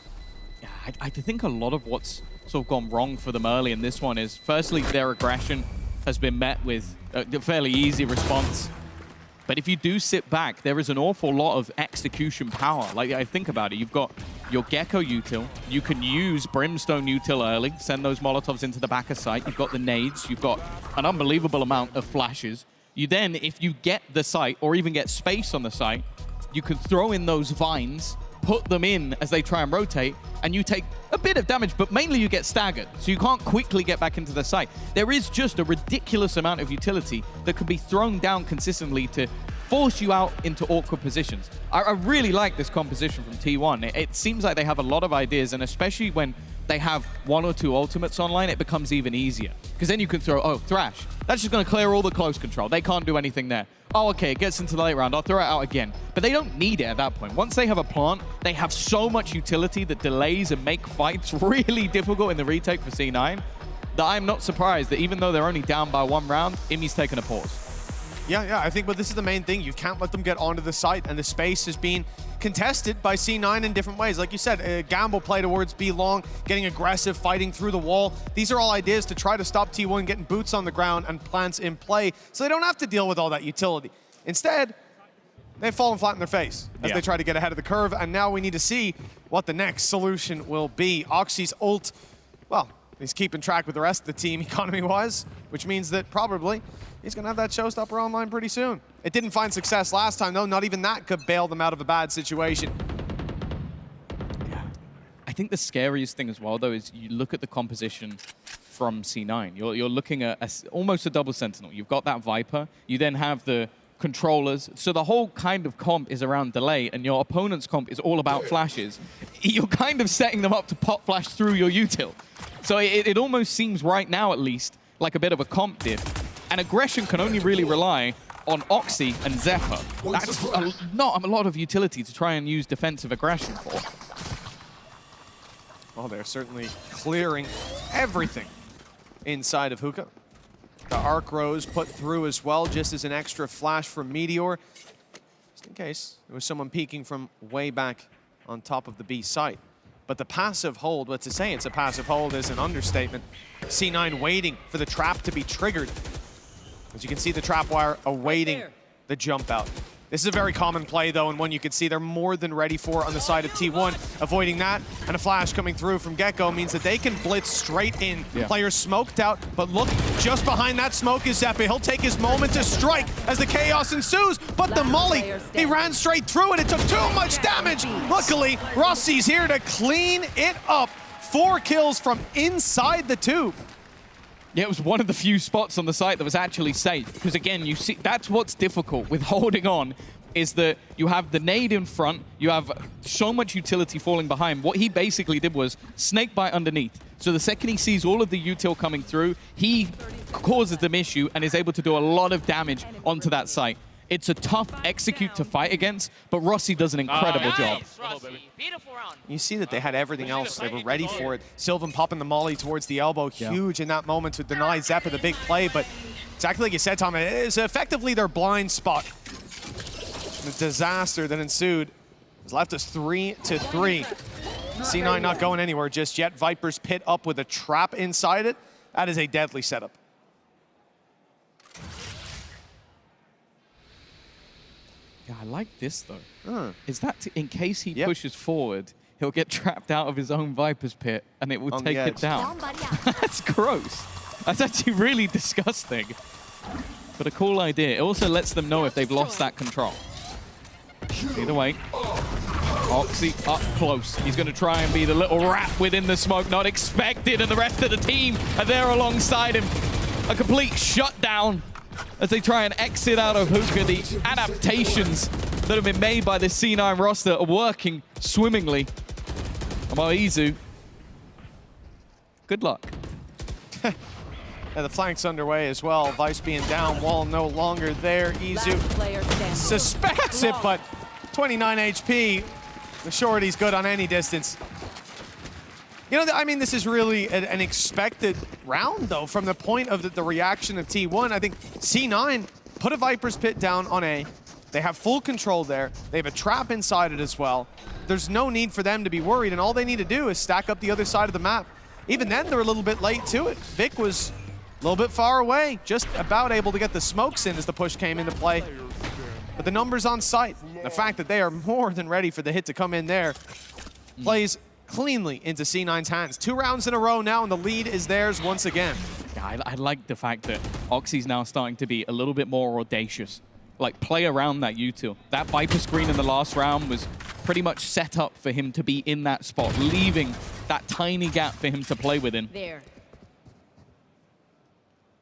Yeah, I think a lot of what's sort of gone wrong for them early in this one is, firstly, their aggression has been met with a fairly easy response. But if you do sit back, there is an awful lot of execution power. Like, I think about it, you've got your Gecko util. You can use Brimstone util early, send those Molotovs into the back of sight. You've got the nades. You've got an unbelievable amount of flashes. You then, if you get the site or even get space on the site, you can throw in those vines, put them in as they try and rotate, and you take a bit of damage, but mainly you get staggered, so you can't quickly get back into the site. There is just a ridiculous amount of utility that can be thrown down consistently to force you out into awkward positions. I really like this composition from T1. It seems like they have a lot of ideas, and especially when they have 1 or 2 ultimates online, it becomes even easier. Because then you can throw, oh, Thrash. That's just going to clear all the close control. They can't do anything there. Oh, okay, it gets into the late round. I'll throw it out again. But they don't need it at that point. Once they have a plant, they have so much utility that delays and make fights really difficult in the retake for C9 that I'm not surprised that even though they're only down by 1 round, Imi's taking a pause. Yeah, I think, but this is the main thing. You can't let them get onto the site, and the space is being contested by C9 in different ways. Like you said, a gamble play towards B long, getting aggressive, fighting through the wall. These are all ideas to try to stop T1 getting boots on the ground and plants in play, so they don't have to deal with all that utility. Instead, they've fallen flat in their face as they try to get ahead of the curve, and now we need to see what the next solution will be. Oxy's ult, well, he's keeping track with the rest of the team economy-wise, which means that probably he's going to have that showstopper online pretty soon. It didn't find success last time, though. Not even that could bail them out of a bad situation. Yeah. I think the scariest thing as well, though, is you look at the composition from C9. You're looking at almost a double sentinel. You've got that Viper. You then have the controllers. So the whole kind of comp is around delay, and your opponent's comp is all about flashes. You're kind of setting them up to pop flash through your util. So it almost seems right now, at least, like a bit of a comp diff. And aggression can only really rely on Oxy and Zephyr. That's not a lot of utility to try and use defensive aggression for. Well, they're certainly clearing everything inside of Hookah. The Arc Rose put through as well, just as an extra flash from Meteor. Just in case there was someone peeking from way back on top of the B site. But the passive hold, well, to say it's a passive hold is an understatement. C9 waiting for the trap to be triggered. As you can see, the trap wire awaiting the jump out. This is a very common play, though, and one you can see they're more than ready for on the side of T1. Avoiding that, and a flash coming through from Gecko means that they can blitz straight in. Players smoked out, but look, just behind that smoke is Zeppe. He'll take his moment to strike as the chaos ensues, but the molly, he ran straight through it. It took too much damage. Luckily, Rossi's here to clean it up. 4 kills from inside the tube. Yeah, it was one of the few spots on the site that was actually safe. Because again, you see, that's what's difficult with holding on, is that you have the nade in front, you have so much utility falling behind. What he basically did was snake bite underneath. So the second he sees all of the util coming through, he causes them issue and is able to do a lot of damage onto that site. It's a tough execute to fight against, but Rossi does an incredible job. You see that they had everything else. They were ready for it. Sylvan popping the molly towards the elbow. Huge in that moment to deny Zeppe the big play, but exactly like you said, Tom, it is effectively their blind spot. The disaster that ensued has left us 3-3. C9 not going anywhere just yet. Viper's Pit up with a trap inside it. That is a deadly setup. Yeah, I like this, though. Is that in case he pushes forward, he'll get trapped out of his own Viper's Pit, and it will take it down. That's gross. That's actually really disgusting. But a cool idea. It also lets them know if they've lost that control. Either way, Oxy up close. He's going to try and be the little rat within the smoke, not expected, and the rest of the team are there alongside him. A complete shutdown as they try and exit out of Hookah. The adaptations that have been made by the C9 roster are working swimmingly. About Izu, good luck. Yeah, the flank's underway as well. Vice being down, wall no longer there. Izu suspects it, but 29 HP. The shorty's good on any distance. You know, I mean, this is really an expected round, though, from the point of the reaction of T1. I think C9 put a Viper's Pit down on A. They have full control there. They have a trap inside it as well. There's no need for them to be worried, and all they need to do is stack up the other side of the map. Even then, they're a little bit late to it. Vic was a little bit far away, just about able to get the smokes in as the push came into play. But the numbers on site, the fact that they are more than ready for the hit to come in there, plays cleanly into C9's hands. 2 rounds in a row now, and the lead is theirs once again. Yeah, I like the fact that Oxy's now starting to be a little bit more audacious. Like, play around that util. That Viper screen in the last round was pretty much set up for him to be in that spot, leaving that tiny gap for him to play within. There.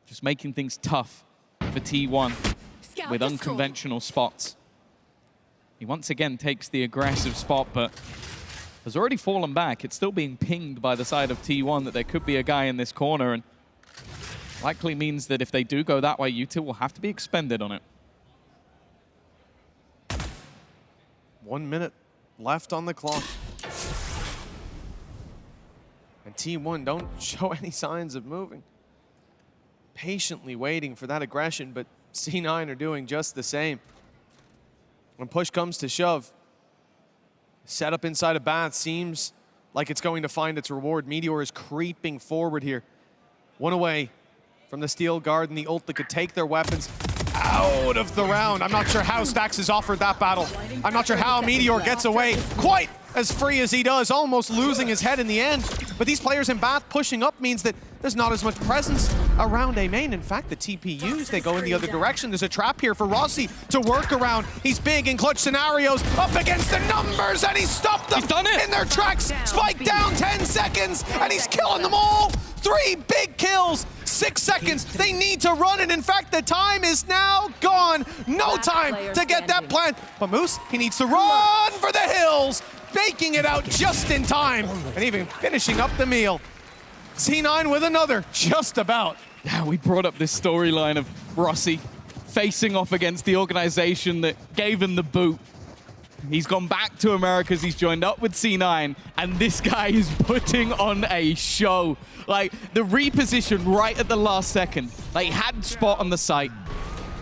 Just making things tough for T1 with unconventional spots. He once again takes the aggressive spot, but has already fallen back. It's still being pinged by the side of T1 that there could be a guy in this corner, and likely means that if they do go that way, U2 will have to be expended on it. 1 minute left on the clock. And T1 don't show any signs of moving. Patiently waiting for that aggression, but C9 are doing just the same. When push comes to shove, setup inside of Bath seems like it's going to find its reward. Meteor is creeping forward here. One away from the Steel Guard and the ult that could take their weapons out of the round. I'm not sure how Stax has offered that battle. I'm not sure how Meteor gets away quite as free as he does, almost losing his head in the end. But these players in Bath pushing up means that there's not as much presence around A main. In fact, the TPUs, they go in the other direction. There's a trap here for Rossi to work around. He's big in clutch scenarios, up against the numbers, and he's stopped them in their tracks. Spike down 10 seconds, and he's killing them all. 3 big kills, 6 seconds. They need to run, and in fact, the time is now gone. No time to get that plant. But Moose, he needs to run for the hills, baking it out just in time, and even finishing up the meal. C9 with another, just about. Yeah, we brought up this storyline of Rossi facing off against the organization that gave him the boot. He's gone back to Americas, he's joined up with C9, and this guy is putting on a show. Like, the reposition right at the last second. Like, he had spot on the site,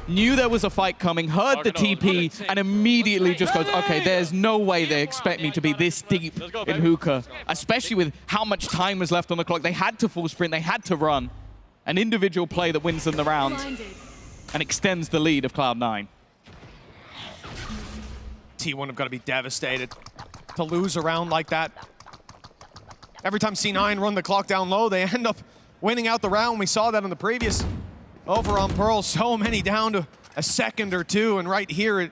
knew there was a fight coming, heard the TP, and immediately just goes, okay, there's no way they expect me to be this deep in hookah, especially with how much time was left on the clock. They had to full sprint, they had to run. An individual play that wins them the round and extends the lead of Cloud9. T1 have got to be devastated to lose a round like that. Every time C9 run the clock down low, they end up winning out the round. We saw that on the previous over on Pearl. So many down to a second or two, and right here,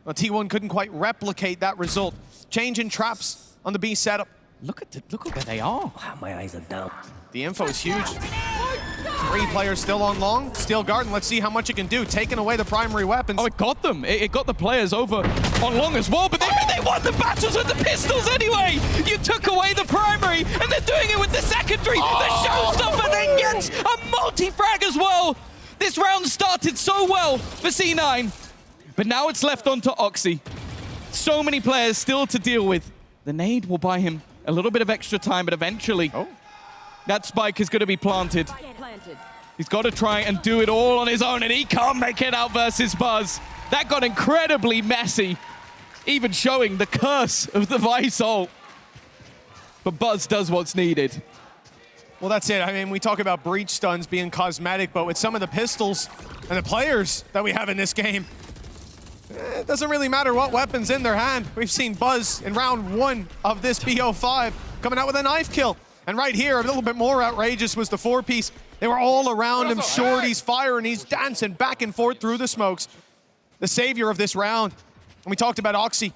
T1 couldn't quite replicate that result. Change in traps on the B setup. Look at where they are. Wow, my eyes are down. The info is huge. 3 players still on long. Steel Garden, let's see how much it can do. Taking away the primary weapons. Oh, it got them. It got the players over on long as well, but they won the battles with the pistols anyway. You took away the primary, and they're doing it with the secondary. The showstopper then gets a multi-frag as well. This round started so well for C9, but now it's left onto Oxy. So many players still to deal with. The nade will buy him a little bit of extra time, but eventually that spike is going to be planted. He's got to try and do it all on his own, and he can't make it out versus Buzz. That got incredibly messy, even showing the curse of the Vice ult. But Buzz does what's needed. Well, that's it. I mean, we talk about breach stuns being cosmetic, but with some of the pistols and the players that we have in this game, it doesn't really matter what weapon's in their hand. We've seen Buzz in round 1 of this BO5 coming out with a knife kill. And right here, a little bit more outrageous was the 4-piece. They were all around him. Shorty's firing. He's dancing back and forth through the smokes. The savior of this round. And we talked about Oxy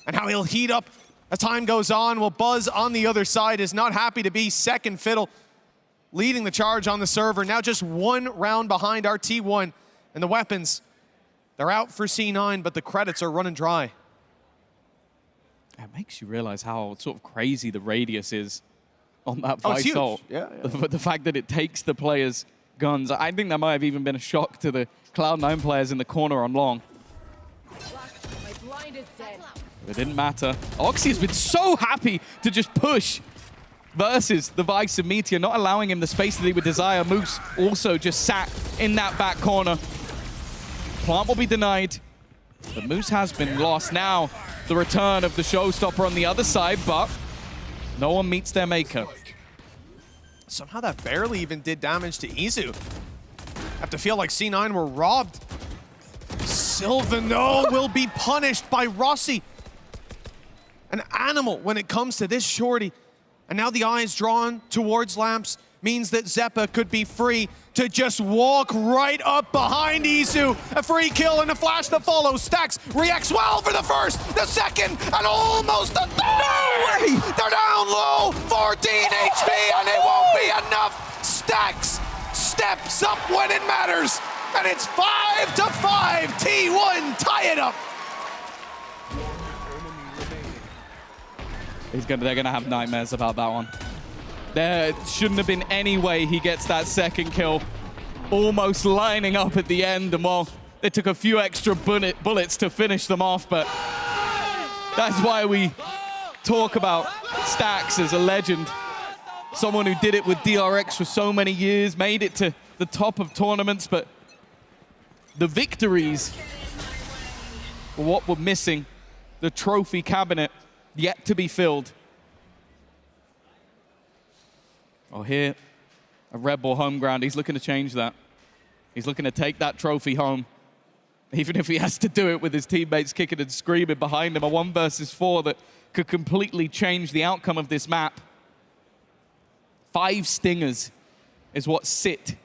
and how he'll heat up as time goes on. Well, Buzz on the other side is not happy to be second fiddle, leading the charge on the server. Now just 1 round behind our T1. And the weapons, they're out for C9, but the credits are running dry. It makes you realize how sort of crazy the radius is on that Vice ult. Yeah. The fact that it takes the players' guns. I think that might have even been a shock to the Cloud9 players in the corner on long. It didn't matter. Oxy has been so happy to just push versus the Vice and Meteor, not allowing him the space that he would desire. Moose also just sat in that back corner. Plant will be denied, but Moose has been lost. Now, the return of the showstopper on the other side, but no one meets their maker. Somehow that barely even did damage to Izu. I have to feel like C9 were robbed. Sylvano will be punished by Rossi. An animal when it comes to this shorty. And now the eyes drawn towards Lamps means that Zeppa could be free to just walk right up behind Izu. A free kill and a flash that follows. Stax reacts well for the first, the second, and almost the third. No way! They're down low, 14 HP, and it won't be enough. Stax steps up when it matters, and it's 5-5. T1 tie it up. They're gonna have nightmares about that one. There shouldn't have been any way he gets that second kill. Almost lining up at the end, and well, they took a few extra bullets to finish them off, but that's why we talk about Stax as a legend. Someone who did it with DRX for so many years, made it to the top of tournaments, but the victories were what were missing. The trophy cabinet yet to be filled. Oh, here, a Red Bull home ground. He's looking to change that. He's looking to take that trophy home, even if he has to do it with his teammates kicking and screaming behind him. A 1 versus 4 that could completely change the outcome of this map. 5 stingers is what sit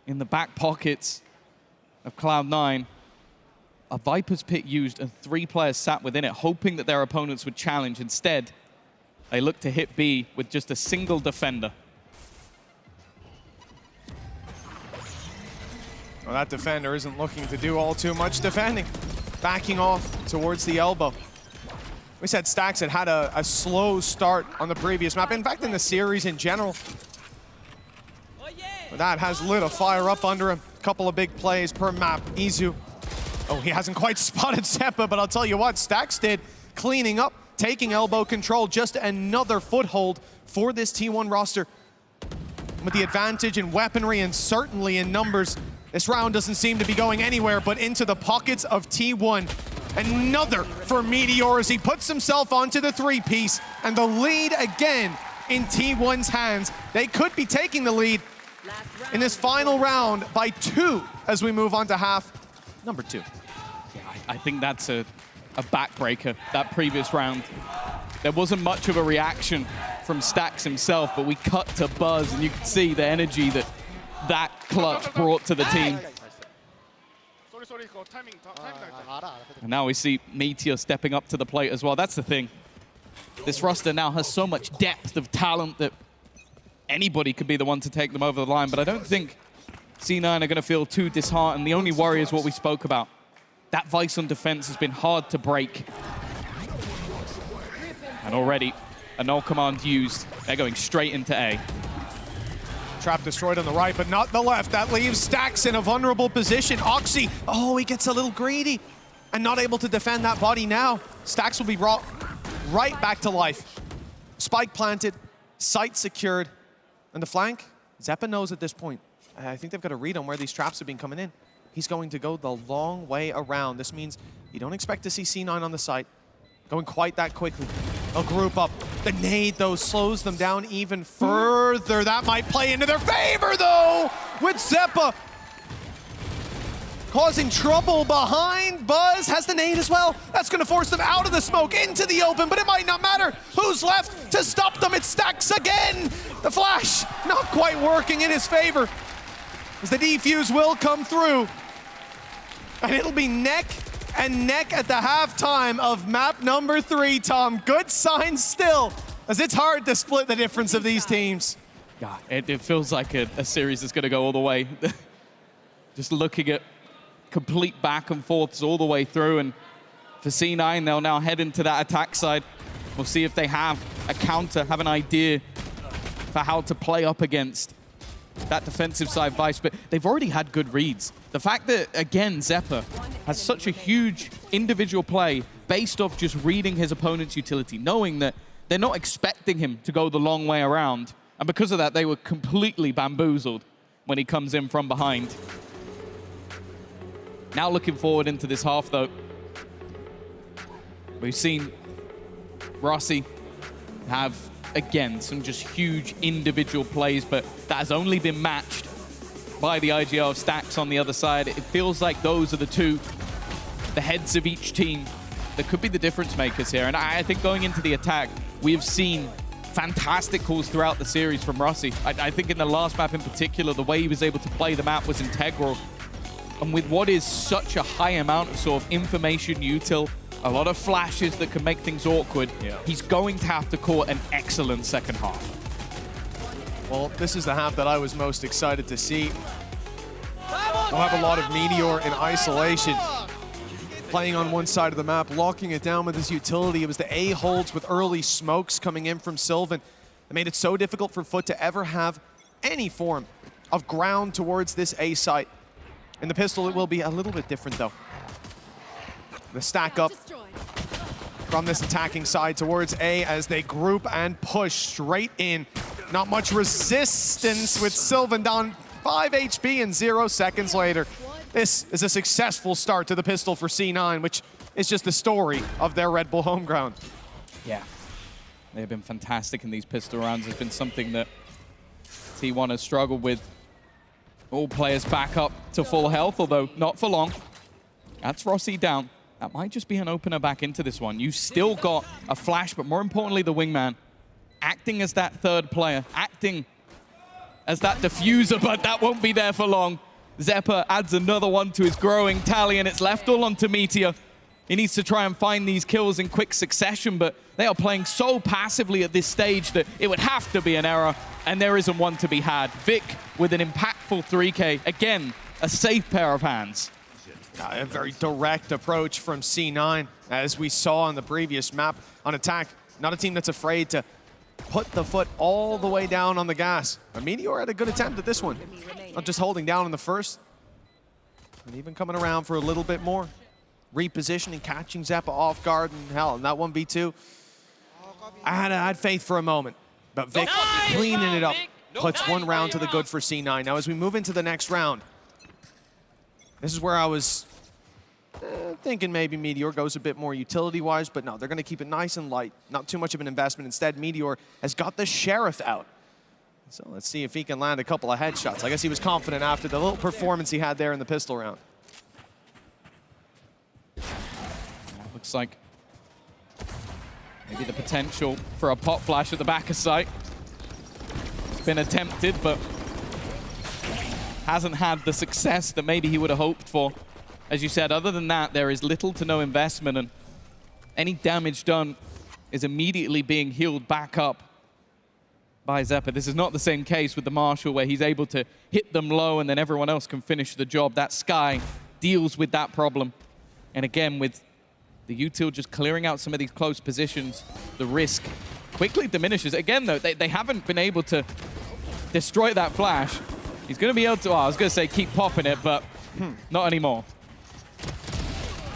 in the back pockets of Cloud9. A Viper's Pit used and 3 players sat within it, hoping that their opponents would challenge. Instead, they look to hit B with just a single defender. Well, that defender isn't looking to do all too much defending. Backing off towards the elbow. We said Stax had a slow start on the previous map. In fact, in the series in general. But that has lit a fire up under him. Couple of big plays per map. Izu. Oh, he hasn't quite spotted Zeppa, but I'll tell you what, Stax did. Cleaning up, taking elbow control. Just another foothold for this T1 roster. With the advantage in weaponry and certainly in numbers, this round doesn't seem to be going anywhere but into the pockets of T1. Another for Meteor as he puts himself onto the 3-piece, and the lead again in T1's hands. They could be taking the lead in this final round by 2 as we move on to half number 2. Yeah, I think that's a backbreaker, that previous round. There wasn't much of a reaction from Stax himself, but we cut to Buzz, and you could see the energy that clutch brought to the team. And now we see Meteor stepping up to the plate as well. That's the thing. This roster now has so much depth of talent that anybody could be the one to take them over the line, but I don't think C9 are going to feel too disheartened. The only worry is what we spoke about. That vice on defense has been hard to break. And already, a null command used. They're going straight into A. Trap destroyed on the right, but not the left. That leaves Stax in a vulnerable position. Oxy, oh, he gets a little greedy and not able to defend that body now. Stax will be brought right back to life. Spike planted, sight secured, and the flank, Zeppa knows at this point. I think they've got a read on where these traps have been coming in. He's going to go the long way around. This means you don't expect to see C9 on the site going quite that quickly. They'll group up. The nade, though, slows them down even further. That might play into their favor, though, with Zeppa causing trouble behind. Buzz has the nade as well. That's going to force them out of the smoke into the open, but it might not matter. Who's left to stop them? It's Stax again. The flash not quite working in his favor, as the defuse will come through. And it'll be neck and neck at the halftime of map number 3, Tom. Good sign still, as it's hard to split the difference of these teams. God, it feels like a series that's going to go all the way. Just looking at complete back and forths all the way through, and for C9, they'll now head into that attack side. We'll see if they have a counter, have an idea for how to play up against that defensive side Vice, but they've already had good reads. The fact that, again, Zeppa has such a huge individual play based off just reading his opponent's utility, knowing that they're not expecting him to go the long way around, and because of that, they were completely bamboozled when he comes in from behind. Now looking forward into this half, though, we've seen Rossi have, again, some just huge individual plays, but that has only been matched by the IGL of Stax on the other side. It feels like those are the heads of each team that could be the difference makers here. And I think going into the attack, we have seen fantastic calls throughout the series from Rossi. I think in the last map in particular, the way he was able to play the map was integral. And with what is such a high amount of sort of information util, a lot of flashes that can make things awkward, he's going to have to call an excellent second half. Well, this is the half that I was most excited to see. We'll have a lot of Meteor in isolation. playing on one side of the map, locking it down with his utility. It was the A holds with early smokes coming in from Sylvan that made it so difficult for Foot to ever have any form of ground towards this A site. In the pistol, it will be a little bit different, though. The stack up from this attacking side towards A as they group and push straight in. Not much resistance with Sylvan down 5 HP and 0 seconds later. This is a successful start to the pistol for C9, which is just the story of their Red Bull home ground. Yeah, they've been fantastic in these pistol rounds. It's been something that T1 has struggled with. All players back up to full health, although not for long. That's Rossi down. That might just be an opener back into this one. You still got a flash, but more importantly, the wingman acting as that third player, acting as that diffuser, but that won't be there for long. Zeppa adds another one to his growing tally, and it's left all onto Meteor. He needs to try and find these kills in quick succession, but they are playing so passively at this stage that it would have to be an error, and there isn't one to be had. Vic with an impactful 3K. Again, a safe pair of hands. A very direct approach from C9, as we saw on the previous map on attack. Not a team that's afraid to put the foot all the way down on the gas. But Meteor had a good attempt at this one. Not just holding down in the first, but even coming around for a little bit more. Repositioning, catching Zeppa off guard, and hell, in that 1v2, I had faith for a moment. But Vic cleaning it up, puts one round to the good for C9. Now as we move into the next round, this is where I was thinking maybe Meteor goes a bit more utility-wise, but no, they're going to keep it nice and light. Not too much of an investment. Instead, Meteor has got the Sheriff out. So let's see if he can land a couple of headshots. I guess he was confident after the little performance he had there in the pistol round. Looks like maybe the potential for a pop flash at the back of sight. It's been attempted, but hasn't had the success that maybe he would have hoped for. As you said, other than that, there is little to no investment, and any damage done is immediately being healed back up by Zeppa. This is not the same case with the Marshal, where he's able to hit them low and then everyone else can finish the job. That Sky deals with that problem. And again, with the util just clearing out some of these close positions, the risk quickly diminishes. Again, though, they haven't been able to destroy that flash. He's going to be able to, I was going to say keep popping it, but not anymore.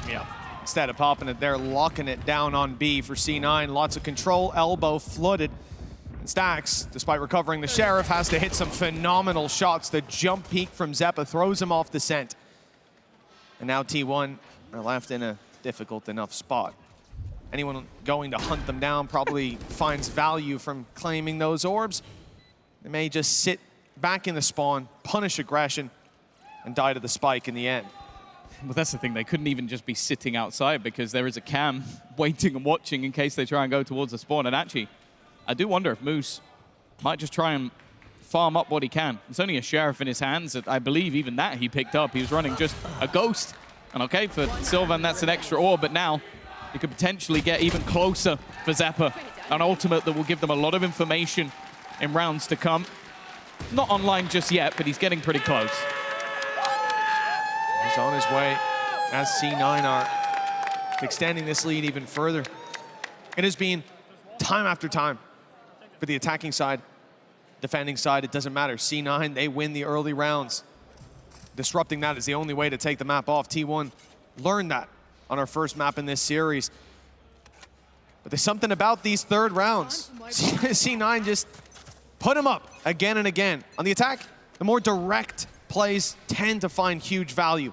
Yeah. Instead of popping it, they're locking it down on B for C9. Lots of control, elbow flooded. And Stax, despite recovering the Sheriff, has to hit some phenomenal shots. The jump peek from Zeppa throws him off the scent. And now T1 are left in a difficult enough spot. Anyone going to hunt them down probably finds value from claiming those orbs. They may just sit back in the spawn, punish aggression, and die to the spike in the end. Well, that's the thing. They couldn't even just be sitting outside because there is a cam waiting and watching in case they try and go towards the spawn. And actually, I do wonder if Moose might just try and farm up what he can. It's only a Sheriff in his hands. I believe even that he picked up. He was running just a Ghost. And okay, for Sylvan, that's an extra orb, but now you could potentially get even closer for Zeppa. An ultimate that will give them a lot of information in rounds to come. Not online just yet, but he's getting pretty close. He's on his way, as C9 are, extending this lead even further. It has been time after time for the attacking side, defending side, it doesn't matter. C9, they win the early rounds. Disrupting that is the only way to take the map off. T1 learned that on our first map in this series. But there's something about these third rounds. C9 just put them up again and again. On the attack, the more direct plays tend to find huge value.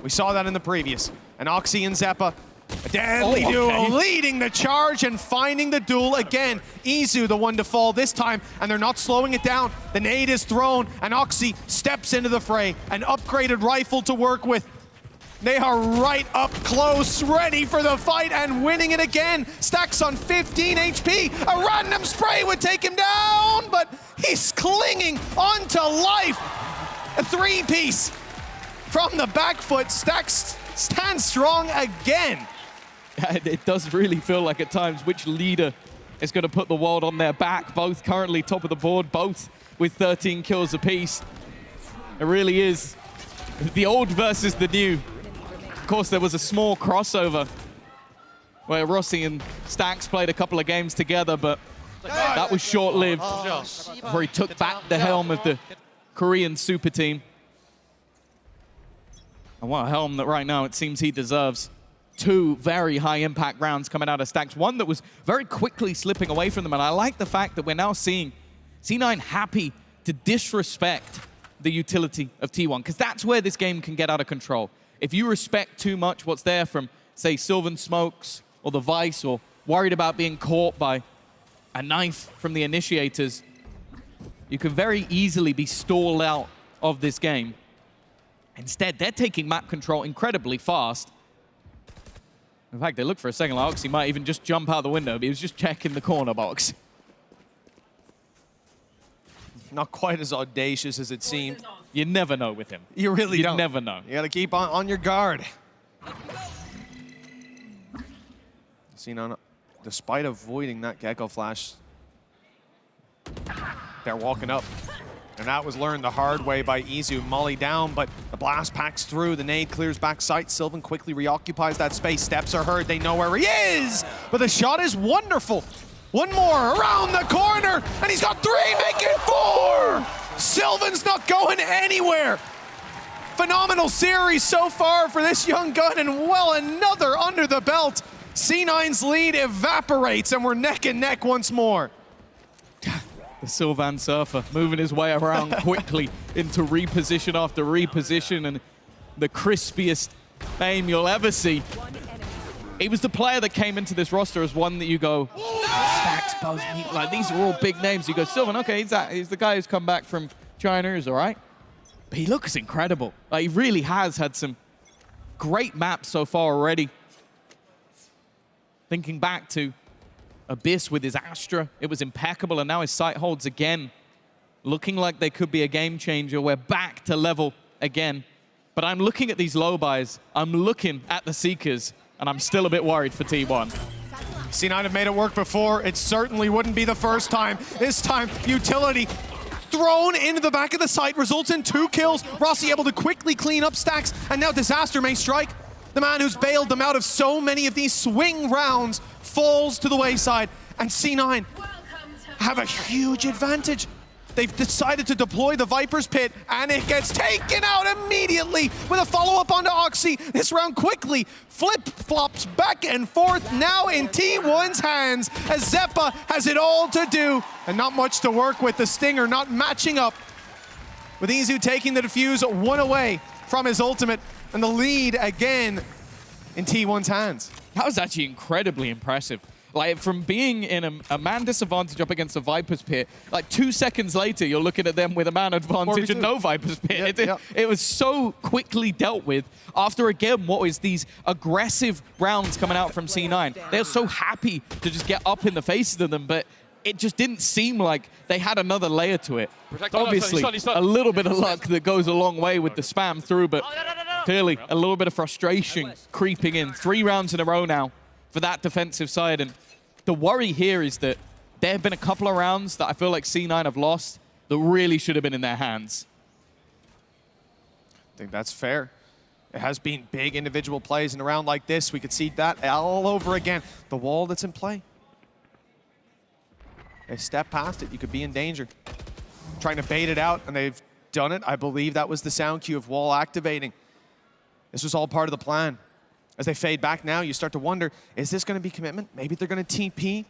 We saw that in the previous. And Oxy and Zeppa, a deadly duo, leading the charge and finding the duel again. Izu the one to fall this time, and they're not slowing it down. The nade is thrown, and Oxy steps into the fray. An upgraded rifle to work with. They are right up close, ready for the fight, and winning it again. Stacks on 15 HP. A random spray would take him down, but he's clinging onto life. A three-piece from the back foot. Stacks stands strong again. It does really feel like at times which leader is going to put the world on their back. Both currently top of the board, both with 13 kills apiece. It really is the old versus the new. course, there was a small crossover where Rossi and Stax played a couple of games together, but that was short-lived before he took back the helm of the Korean super team. And what a helm that right now it seems he deserves. 2 very high-impact rounds coming out of Stax. One that was very quickly slipping away from them, and I like the fact that we're now seeing C9 happy to disrespect the utility of T1, because that's where this game can get out of control. If you respect too much what's there from, say, Sylvan Smokes or the Vice, or worried about being caught by a knife from the initiators, you can very easily be stalled out of this game. Instead, they're taking map control incredibly fast. In fact, they look for a second like Oxy might even just jump out the window, but he was just checking the corner box. Not quite as audacious as it seemed. You never know with him. You really don't. You never know. You got to keep on your guard. C9, despite avoiding that Gecko Flash, they're walking up. And that was learned the hard way by Izu. Molly down, but the blast packs through. The nade clears back sight. Sylvan quickly reoccupies that space. Steps are heard. They know where he is. But the shot is wonderful. One more around the corner, and he's got 3, making 4! Sylvan's not going anywhere. Phenomenal series so far for this young gun, and well, another under the belt. C9's lead evaporates, and we're neck and neck once more. The Sylvan Surfer moving his way around quickly into reposition after reposition, and the crispiest aim you'll ever see. He was the player that came into this roster as one that you go, Stacks, Buzz, Meat, like these are all big names. You go, Sylvan, okay, he's the guy who's come back from China, is all right. But he looks incredible. Like, he really has had some great maps so far already. Thinking back to Abyss with his Astra, it was impeccable, and now his sight holds again. Looking like they could be a game changer. We're back to level again. But I'm looking at these low buys, I'm looking at the Seekers, and I'm still a bit worried for T1. C9 have made it work before. It certainly wouldn't be the first time. This time, utility thrown into the back of the site results in 2 kills. Rossi able to quickly clean up Stacks, and now Disaster may strike. The man who's bailed them out of so many of these swing rounds falls to the wayside, and C9 have a huge advantage. They've decided to deploy the Viper's Pit, and it gets taken out immediately with a follow-up onto Oxy. This round quickly flip-flops back and forth, now in T1's hands, as Zeppa has it all to do, and not much to work with. The Stinger not matching up, with Izu taking the defuse 1 away from his ultimate, and the lead again in T1's hands. That was actually incredibly impressive. Like, from being in a man disadvantage up against the Viper's Pit, like 2 seconds later, you're looking at them with a man advantage and no Viper's Pit. It was so quickly dealt with after, again, what was these aggressive rounds coming out from C9. They're so happy to just get up in the faces of them, but it just didn't seem like they had another layer to it. Obviously, a little bit of luck that goes a long way with the spam through, but clearly a little bit of frustration creeping in. 3 rounds in a row now for that defensive side, and the worry here is that there have been a couple of rounds that I feel like C9 have lost that really should have been in their hands. I think that's fair. It has been big individual plays in a round like this. We could see that all over again. The wall that's in play. They step past it, you could be in danger. Trying to bait it out, and they've done it. I believe that was the sound cue of wall activating. This was all part of the plan. As they fade back now, you start to wonder, is this going to be commitment? Maybe they're going to TP.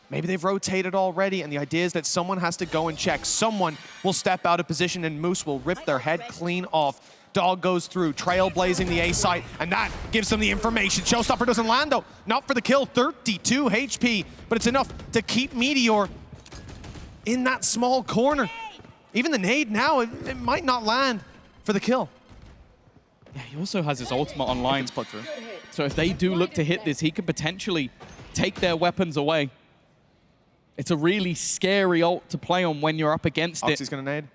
Maybe they've rotated already, and the idea is that someone has to go and check. Someone will step out of position, and Moose will rip their head clean off. Dog goes through, trailblazing the A site, and that gives them the information. Showstopper doesn't land, though. Not for the kill, 32 HP, but it's enough to keep Meteor in that small corner. Even the nade now, it might not land for the kill. Yeah, he also has his ultimate online. So if they do look to hit this, he could potentially take their weapons away. It's a really scary ult to play on when you're up against it. Oxy's gonna nade.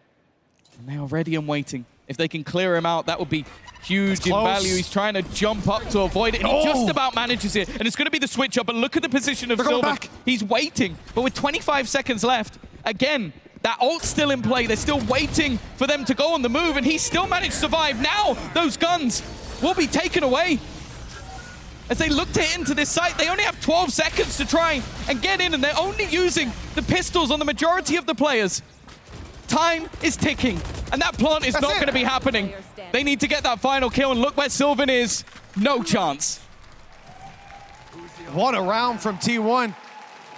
And they are ready and waiting. If they can clear him out, that would be huge in value. He's trying to jump up to avoid it, and he just about manages it. And it's going to be the switch up, but look at the position of Sylvan. He's waiting, but with 25 seconds left, again, that ult's still in play. They're still waiting for them to go on the move, and he still managed to survive. Now, those guns will be taken away. as they look to hit into this site. They only have 12 seconds to try and get in, and they're only using the pistols on the majority of the players. Time is ticking, and that plant is not going to be happening. They need to get that final kill, and look where Sylvan is. No chance. What a round from T1.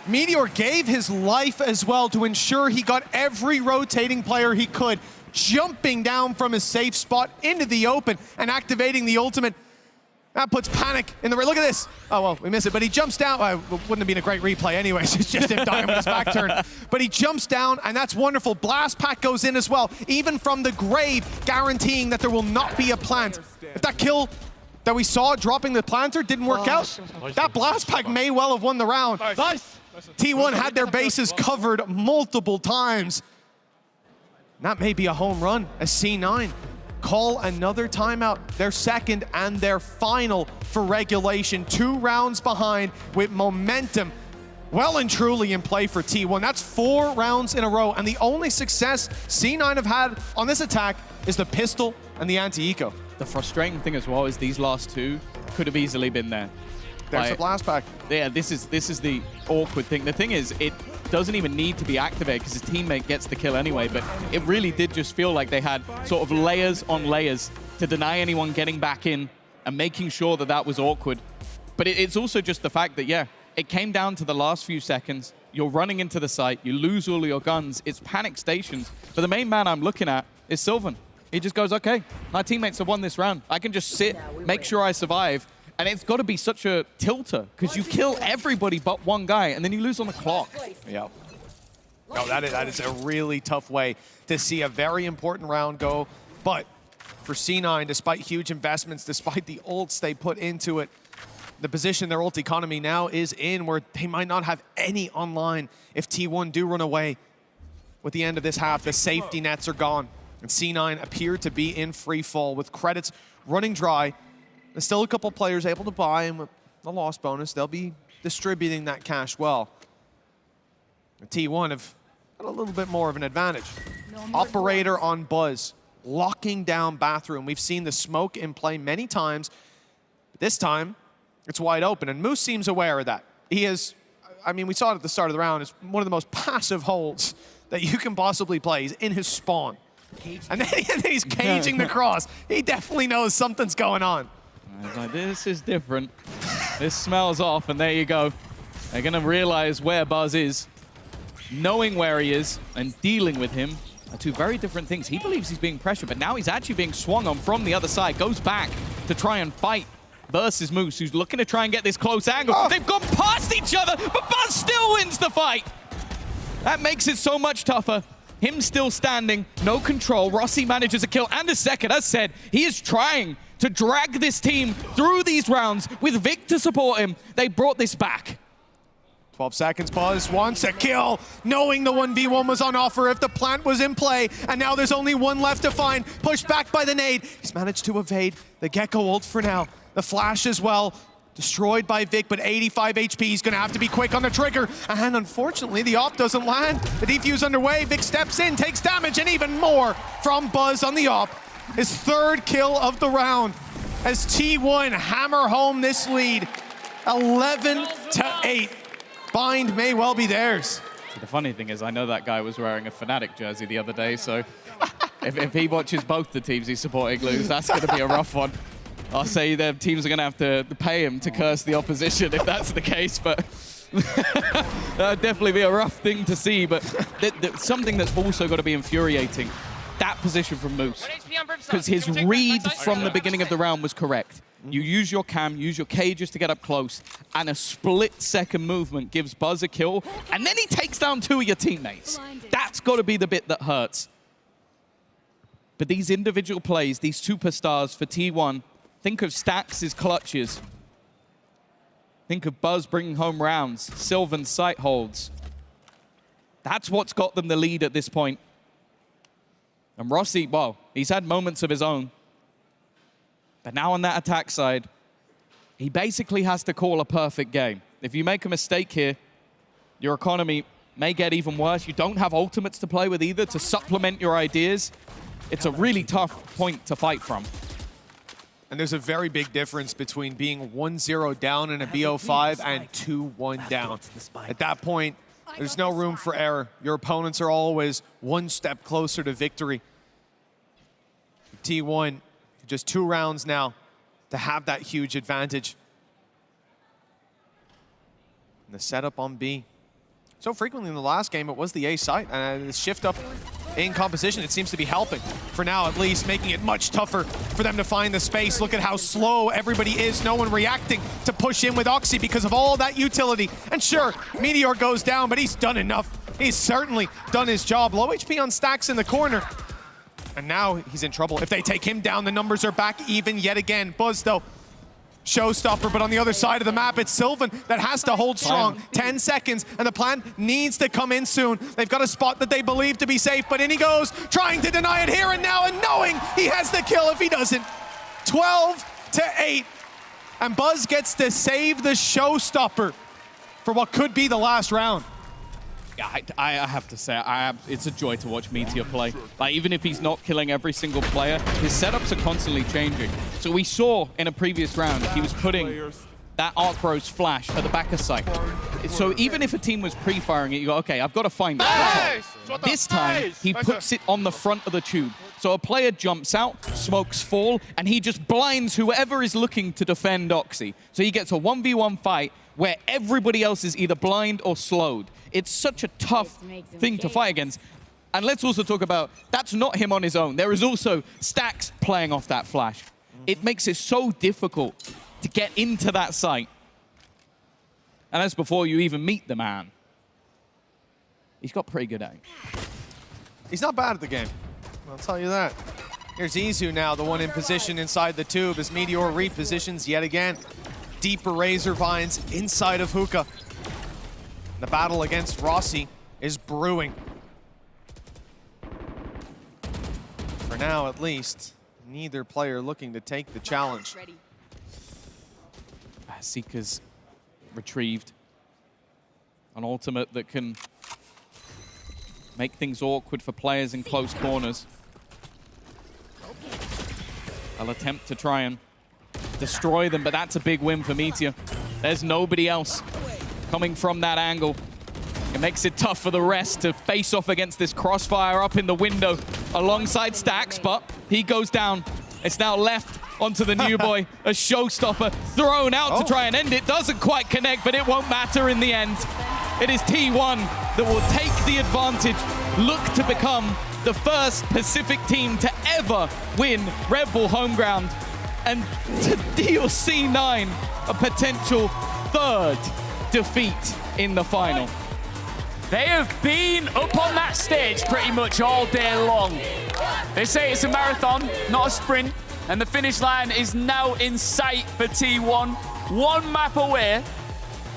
Meteor gave his life as well to ensure he got every rotating player he could, jumping down from his safe spot into the open and activating the ultimate. That puts panic in the... Look at this. Oh, well, we miss it. But he jumps down. Wouldn't have been a great replay anyways. It's just him dying with his back turn. But he jumps down, and that's wonderful. Blast Pack goes in as well, even from the grave, guaranteeing that there will not be a plant. If that kill that we saw dropping the planter didn't work out, that Blast Pack may well have won the round. Nice. T1 had their bases covered multiple times. That may be a home run as C9 call another timeout, their second and their final for regulation. 2 rounds behind with momentum well and truly in play for T1. That's 4 rounds in a row, and the only success C9 have had on this attack is the pistol and the anti-eco. The frustrating thing as well is these last 2 could have easily been there. There's the Blast Pack. Yeah, this is the awkward thing. The thing is, it doesn't even need to be activated because his teammate gets the kill anyway, but it really did just feel like they had sort of layers on layers to deny anyone getting back in and making sure that that was awkward. But it's also just the fact that, yeah, it came down to the last few seconds. You're running into the site. You lose all of your guns. It's panic stations. But the main man I'm looking at is Sylvan. He just goes, okay, my teammates have won this round. I can just sit, make sure I survive. And it's got to be such a tilter because you kill everybody but one guy and then you lose on the clock. Yeah. No, that is a really tough way to see a very important round go. But for C9, despite huge investments, despite the ults they put into it, the position their ult economy now is in where they might not have any online if T1 do run away. With the end of this half, the safety nets are gone. And C9 appear to be in free fall with credits running dry. There's still a couple players able to buy, and with the loss bonus, they'll be distributing that cash well. The T1 have got a little bit more of an advantage. Operator on Buzz, locking down Bathroom. We've seen the smoke in play many times, but this time it's wide open, and Moose seems aware of that. He is, I mean, we saw it at the start of the round, it's one of the most passive holds that you can possibly play. He's in his spawn. And then he's caging the cross. He definitely knows something's going on. I was like, this is different. This smells off, and there you go. They're going to realize where Buzz is. Knowing where he is and dealing with him are 2 very different things. He believes he's being pressured, but now he's actually being swung on from the other side. Goes back to try and fight versus Moose, who's looking to try and get this close angle. Oh. They've gone past each other, but Buzz still wins the fight. That makes it so much tougher. Him still standing, no control. Rossi manages a kill and a second. As said, he is trying to drag this team through these rounds with Vic to support him. They brought this back. 12 seconds, Buzz wants a kill, knowing the 1v1 was on offer if the plant was in play, and now there's only one left to find. Pushed back by the nade. He's managed to evade the Gecko ult for now. The flash as well. Destroyed by Vic, but 85 HP. He's going to have to be quick on the trigger. And unfortunately, the op doesn't land. The defuse underway. Vic steps in, takes damage, and even more from Buzz on the op. His 3rd kill of the round as T1 hammer home this lead. 11-8. Bind may well be theirs. The funny thing is, I know that guy was wearing a Fnatic jersey the other day, so if he watches both the teams he's supporting lose, that's going to be a rough one. I'll say their teams are going to have to pay him to curse the opposition if that's the case, but that would definitely be a rough thing to see. But something that's also got to be infuriating, that position from Moose, because his read from the beginning of the round was correct. You use your cam, use your cages to get up close, and a split-second movement gives Buzz a kill, and then he takes down 2 of your teammates. That's got to be the bit that hurts. But these individual plays, these superstars for T1, think of Stacks as clutches. Think of Buzz bringing home rounds, Sylvan sight holds. That's what's got them the lead at this point. And Rossi, well, he's had moments of his own. But now on that attack side, he basically has to call a perfect game. If you make a mistake here, your economy may get even worse. You don't have ultimates to play with either to supplement your ideas. It's a really tough point to fight from. And there's a very big difference between being 1-0 down in a BO5 and 2-1 down. At that point, there's no room for error. Your opponents are always one step closer to victory. T1, just 2 rounds now to have that huge advantage. And the setup on B. So frequently in the last game, it was the A site, and the shift up in composition, it seems to be helping. For now, at least, making it much tougher for them to find the space. Look at how slow everybody is. No one reacting to push in with Oxy because of all that utility. And sure, Meteor goes down, but he's done enough. He's certainly done his job. Low HP on Stacks in the corner. And now he's in trouble. If they take him down, the numbers are back even yet again. Buzz, though, showstopper, but on the other side of the map, it's Sylvan that has to hold strong. 10 seconds, and the plan needs to come in soon. They've got a spot that they believe to be safe, but in he goes, trying to deny it here and now, and knowing he has the kill if he doesn't. 12-8, and Buzz gets to save the showstopper for what could be the last round. I have to say, it's a joy to watch Meteor play. Like, even if he's not killing every single player, his setups are constantly changing. So we saw in a previous round, he was putting that Arc Rose flash at the back of site. So even if a team was pre-firing it, you go, okay, I've got to find it. This time, he puts it on the front of the tube. So a player jumps out, smokes fall, and he just blinds whoever is looking to defend Oxy. So he gets a 1v1 fight where everybody else is either blind or slowed. It's such a tough thing to fight against. And let's also talk about, that's not him on his own. There is also Stacks playing off that flash. It makes it so difficult to get into that site. And that's before you even meet the man. He's got pretty good aim. He's not bad at the game, I'll tell you that. Here's Izu now, the one in position inside the tube as Meteor repositions yet again. Deeper Razor Vines inside of Hookah. The battle against Rossi is brewing. For now, at least, neither player looking to take the challenge. Seeker's retrieved an ultimate that can make things awkward for players in close corners. I'll attempt to try and destroy them, but that's a big win for Meteor. There's nobody else coming from that angle. It makes it tough for the rest to face off against this crossfire up in the window alongside Stacks, but he goes down. It's now left onto the new boy, a showstopper thrown out to try and end it. Doesn't quite connect, but it won't matter in the end. It is T1 that will take the advantage, look to become the first Pacific team to ever win Red Bull home ground, and to deal C9 a potential 3rd defeat in the final. They have been up on that stage pretty much all day long. They say it's a marathon, not a sprint, and the finish line is now in sight for T1. 1 map away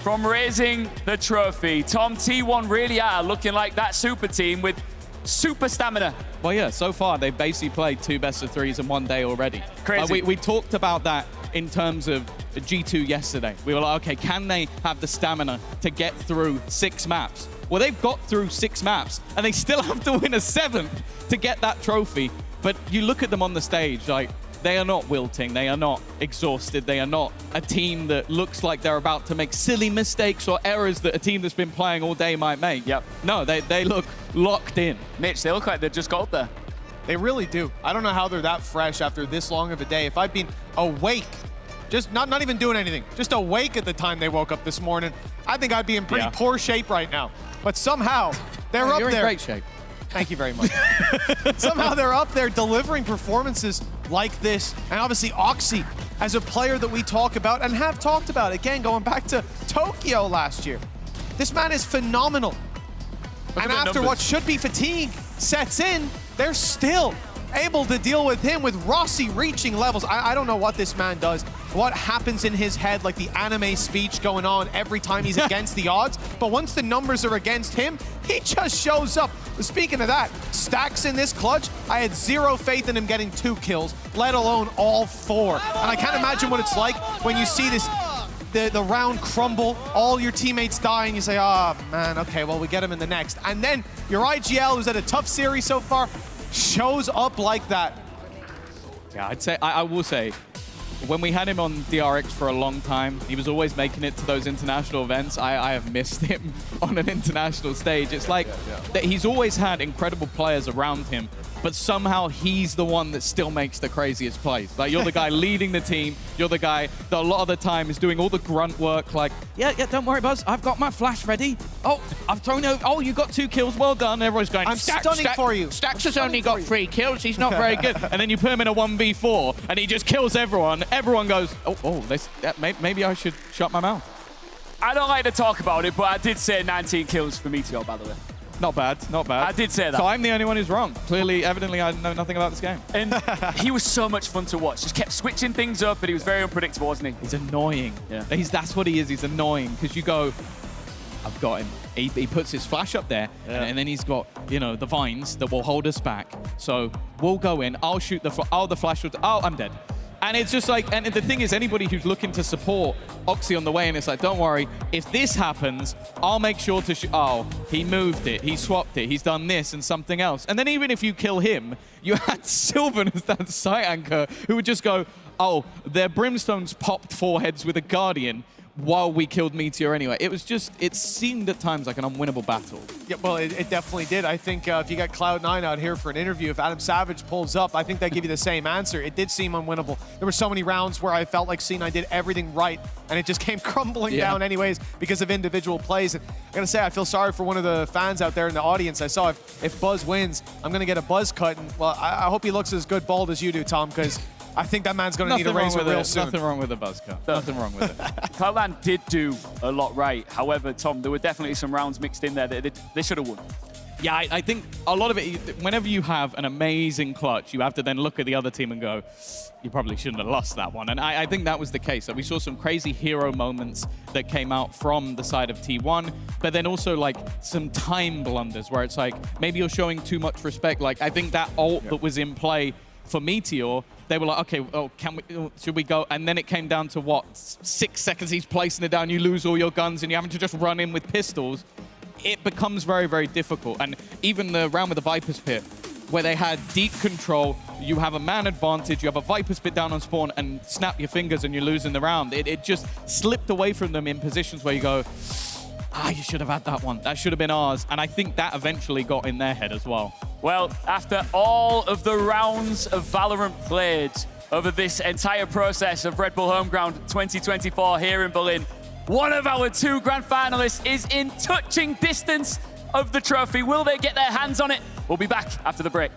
from raising the trophy. Tom, T1 really are looking like that super team with super stamina. Well, yeah, so far they've basically played 2 best-of-3s in 1 day already. Crazy. We talked about that in terms of G2 yesterday. We were like, okay, can they have the stamina to get through 6 maps? Well, they've got through 6 maps, and they still have to win a 7th to get that trophy. But you look at them on the stage, like, they are not wilting, they are not exhausted, they are not a team that looks like they're about to make silly mistakes or errors that a team that's been playing all day might make. Yep. No, they look locked in. Mitch, they look like they just got up there. They really do. I don't know how they're that fresh after this long of a day. If I'd been awake, just not even doing anything, just awake at the time they woke up this morning, I think I'd be in pretty poor shape right now. But somehow, they're up You're there. in great shape. Thank you very much. Somehow they're up there delivering performances like this. And obviously Oxy, as a player that we talk about and have talked about, again, going back to Tokyo last year. This man is phenomenal. And after what should be fatigue sets in, they're still able to deal with him with Rossi reaching levels. I don't know what this man does, what happens in his head, like the anime speech going on every time he's against the odds. But once the numbers are against him, he just shows up. Speaking of that, Stacks in this clutch, I had 0 faith in him getting 2 kills, let alone all 4. And I can't imagine what it's like when you see this, the round crumble, all your teammates die, and you say, oh man, okay, well, we get him in the next. And then your IGL, who's had a tough series so far, shows up like that. Yeah, I will say, when we had him on DRX for a long time, he was always making it to those international events. I have missed him on an international stage. It's like that he's always had incredible players around him, but somehow he's the one that still makes the craziest plays. Like, you're the guy leading the team. You're the guy that a lot of the time is doing all the grunt work, like, yeah, don't worry, Buzz. I've got my flash ready. Oh, I've thrown over. Oh, you got 2 kills. Well done. Everyone's going, I'm stunning for you. Stax has only got 3 kills. He's not very good. And then you put him in a 1v4, and he just kills everyone. Everyone goes, maybe I should shut my mouth. I don't like to talk about it, but I did say 19 kills for Meteor, by the way. Not bad, not bad. I did say that. So I'm the only one who's wrong. Clearly, evidently, I know nothing about this game. And he was so much fun to watch. Just kept switching things up, but he was very unpredictable, wasn't he? He's annoying. Yeah. That's what he is. He's annoying because you go, I've got him. He puts his flash up there, and then he's got, you know, the vines that will hold us back. So we'll go in. I'll shoot the flash. Oh, I'm dead. And it's just like, and the thing is, anybody who's looking to support Oxy on the way, and it's like, don't worry, if this happens, I'll make sure to shoot. Oh, he moved it, he swapped it, he's done this and something else. And then even if you kill him, you had Sylvan as that site anchor who would just go, oh, their Brimstones popped 4 heads with a Guardian while we killed Meteor anyway. It was just, it seemed at times like an unwinnable battle. Yeah, well, it definitely did. I think if you got Cloud9 out here for an interview, if Adam Savage pulls up, I think they give you the same answer. It did seem unwinnable. There were so many rounds where I felt like C9 did everything right, and it just came crumbling down anyways because of individual plays. And I gotta say, I feel sorry for one of the fans out there in the audience. I saw if Buzz wins, I'm gonna get a Buzz cut. And, well, I hope he looks as good bald as you do, Tom, because I think that man's going to need a razor real soon. Nothing wrong with the buzz cut. Nothing wrong with it. Cloud9 did do a lot right. However, Tom, there were definitely some rounds mixed in there that they should have won. Yeah, I think a lot of it, whenever you have an amazing clutch, you have to then look at the other team and go, you probably shouldn't have lost that one. And I think that was the case. Like, we saw some crazy hero moments that came out from the side of T1, but then also like some time blunders where it's like, maybe you're showing too much respect. Like, I think that ult that was in play for Meteor, they were like, okay, oh, should we go? And then it came down to what, 6 seconds he's placing it down, you lose all your guns and you're having to just run in with pistols. It becomes very, very difficult. And even the round with the Viper's Pit, where they had deep control, you have a man advantage, you have a Viper's Pit down on spawn and snap your fingers and you're losing the round. It just slipped away from them in positions where you go, you should have had that one. That should have been ours. And I think that eventually got in their head as well. Well, after all of the rounds of Valorant played over this entire process of Red Bull Homeground 2024 here in Berlin, one of our 2 grand finalists is in touching distance of the trophy. Will they get their hands on it? We'll be back after the break.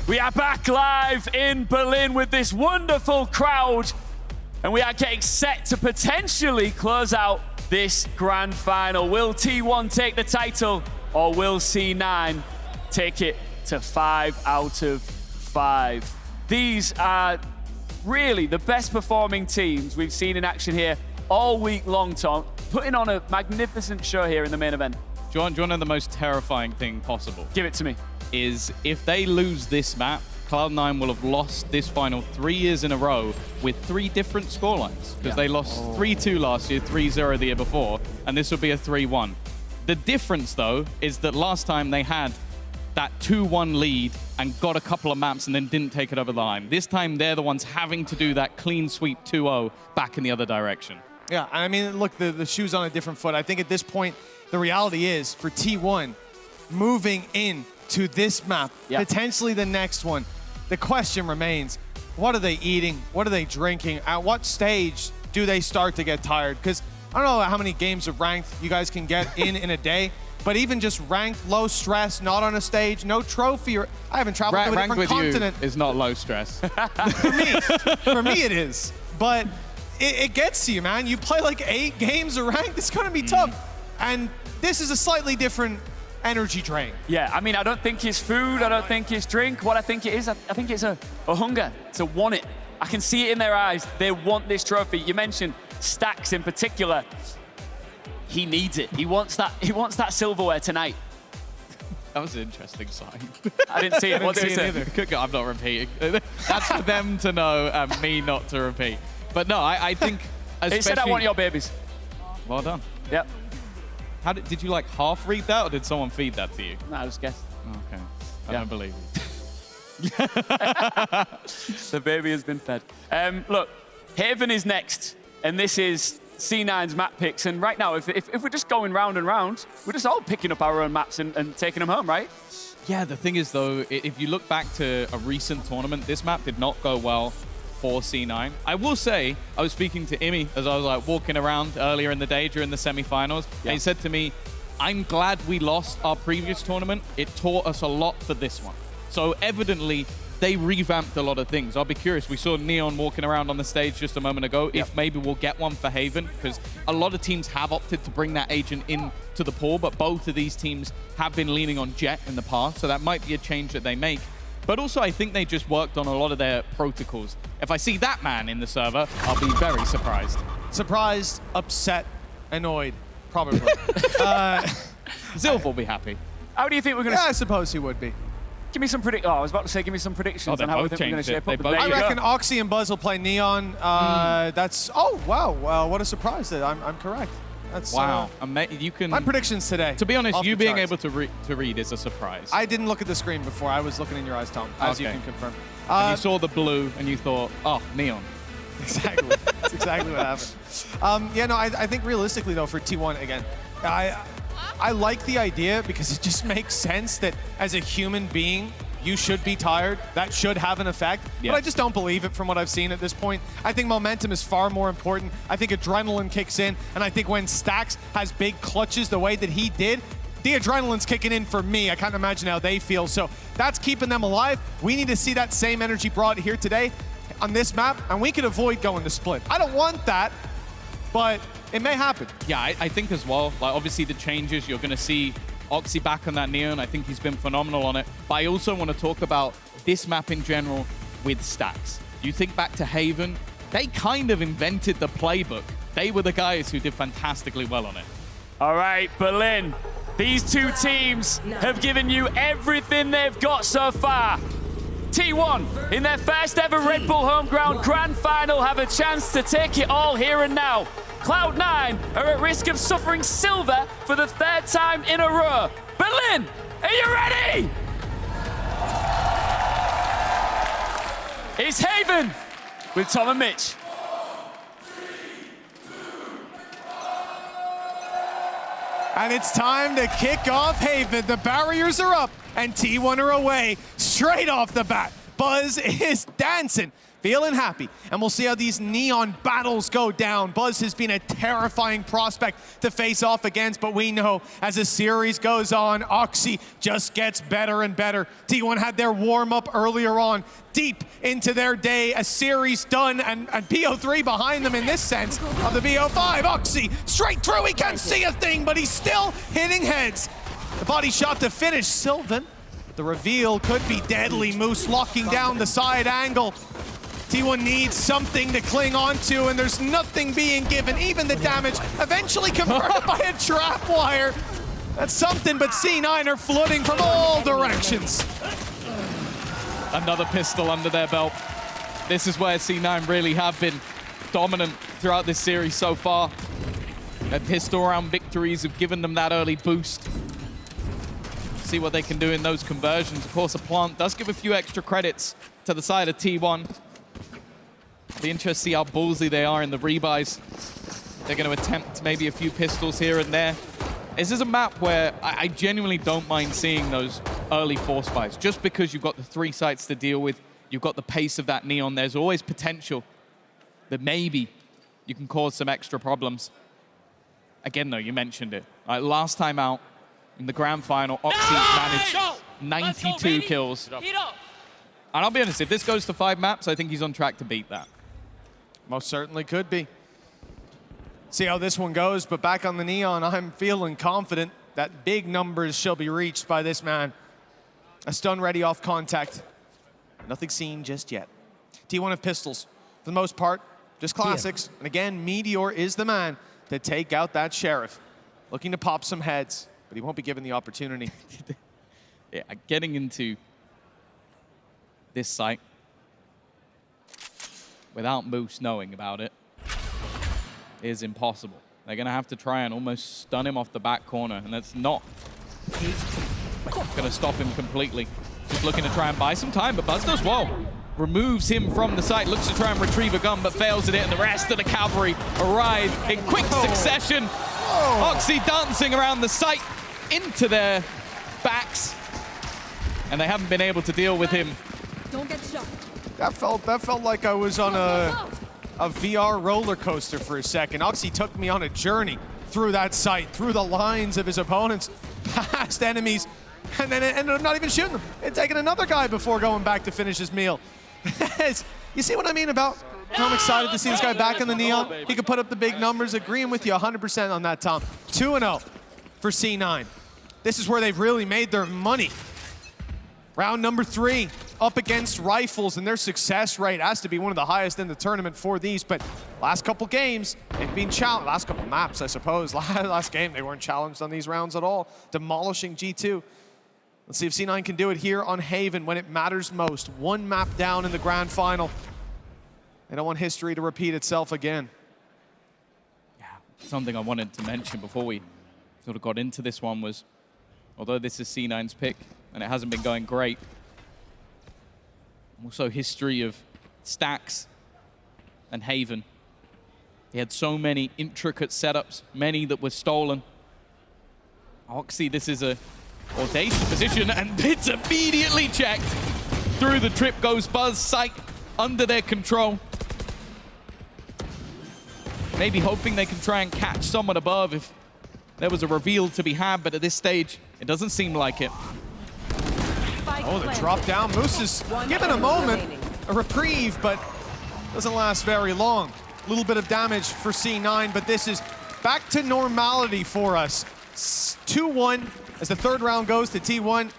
We are back live in Berlin with this wonderful crowd, and we are getting set to potentially close out this grand final. Will T1 take the title, or will C9 take it to 5 out of 5? These are really the best performing teams we've seen in action here all week long, Tom, putting on a magnificent show here in the main event. Do you want to know the most terrifying thing possible? Give it to me. Is if they lose this map, Cloud9 will have lost this final 3 years in a row with 3 different scorelines. Because they lost 3-2 last year, 3-0 the year before, and this would be a 3-1. The difference, though, is that last time they had that 2-1 lead and got a couple of maps and then didn't take it over the line. This time, they're the ones having to do that clean sweep 2-0 back in the other direction. Yeah, I mean, look, the shoe's on a different foot. I think at this point, the reality is for T1, moving in to this map, potentially the next one, the question remains, what are they eating? What are they drinking? At what stage do they start to get tired? Because I don't know how many games of ranked you guys can get in a day, but even just ranked, low stress, not on a stage, no trophy, or I haven't traveled to a different continent. You is not low stress. For me it is. But it gets to you, man. You play like 8 games of ranked, it's gonna be tough. And this is a slightly different energy drain. Yeah, I mean, I don't think it's food, I don't think it's drink. What I think it is, I think it's a hunger to want it. I can see it in their eyes. They want this trophy. You mentioned Stacks in particular. He needs it. He wants that silverware tonight. That was an interesting sign. I didn't see it. What did it say? I'm not repeating. That's for them to know and me not to repeat. But no, I think especially... It said, I want your babies. Well done. Yep. How did you like half read that, or did someone feed that to you? No, I just guessed. Okay. I don't believe you. The baby has been fed. Look, Haven is next, and this is C9's map picks. And right now, if we're just going round and round, we're just all picking up our own maps and taking them home, right? Yeah, the thing is, though, if you look back to a recent tournament, this map did not go well for C9. I will say, I was speaking to Imi as I was like walking around earlier in the day during the semifinals, and he said to me, I'm glad we lost our previous tournament. It taught us a lot for this one. So evidently, they revamped a lot of things. I'll be curious. We saw Neon walking around on the stage just a moment ago. If maybe we'll get one for Haven, because a lot of teams have opted to bring that agent in to the pool, but both of these teams have been leaning on Jet in the past, so that might be a change that they make. But also, I think they just worked on a lot of their protocols. If I see that man in the server, I'll be very surprised. Surprised, upset, annoyed, probably. Zilf will be happy. How do you think we're going to... Yeah, I suppose he would be. Give me some I was about to say, give me some predictions on how we think we're going to shape up. I reckon Oxy and Buzz will play Neon. That's... Oh, wow. What a surprise that I'm correct. That's, wow. You can... My predictions today. To be honest, you being able to read is a surprise. I didn't look at the screen before. I was looking in your eyes, Tom, as you can confirm. And you saw the blue and you thought, oh, Neon. Exactly. That's exactly what happened. Yeah, no, I think realistically, though, for T1, again, I like the idea because it just makes sense that as a human being, you should be tired. That should have an effect. But I just don't believe it from what I've seen at this point. I think momentum is far more important. I think adrenaline kicks in. And I think when Stacks has big clutches the way that he did, the adrenaline's kicking in for me. I can't imagine how they feel. So that's keeping them alive. We need to see that same energy brought here today on this map. And we can avoid going to split. I don't want that, but it may happen. Yeah, I think as well. Like, obviously, the changes, you're going to see Oxy back on that Neon. I think he's been phenomenal on it. But I also want to talk about this map in general with Stacks. You think back to Haven, they kind of invented the playbook. They were the guys who did fantastically well on it. All right, Berlin. These two teams have given you everything they've got so far. T1, in their first ever Red Bull Homeground Grand Final, have a chance to take it all here and now. Cloud9 are at risk of suffering silver for the 3rd time in a row. Berlin, are you ready? It's Haven with Tom and Mitch. And it's time to kick off Haven. The barriers are up and T1 are away straight off the bat. Buzz is dancing. feeling happy. And we'll see how these Neon battles go down. Buzz has been a terrifying prospect to face off against, but we know as the series goes on, Oxy just gets better and better. T1 had their warm-up earlier on, deep into their day, a series done, and PO3 behind them in this sense of the BO5. Oxy straight through, he can't see a thing, but he's still hitting heads. The body shot to finish Sylvan. The reveal could be deadly. Moose locking down the side angle. T1 needs something to cling on to, and there's nothing being given. Even the damage eventually converted by a trap wire. That's something, but C9 are flooding from all directions. Another pistol under their belt. This is where C9 really have been dominant throughout this series so far. Their pistol round victories have given them that early boost. See what they can do in those conversions. Of course, a plant does give a few extra credits to the side of T1. Be interested to see how ballsy they are in the rebuys. They're going to attempt maybe a few pistols here and there. This is a map where I genuinely don't mind seeing those early force buys. Just because you've got the 3 sites to deal with, you've got the pace of that Neon, there's always potential that maybe you can cause some extra problems. Again, though, you mentioned it. Last time out in the grand final, Oxy managed 92 kills. And I'll be honest, if this goes to 5 maps, I think he's on track to beat that. Most certainly could be. See how this one goes, but back on the Neon, I'm feeling confident that big numbers shall be reached by this man. A stun ready off contact. Nothing seen just yet. T1 have pistols. For the most part, just classics. And again, Meteor is the man to take out that Sheriff. Looking to pop some heads, but he won't be given the opportunity. Yeah, getting into this site without Moose knowing about it is impossible. They're going to have to try and almost stun him off the back corner, and that's not going to stop him completely. Just looking to try and buy some time, but Buzz does well. Removes him from the site, looks to try and retrieve a gun, but fails at it, and the rest of the cavalry arrive in quick succession. Oxy dancing around the site into their backs, and they haven't been able to deal with him. Don't get shot. That felt like I was on a VR roller coaster for a second. Oxy took me on a journey through that site, through the lines of his opponents, past enemies, and then it ended up not even shooting them. And taking another guy before going back to finish his meal. You see what I mean about how I'm excited to see this guy back in the Neon? He could put up the big numbers. Agreeing with you 100% on that, Tom. 2-0 for C9. This is where they've really made their money. Round number 3, up against Rifles, and their success rate has to be one of the highest in the tournament for these, but last couple games, they've been challenged. Last couple maps, I suppose. Last game, they weren't challenged on these rounds at all, demolishing G2. Let's see if C9 can do it here on Haven when it matters most. 1 map down in the grand final. They don't want history to repeat itself again. Yeah, something I wanted to mention before we sort of got into this one was, although this is C9's pick, and it hasn't been going great, also history of Stacks and Haven. He had so many intricate setups, many that were stolen. Oxy, this is a audacious position, and it's immediately checked. Through the trip goes Buzz, sight under their control. Maybe hoping they can try and catch someone above if there was a reveal to be had, but at this stage, it doesn't seem like it. Oh, the drop down. Moose is given a moment, a reprieve, but doesn't last very long. A little bit of damage for C9, but this is back to normality for us. 2-1 as the 3rd round goes to T1.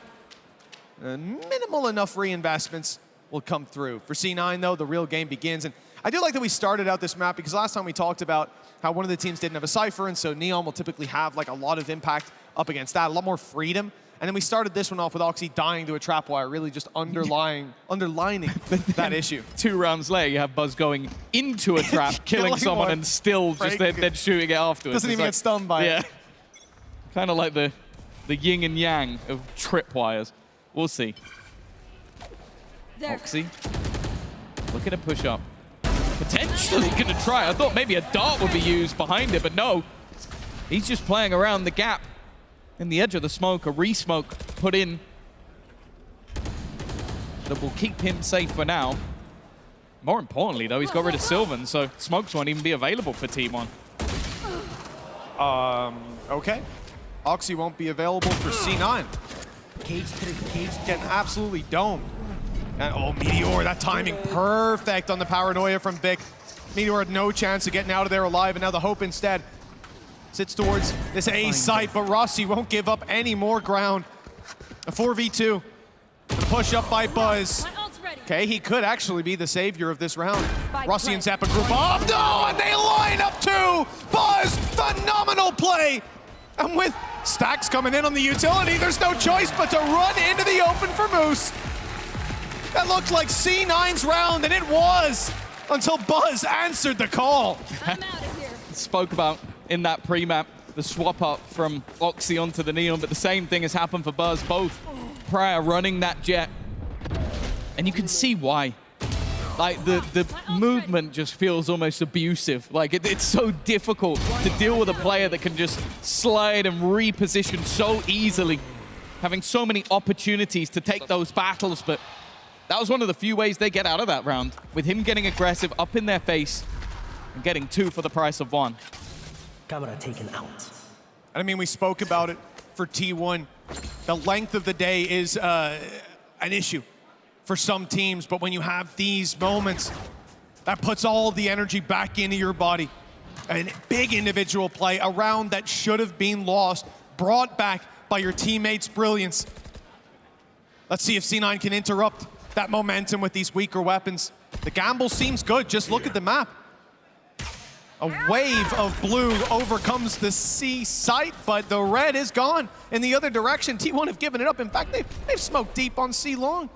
Minimal enough reinvestments will come through. For C9, though, the real game begins. And I do like that we started out this map because last time we talked about how one of the teams didn't have a Cypher, and so Neon will typically have like a lot of impact up against that, a lot more freedom. And then we started this one off with Oxy dying to a trap wire, really just underlining that issue. 2 rounds later, you have Buzz going into a trap, killing someone, one. and still just then shooting it afterwards. Doesn't even get stunned by it. Kind of like the yin and yang of tripwires. We'll see. Oxy, looking to push up. Potentially going to try. I thought maybe a dart would be used behind it, but no. He's just playing around the gap. In the edge of the smoke, a re-smoke put in that will keep him safe for now. More importantly, though, he's got rid of Sylvan, so smokes won't even be available for T1. Okay. Oxy won't be available for C9. Cage getting absolutely domed. And oh, Meteor, that timing perfect on the paranoia from Vic. Meteor had no chance of getting out of there alive, and now the hope instead sits towards this A site, but Rossi won't give up any more ground. A 4v2. The push up by Buzz. Okay, he could actually be the savior of this round. Rossi and Zappa group up. No, and they line up too! Buzz, phenomenal play! And with Stacks coming in on the utility, there's no choice but to run into the open for Moose. That looked like C9's round, and it was, until Buzz answered the call. I'm out of here. Spoke about in that pre-map, the swap up from Oxy onto the Neon, but the same thing has happened for Buzz, both prior running that jet. And you can see why. Like, the movement just feels almost abusive. Like, it's so difficult to deal with a player that can just slide and reposition so easily, having so many opportunities to take those battles, but that was one of the few ways they get out of that round, with him getting aggressive up in their face and getting 2 for the price of 1. Camera taken out. I mean, we spoke about it for T1. The length of the day is an issue for some teams, but when you have these moments, that puts all the energy back into your body. A big individual play, a round that should have been lost, brought back by your teammates' brilliance. Let's see if C9 can interrupt that momentum with these weaker weapons. The gamble seems good, just look at the map. A wave of blue overcomes the C site, but the red is gone in the other direction. T1 have given it up. In fact, they've smoked deep on C long,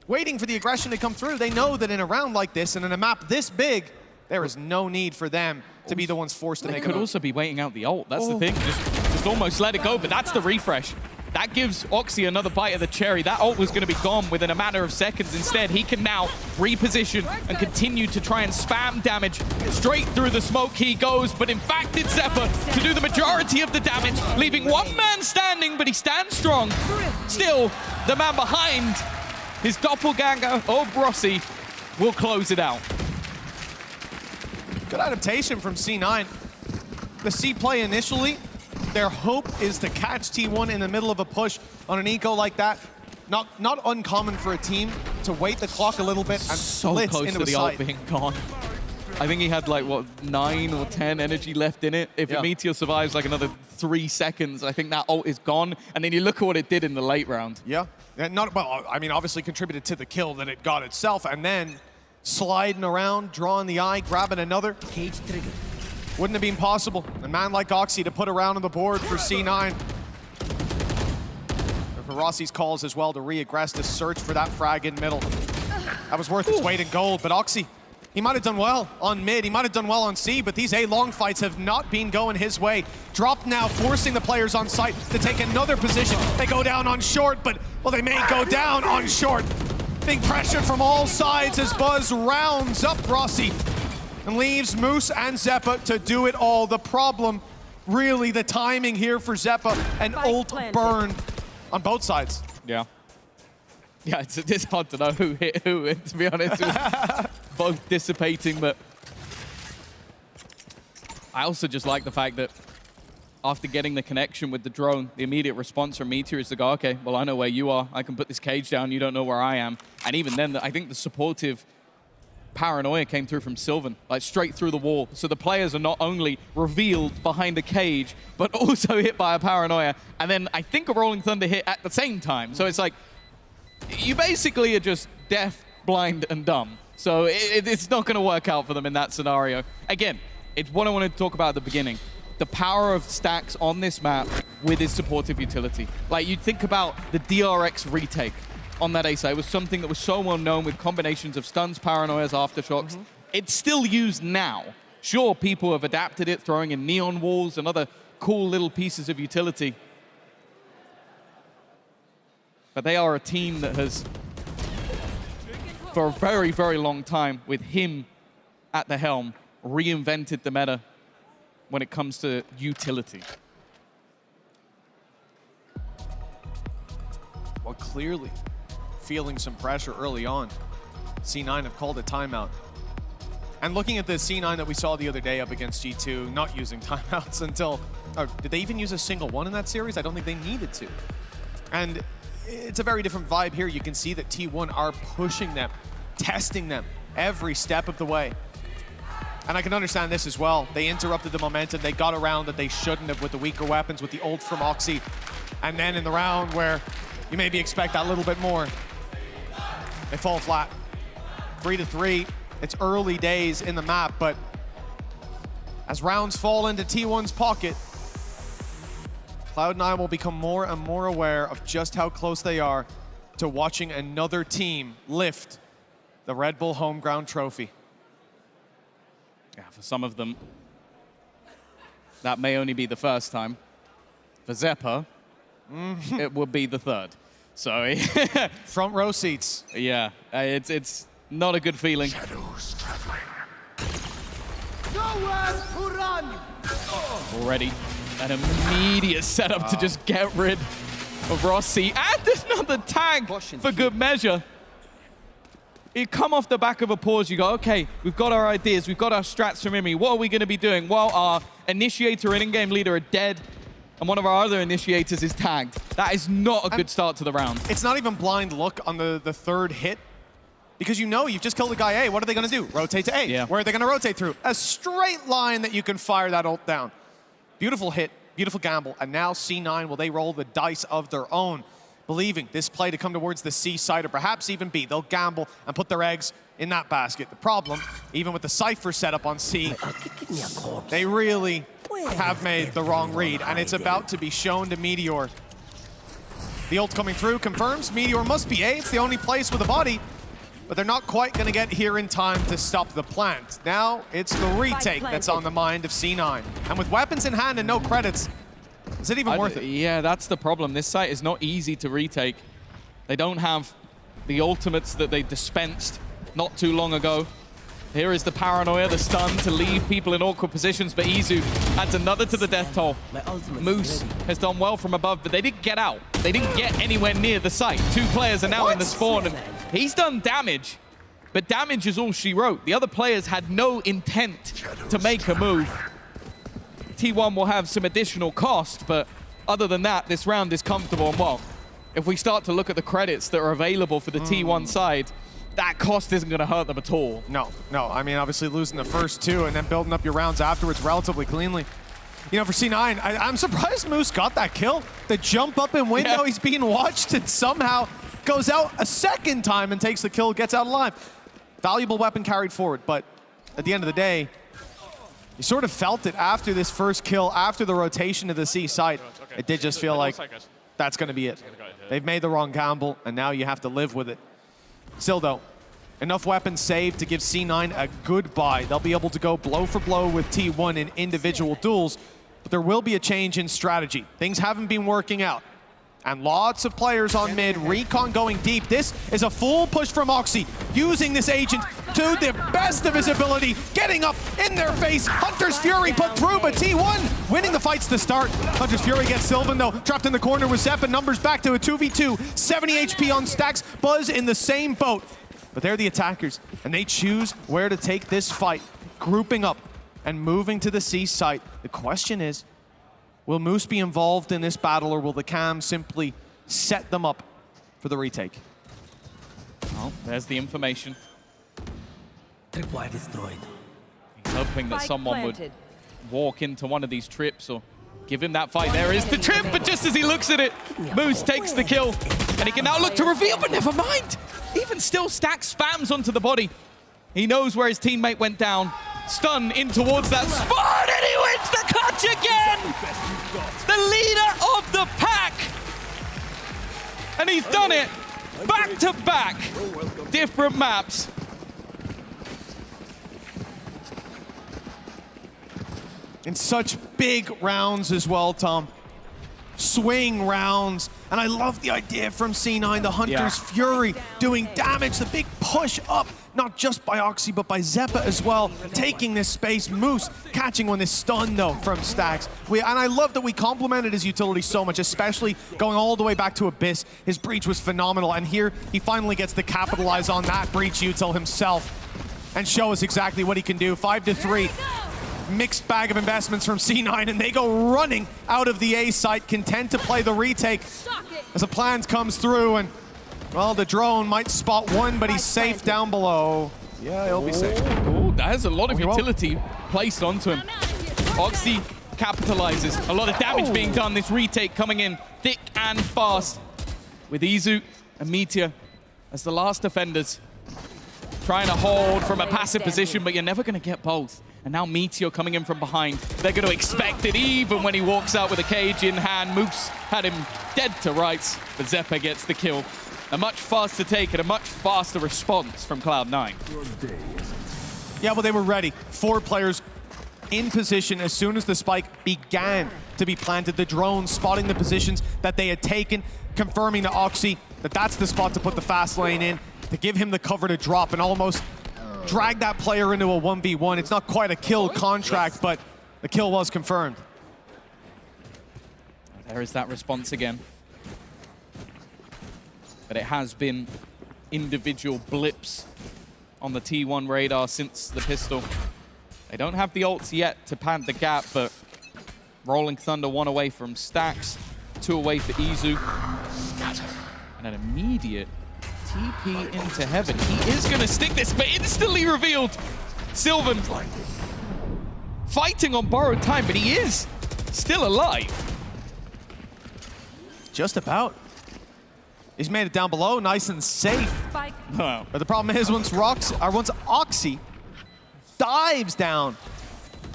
waiting for the aggression to come through. They know that in a round like this and in a map this big, there is no need for them to be the ones forced to make it. They could also be waiting out the ult. That's the thing. Just almost let it go, but that's the refresh. That gives Oxy another bite of the cherry. That ult was going to be gone within a matter of seconds. Instead, he can now reposition and continue to try and spam damage. Straight through the smoke he goes, but in fact it's Zeppa to do the majority of the damage, leaving one man standing, but he stands strong. Still, the man behind his doppelganger of Rossi will close it out. Good adaptation from C9. The C play initially, their hope is to catch T1 in the middle of a push on an eco like that. Not uncommon for a team to wait the clock a little bit and So blitz close into to a the site. ult being gone. I think he had like, what, 9 or 10 energy left in it. If Meteor survives like another 3 seconds, I think that ult is gone. And then you look at what it did in the late round. Yeah, well, I mean, obviously contributed to the kill that it got itself, and then sliding around, drawing the eye, grabbing another. Cage triggered. Wouldn't have been possible. A man like Oxy to put around on the board for C9. For Rossi's calls as well to re-aggress to search for that frag in middle. That was worth its weight in gold, but Oxy, he might have done well on mid, he might have done well on C, but these A-long fights have not been going his way. Dropped now, forcing the players on site to take another position. They go down on short, but, well, they may go down on short. Being pressured from all sides as Buzz rounds up Rossi and leaves Moose and Zeppa to do it all. The problem, really the timing here for Zeppa, and ult burned on both sides. Yeah. Yeah, it's hard to know who hit who, to be honest. It was both dissipating, but I also just like the fact that after getting the connection with the drone, the immediate response from Meteor is to go, okay, well, I know where you are. I can put this cage down. You don't know where I am. And even then, I think the supportive paranoia came through from Sylvan, like straight through the wall. So the players are not only revealed behind a cage, but also hit by a paranoia. And then I think a Rolling Thunder hit at the same time. So it's like, you basically are just deaf, blind, and dumb. So it's not going to work out for them in that scenario. Again, it's what I wanted to talk about at the beginning. The power of Stacks on this map with his supportive utility. Like, you think about the DRX retake on that A-side. It was something that was so well known with combinations of stuns, paranoias, aftershocks. It's still used now. Sure, people have adapted it, throwing in neon walls and other cool little pieces of utility. But they are a team that has, for a very, very long time, with him at the helm, reinvented the meta when it comes to utility. Well, clearly feeling some pressure early on. C9 have called a timeout. And looking at the C9 that we saw the other day up against G2, not using timeouts until, or did they even use a single one in that series? I don't think they needed to. And it's a very different vibe here. You can see that T1 are pushing them, testing them every step of the way. And I can understand this as well. They interrupted the momentum. They got around that they shouldn't have with the weaker weapons, with the ult from Oxy. And then in the round where you maybe expect that little bit more, they fall flat. 3-3. It's early days in the map, but as rounds fall into T1's pocket, Cloud9 will become more and more aware of just how close they are to watching another team lift the Red Bull home ground trophy. Yeah, for some of them, that may only be the first time. For Zeppa, it would be the third. So, Front row seats. yeah, it's not a good feeling. Shadows traveling. Nowhere to run! Already an immediate setup to just get rid of Rossi. And another tag for good measure. You come off the back of a pause, you go, okay, we've got our ideas, we've got our strats from Imi. What are we going to be doing? Well, our initiator and in-game leader are dead, and one of our other initiators is tagged. That is not a good start to the round. It's not even blind look on the third hit, because you know you've just killed a guy A. What are they going to do? Rotate to A. Yeah. Where are they going to rotate through? A straight line that you can fire that ult down. Beautiful hit, beautiful gamble, and now C9, will they roll the dice of their own, believing this play to come towards the C side or perhaps even B. They'll gamble and put their eggs in that basket. The problem, even with the Cypher setup on C, they really have made the wrong read, and it's about to be shown to Meteor. The ult coming through confirms Meteor must be A. It's the only place with a body, but they're not quite going to get here in time to stop the plant. Now it's the retake that's on the mind of C9. And with weapons in hand and no credits, is it even worth it? Yeah, that's the problem. This site is not easy to retake. They don't have the ultimates that they dispensed not too long ago. Here is the paranoia, the stun to leave people in awkward positions, but Izu adds another to the death toll. Moose has done well from above, but they didn't get out. They didn't get anywhere near the site. Two players are now in the spawn, and he's done damage, but damage is all she wrote. The other players had no intent to make a move. T1 will have some additional cost, but other than that, this round is comfortable. And well, if we start to look at the credits that are available for the T1 side, that cost isn't going to hurt them at all. No. I mean, obviously losing the first two and then building up your rounds afterwards relatively cleanly. You know, for C9, I'm surprised Moose got that kill. The jump up in window, he's being watched and somehow goes out a second time and takes the kill, gets out alive. Valuable weapon carried forward, but at the end of the day, you sort of felt it after this first kill, after the rotation to the C side. It did just feel like that's going to be it. They've made the wrong gamble, and now you have to live with it. Still, though, enough weapons saved to give C9 a goodbye. They'll be able to go blow for blow with T1 in individual duels, but there will be a change in strategy. Things haven't been working out. And lots of players on mid, Recon going deep. This is a full push from Oxy, using this agent to the best of his ability, getting up in their face. Hunter's Fury put through, but T1 winning the fights to start. Hunter's Fury gets Sylvan, though, trapped in the corner with Zep, and numbers back to a 2v2. 70 HP on stacks, Buzz in the same boat. But they're the attackers, and they choose where to take this fight, grouping up and moving to the C site. The question is, will Moose be involved in this battle, or will the Cam simply set them up for the retake? Well, there's the information. Tripwire destroyed. He's hoping that someone would walk into one of these trips or give him that fight. There is the trip, but just as he looks at it, Moose takes the kill, and he can now look to reveal, but never mind. Even still, Stack spams onto the body. He knows where his teammate went down. Stun in towards that spot, and he wins the clutch again! The leader of the pack! And he's done it back to back. Different maps. In such big rounds as well, Tom. Swing rounds. And I love the idea from C9, the Hunter's Fury doing damage, the big push up. not just by Oxy, but by Zeppa as well, taking this space. Moose catching one this stun, though, from Stax. And I love that we complimented his utility so much, especially going all the way back to Abyss. His breach was phenomenal, and here he finally gets to capitalize on that breach util himself and show us exactly what he can do. 5-3. Mixed bag of investments from C9, and they go running out of the A site, content to play the retake as the plans comes through, and well, the drone might spot one, but he's safe down below. Yeah, he'll be safe. Oh, that has a lot of utility placed onto him. Oxy capitalizes. A lot of damage being done. This retake coming in thick and fast with Izu and Meteor as the last defenders. Trying to hold from a passive position, but you're never going to get both. And now Meteor coming in from behind. They're going to expect it even when he walks out with a cage in hand. Moose had him dead to rights, but Zeppa gets the kill. A much faster take and a much faster response from Cloud9. Yeah, well, they were ready. 4 players in position as soon as the spike began to be planted. The drone spotting the positions that they had taken, confirming to Oxy that that's the spot to put the fast lane in, to give him the cover to drop and almost drag that player into a 1v1. It's not quite a kill contract, but the kill was confirmed. There is that response again. But it has been individual blips on the T1 radar since the pistol. They don't have the ults yet to pad the gap, but Rolling Thunder 1 away from Stax, 2 away for Izu. And an immediate TP into heaven. He is going to stick this, but instantly revealed. Sylvan fighting on borrowed time, but he is still alive. Just about. He's made it down below, nice and safe. Wow. But the problem is once Oxy dives down,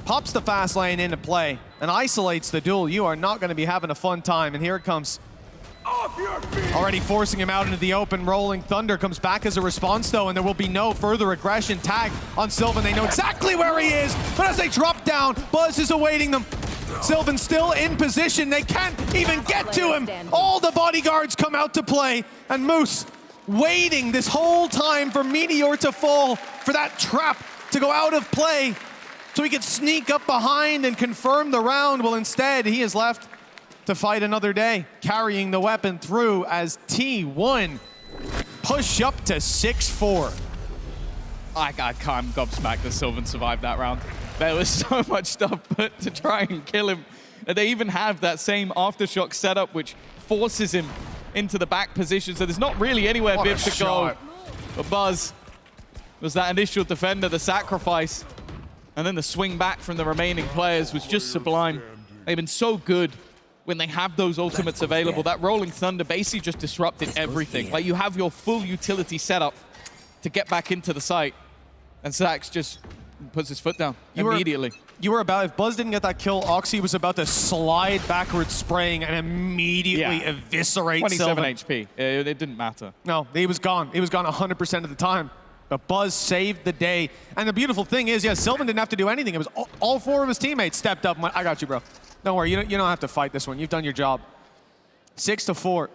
pops the fast lane into play, and isolates the duel, you are not going to be having a fun time. And here it comes. Already forcing him out into the open. Rolling Thunder comes back as a response, though, and there will be no further aggression. Tag on Sylvan. They know exactly where he is, but as they drop down, Buzz is awaiting them. Sylvan still in position. They can't even get to him. All the bodyguards come out to play, and Moose waiting this whole time for Meteor to fall, for that trap to go out of play, so he could sneak up behind and confirm the round. Well, instead, he is left to fight another day, carrying the weapon through as T1 push up to 6-4. I can't gobsmack that Sylvan survived that round. There was so much stuff put to try and kill him. And they even have that same aftershock setup, which forces him into the back position. So there's not really anywhere Biv to go. But Buzz was that initial defender, the sacrifice. And then the swing back from the remaining players was just sublime. They've been so good when they have those ultimates available. That Rolling Thunder basically just disrupted everything. Like, you have your full utility set up to get back into the site. And Sax just puts his foot down immediately. You were about, if Buzz didn't get that kill, Oxy was about to slide backwards, spraying and immediately eviscerate 27 Sylvan. HP. It didn't matter. No, he was gone. He was gone 100% of the time. But Buzz saved the day. And the beautiful thing is, yeah, Sylvan didn't have to do anything. It was all 4 of his teammates stepped up and went, I got you, bro. Don't worry, you don't have to fight this one. You've done your job. 6-4.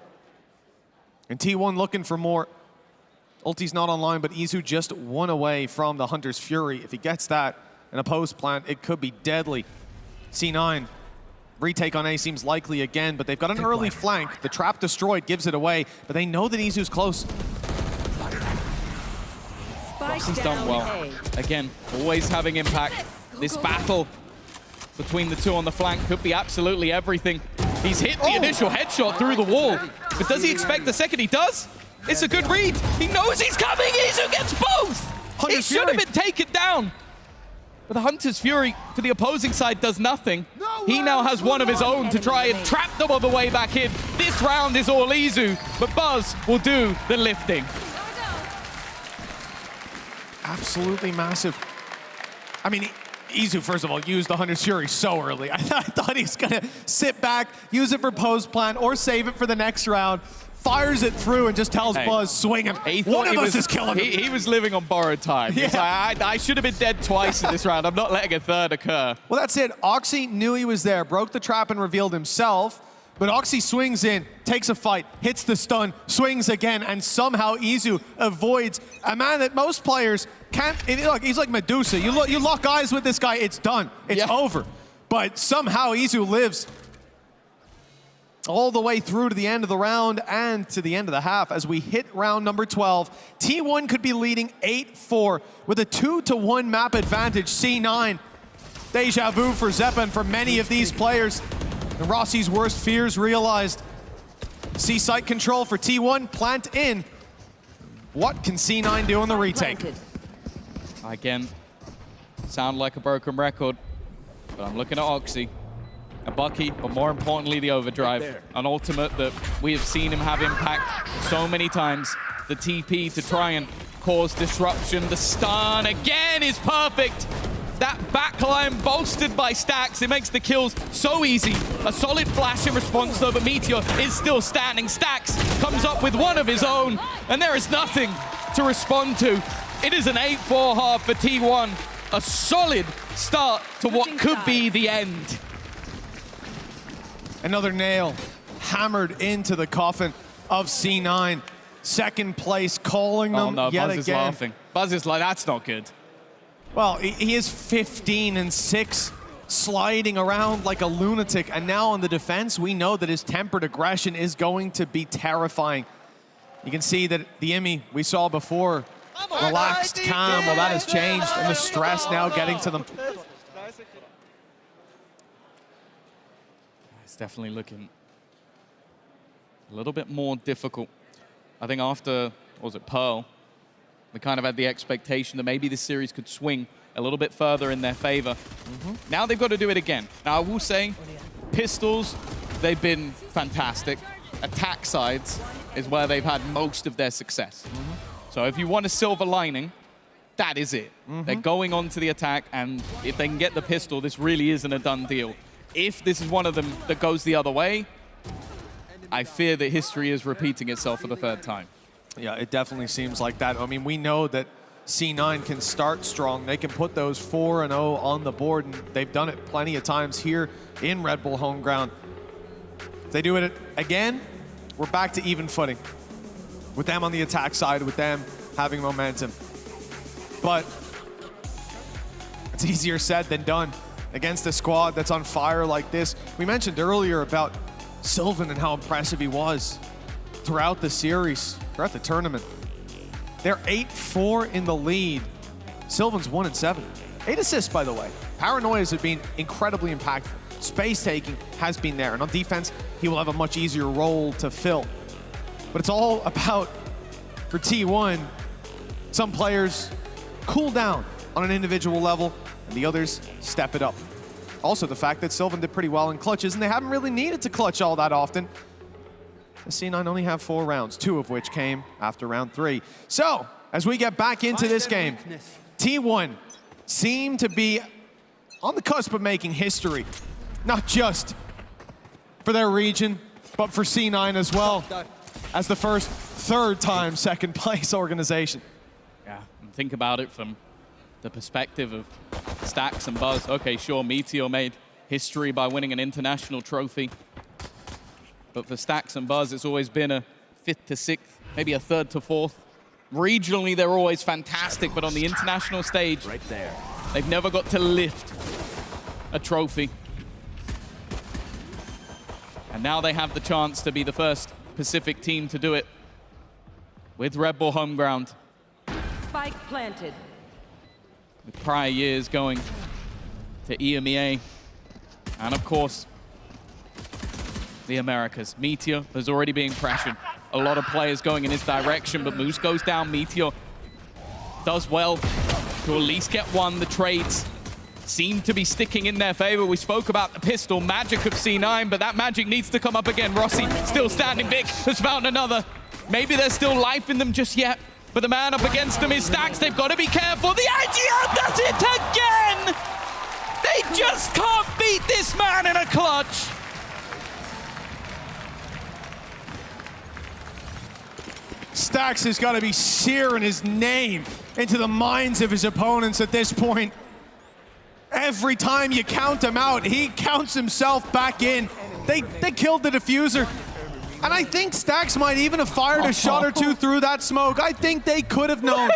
And T1 looking for more. Ulti's not online, but Izu just 1 away from the Hunter's Fury. If he gets that in a post plant, it could be deadly. C9, retake on A seems likely again, but they've got an early flank. The trap destroyed gives it away, but they know that Izu's close. Roxy's done well. Again, always having impact. This battle between the two on the flank could be absolutely everything. He's hit the initial headshot through the wall, but does he expect the second? He does. It's a good read. He knows he's coming. Izu gets both. He should have been taken down. But the Hunter's Fury to the opposing side does nothing. He now has one of his own to try and trap them on the way back in. This round is all Izu, but Buzz will do the lifting. Absolutely massive. I mean, Izu, first of all, used the Hunter's Fury so early. I thought he was going to sit back, use it for post plant, or save it for the next round. Fires it through and just tells Buzz, swing him. One of us is killing him. He was living on borrowed time. Yeah. Like, I should have been dead twice in this round. I'm not letting a third occur. Well, that's it. Oxy knew he was there, broke the trap and revealed himself. But Oxy swings in, takes a fight, hits the stun, swings again, and somehow Izu avoids a man that most players can't. Look, he's like Medusa. You lock eyes with this guy, it's done. It's over. But somehow Izu lives all the way through to the end of the round and to the end of the half as we hit round number 12. T1 could be leading 8-4 with a 2-1 map advantage. C9, deja vu for Zeppa and for many of these players. And Rossi's worst fears realized. C site control for T1, plant in. What can C9 do on the retake? Again, sound like a broken record, but I'm looking at Oxy, a Bucky, but more importantly, the overdrive. An ultimate that we have seen him have impact so many times. The TP to try and cause disruption. The stun again is perfect. That backline bolstered by Stax, it makes the kills so easy. A solid flash in response though, but Meteor is still standing. Stax comes up with one of his own, and there is nothing to respond to. It is an 8-4 half for T1. A solid start to what could be the end. Another nail hammered into the coffin of C9. Second place, calling them yet Buzz is laughing. Buzz is like, that's not good. Well, he is 15-6, sliding around like a lunatic. And now on the defense, we know that his tempered aggression is going to be terrifying. You can see that the Imi we saw before, relaxed, calm, well, that has changed. And the stress now getting to them. It's definitely looking a little bit more difficult. I think after, what was it, Pearl, we kind of had the expectation that maybe this series could swing a little bit further in their favor. Now they've got to do it again. Now, I will say, pistols, they've been fantastic. Attack sides is where they've had most of their success. So if you want a silver lining, that is it. They're going on to the attack, and if they can get the pistol, this really isn't a done deal. If this is one of them that goes the other way, I fear that history is repeating itself for the third time. Yeah, it definitely seems like that. I mean, we know that C9 can start strong. They can put those 4-0 on the board, and they've done it plenty of times here in Red Bull home ground. If they do it again, we're back to even footing. With them on the attack side, with them having momentum. But it's easier said than done against a squad that's on fire like this. We mentioned earlier about Sylvan and how impressive he was throughout the series, throughout the tournament. They're 8-4 in the lead. Sylvan's 1-7. 8 assists, by the way. Paranoias have been incredibly impactful. Space taking has been there. And on defense, he will have a much easier role to fill. But it's all about, for T1, some players cool down on an individual level, and the others step it up. Also, the fact that Sylvan did pretty well in clutches, and they haven't really needed to clutch all that often. The C9 only have 4 rounds, 2 of which came after round 3. So, as we get back into this game, T1 seem to be on the cusp of making history. Not just for their region, but for C9 as well, as the first third-time second-place organization. Yeah, and think about it from the perspective of Stax and Buzz. Okay, sure, Meteor made history by winning an international trophy. But for Stax and Buzz, it's always been a 5th to 6th, maybe a 3rd to 4th. Regionally, they're always fantastic, but on the international stage, right there, they've never got to lift a trophy. And now they have the chance to be the first Pacific team to do it with Red Bull home ground. Spike planted. With prior years going to EMEA. And of course, the Americas. Meteor is already being pressured. A lot of players going in his direction, but Moose goes down. Meteor does well to at least get one. The trades seem to be sticking in their favor. We spoke about the pistol magic of C9, but that magic needs to come up again. Rossi still standing big, has found another. Maybe there's still life in them just yet, but the man up against them is Stax. They've got to be careful. The IGL does it again! They just can't beat this man in a clutch. Stax has got to be searing his name into the minds of his opponents at this point. Every time you count him out, he counts himself back in. They killed the diffuser. And I think Stax might even have fired a shot or two through that smoke. I think they could have known.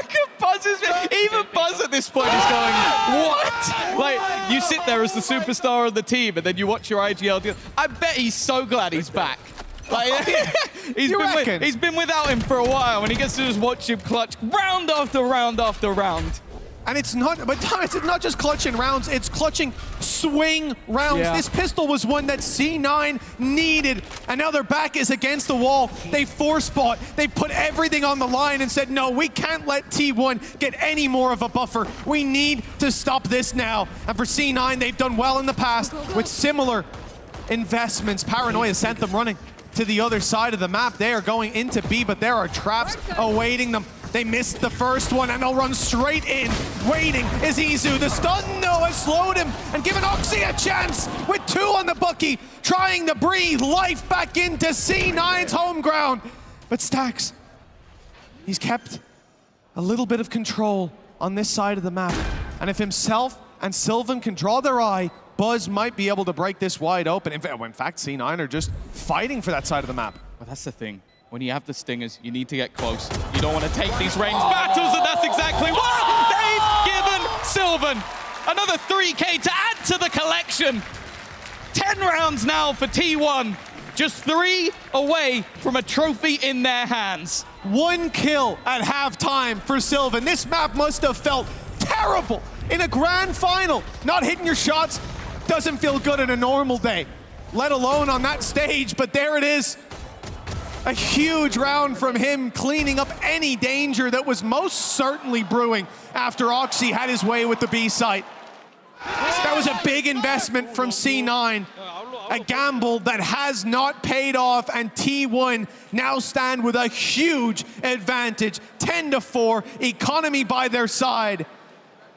Even Buzz at this point is going, what? Like, you sit there as the superstar of the team, and then you watch your IGL deal. I bet he's so glad he's back. Like, he's been without him for a while, and he gets to just watch him clutch round after round after round. And it's not just clutching rounds, it's clutching swing rounds. Yeah. This pistol was one that C9 needed, and now their back is against the wall. They force bought, they put everything on the line and said, no, we can't let T1 get any more of a buffer. We need to stop this now. And for C9, they've done well in the past with similar investments. Paranoia sent them running to the other side of the map. They are going into B, but there are traps awaiting them. They missed the first one, and they'll run straight in. Waiting is Izu. The stun, though, has slowed him and given Oxy a chance with 2 on the Bucky, trying to breathe life back into C9's home ground. But Stax, he's kept a little bit of control on this side of the map. And if himself and Sylvan can draw their eye, Buzz might be able to break this wide open. In fact, C9 are just fighting for that side of the map. Well, that's the thing. When you have the stingers, you need to get close. You don't want to take these range battles, and that's exactly what they've given Sylvan. Another 3K to add to the collection. 10 rounds now for T1. Just 3 away from a trophy in their hands. 1 kill at halftime for Sylvan. This map must have felt terrible in a grand final. Not hitting your shots doesn't feel good in a normal day, let alone on that stage, but there it is. A huge round from him, cleaning up any danger that was most certainly brewing after Oxy had his way with the B site. That was a big investment from C9. A gamble that has not paid off, and T1 now stand with a huge advantage. 10-4, economy by their side.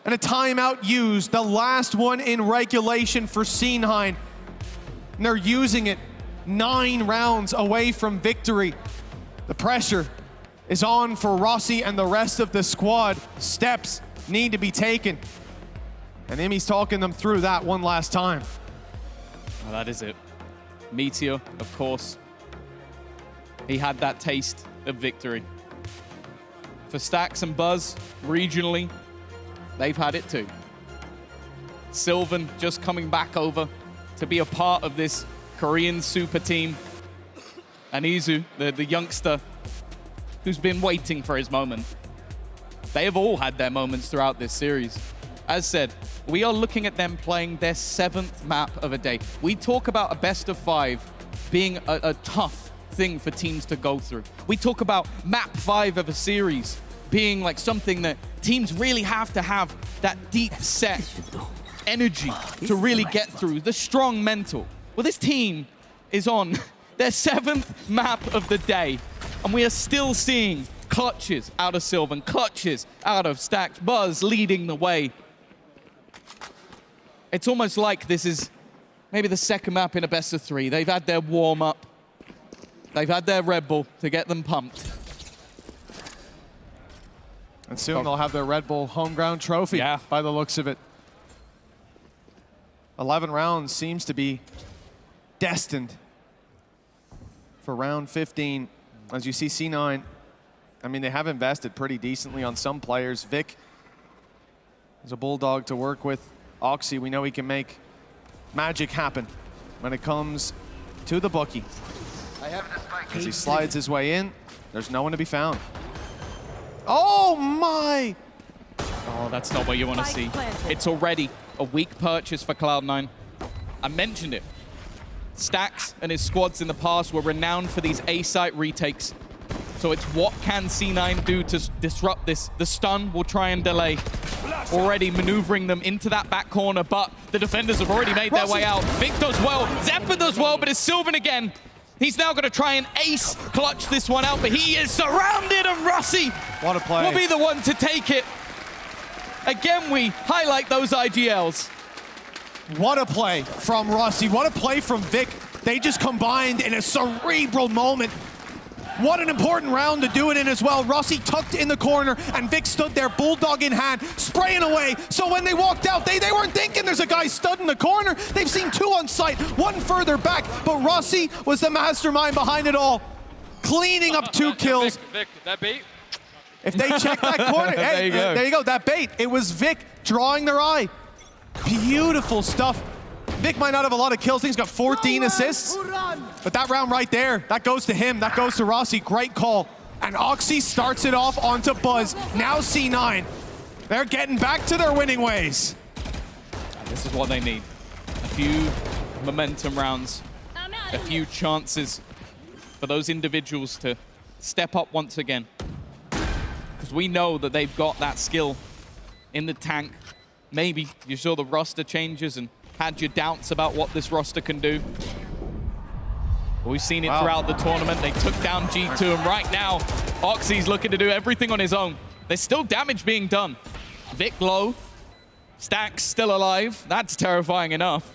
And a timeout used, the last one in regulation for C9. And they're using it 9 rounds away from victory. The pressure is on for Rossi and the rest of the squad. Steps need to be taken. And Imi's talking them through that one last time. Well, that is it. Meteor, of course. He had that taste of victory. For Stax and Buzz, regionally, they've had it too. Sylvan just coming back over to be a part of this Korean super team. And Izu, the youngster who's been waiting for his moment. They have all had their moments throughout this series. As said, we are looking at them playing their 7th map of a day. We talk about a best of 5 being a tough thing for teams to go through. We talk about map 5 of a series being like something that teams really have to have that deep set energy to really get through, the strong mental. Well, this team is on their 7th map of the day, and we are still seeing clutches out of Sylvan, clutches out of Stax, Buzz leading the way. It's almost like this is maybe the 2nd map in a best of 3. They've had their warm-up. They've had their Red Bull to get them pumped. And soon they'll have their Red Bull home ground trophy, by the looks of it. 11 rounds seems to be destined for round 15. As you see C9, I mean, they have invested pretty decently on some players. Vic is a bulldog to work with. Oxy, we know he can make magic happen when it comes to the Bucky. As he slides his way in, there's no one to be found. Oh my! Oh, that's not what you want to see. It's already a weak purchase for Cloud9. I mentioned it. Stax and his squads in the past were renowned for these A-site retakes. So it's what can C9 do to disrupt this? The stun will try and delay. Already maneuvering them into that back corner, but the defenders have already made their way out. Vic does well, Zephyr does well, but it's Sylvan again. He's now going to try and ace clutch this one out, but he is surrounded, and Rossi what a play. will be the one to take it. Again, we highlight those IGLs. What a play from Rossi. What a play from Vic. They just combined in a cerebral moment. What an important round to do it in as well. Rossi tucked in the corner, and Vic stood there, bulldog in hand, spraying away. So when they walked out, they weren't thinking there's a guy stood in the corner. They've seen two on site, one further back, but Rossi was the mastermind behind it all, cleaning up 2 kills. Vic, that bait? If they check that corner, hey, there you go, that bait. It was Vic drawing their eye. Beautiful stuff. Vic might not have a lot of kills. He's got 14 assists. But that round right there, that goes to him. That goes to Rossi. Great call. And Oxy starts it off onto Buzz. Now C9. They're getting back to their winning ways. This is what they need. A few momentum rounds. A few chances for those individuals to step up once again. Because we know that they've got that skill in the tank. Maybe you saw the roster changes and had your doubts about what this roster can do. But we've seen it throughout the tournament. They took down G2, and right now, Oxy's looking to do everything on his own. There's still damage being done. Vic low, Stax still alive. That's terrifying enough.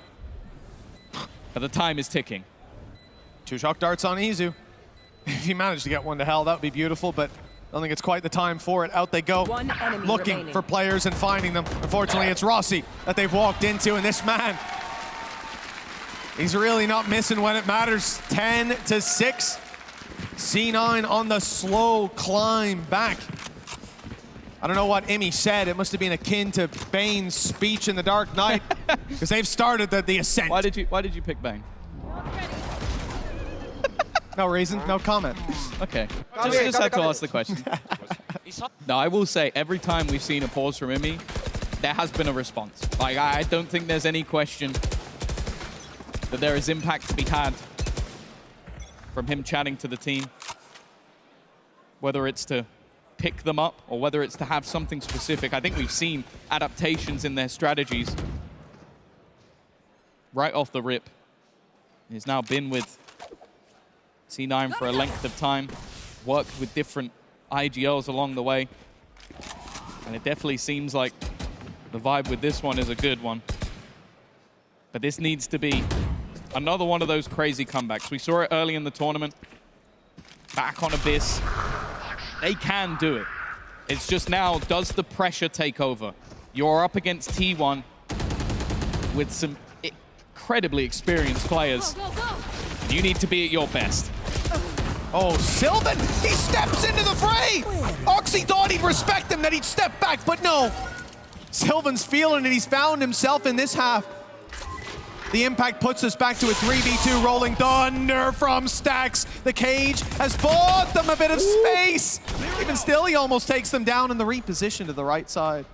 But the time is ticking. 2 shock darts on Izu. If he managed to get one to hell, that would be beautiful, but I don't think it's quite the time for it. Out they go, looking for players and finding them. Unfortunately, it's Rossi that they've walked into, and this man, he's really not missing when it matters. 10-6. C9 on the slow climb back. I don't know what Imi said. It must have been akin to Bane's speech in The Dark Knight, because they've started the ascent. Why did you pick Bane? No reason, no comment. Okay, just had to ask the question. No, I will say, every time we've seen a pause from Imi, there has been a response. Like, I don't think there's any question that there is impact to be had from him chatting to the team. Whether it's to pick them up or whether it's to have something specific. I think we've seen adaptations in their strategies right off the rip. He's now been with C9 for a length of time, worked with different IGLs along the way, and it definitely seems like the vibe with this one is a good one. But this needs to be another one of those crazy comebacks. We saw it early in the tournament, back on Abyss. They can do it. It's just now, does the pressure take over? You're up against T1 with some incredibly experienced players. You need to be at your best. Oh, Sylvan, he steps into the fray! Oxy thought he'd respect him, that he'd step back, but no. Sylvan's feeling it, he's found himself in this half. The impact puts us back to a 3v2 rolling thunder from Stax. The cage has bought them a bit of space. Even still, he almost takes them down in the reposition to the right side.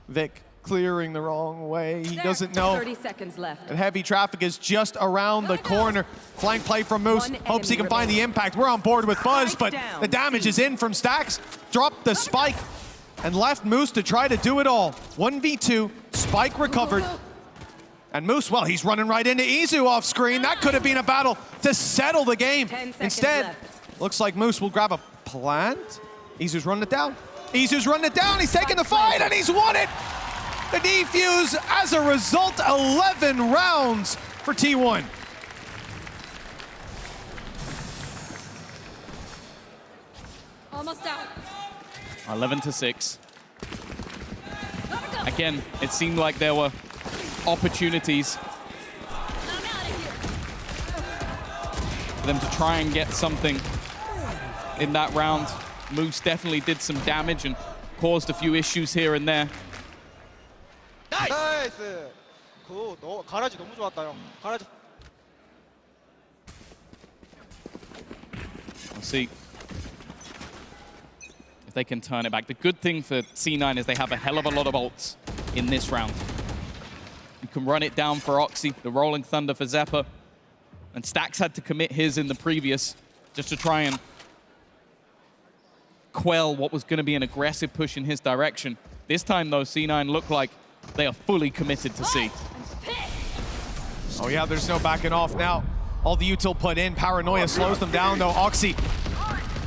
Vic clearing the wrong way. He doesn't know 30 seconds left. that heavy traffic is just around the corner. Flank play from Moose. Hopes he can find the impact. We're on board with Fuzz, but the damage is in from Stax. Dropped the spike and left Moose to try to do it all. 1v2, spike recovered. And Moose, well, he's running right into Izu off screen. That could have been a battle to settle the game. Instead, looks like Moose will grab a plant. Izu's running it down. Izu's running it down. He's taking the fight, and he's won it. The defuse, as a result, 11 rounds for T1. Almost out. 11-6. Again, it seemed like there were opportunities for them to try and get something in that round. Moose definitely did some damage and caused a few issues here and there. 나이스. 너 가라지 너무 좋았다 형. 가라지. We'll see if they can turn it back. The good thing for C9 is they have a hell of a lot of ults in this round. You can run it down for Oxy, the Rolling Thunder for Zephyr. And Stax had to commit his in the previous just to try and quell what was going to be an aggressive push in his direction. This time, though, C9 look like they are fully committed to C. Oh yeah, there's no backing off now. All the util put in, Paranoia slows them down though. Oxy,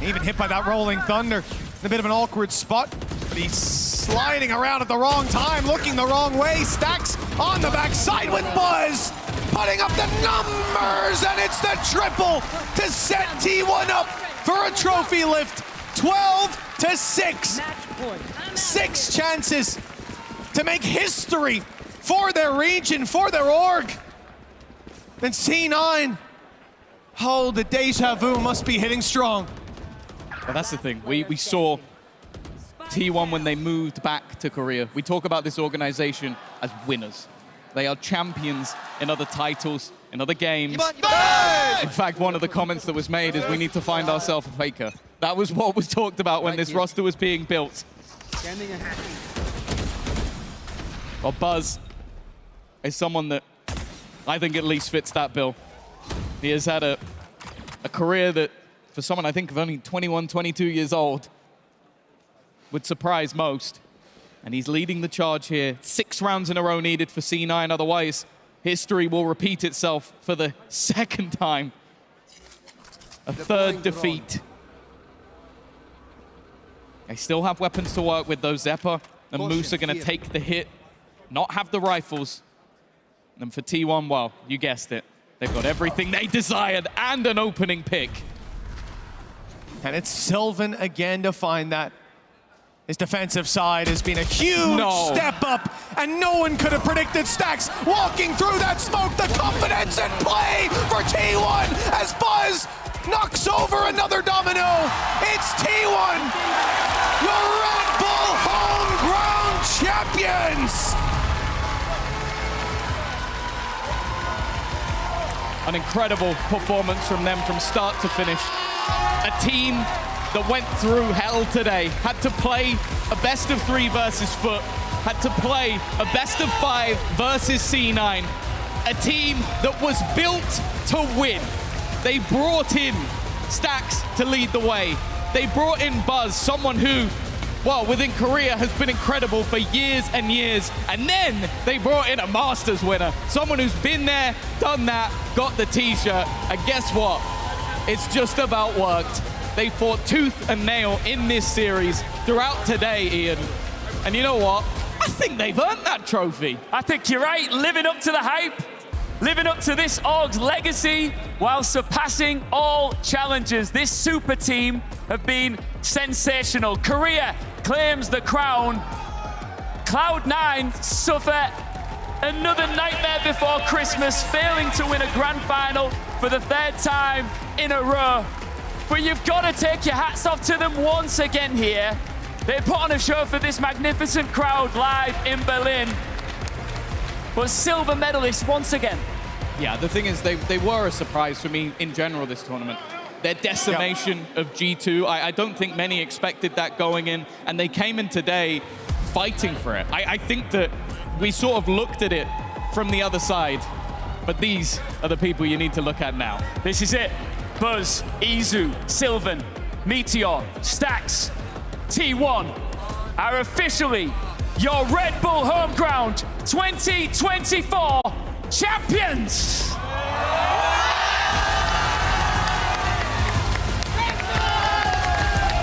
even hit by that Rolling Thunder. In a bit of an awkward spot, but he's sliding around at the wrong time, looking the wrong way. Stax on the backside with Buzz, putting up the numbers, and it's the triple to set T1 up for a trophy lift. 12-6. Match point. 6 chances to make history for their region, for their org. And C9, oh, the deja vu must be hitting strong. Well, that's the thing. We saw T1 when they moved back to Korea. We talk about this organization as winners. They are champions in other titles, in other games. In fact, one of the comments that was made is we need to find ourselves a faker. That was what was talked about when this roster was being built. Well, Buzz is someone that I think at least fits that bill. He has had a career that, for someone I think of only 21, 22 years old, would surprise most. And he's leading the charge here. 6 rounds in a row needed for C9, otherwise history will repeat itself for the second time. A third defeat. They still have weapons to work with, though. Zephyr and Moose are going to take the hit, not have the rifles. And for T1, well, you guessed it. They've got everything they desired and an opening pick. And it's Sylvan again to find that. His defensive side has been a huge step up, and no one could have predicted Stax walking through that smoke. The confidence and play for T1 as Buzz knocks over another domino. It's T1, your Red Bull home ground champions. An incredible performance from them from start to finish. A team that went through hell today, had to play a best of 3 versus Foot, had to play a best of 5 versus C9. A team that was built to win. They brought in Stax to lead the way. They brought in Buzz, someone who, well, within Korea has been incredible for years and years. And then they brought in a Masters winner, someone who's been there, done that, got the t-shirt. And guess what? It's just about worked. They fought tooth and nail in this series throughout today, Ian. And you know what? I think they've earned that trophy. I think you're right, living up to the hype, living up to this org's legacy while surpassing all challenges. This super team have been sensational. Korea claims the crown. Cloud9 suffer another nightmare before Christmas, failing to win a grand final for the 3rd time in a row. But you've got to take your hats off to them once again here. They put on a show for this magnificent crowd live in Berlin. But silver medalists once again. Yeah, the thing is, they were a surprise for me in general this tournament. Their decimation of G2, I don't think many expected that going in, and they came in today fighting for it. I think that we sort of looked at it from the other side, but these are the people you need to look at now. This is it. Buzz, Izu, Sylvan, Meteor, Stax, T1 are officially your Red Bull Home Ground 2024 champions!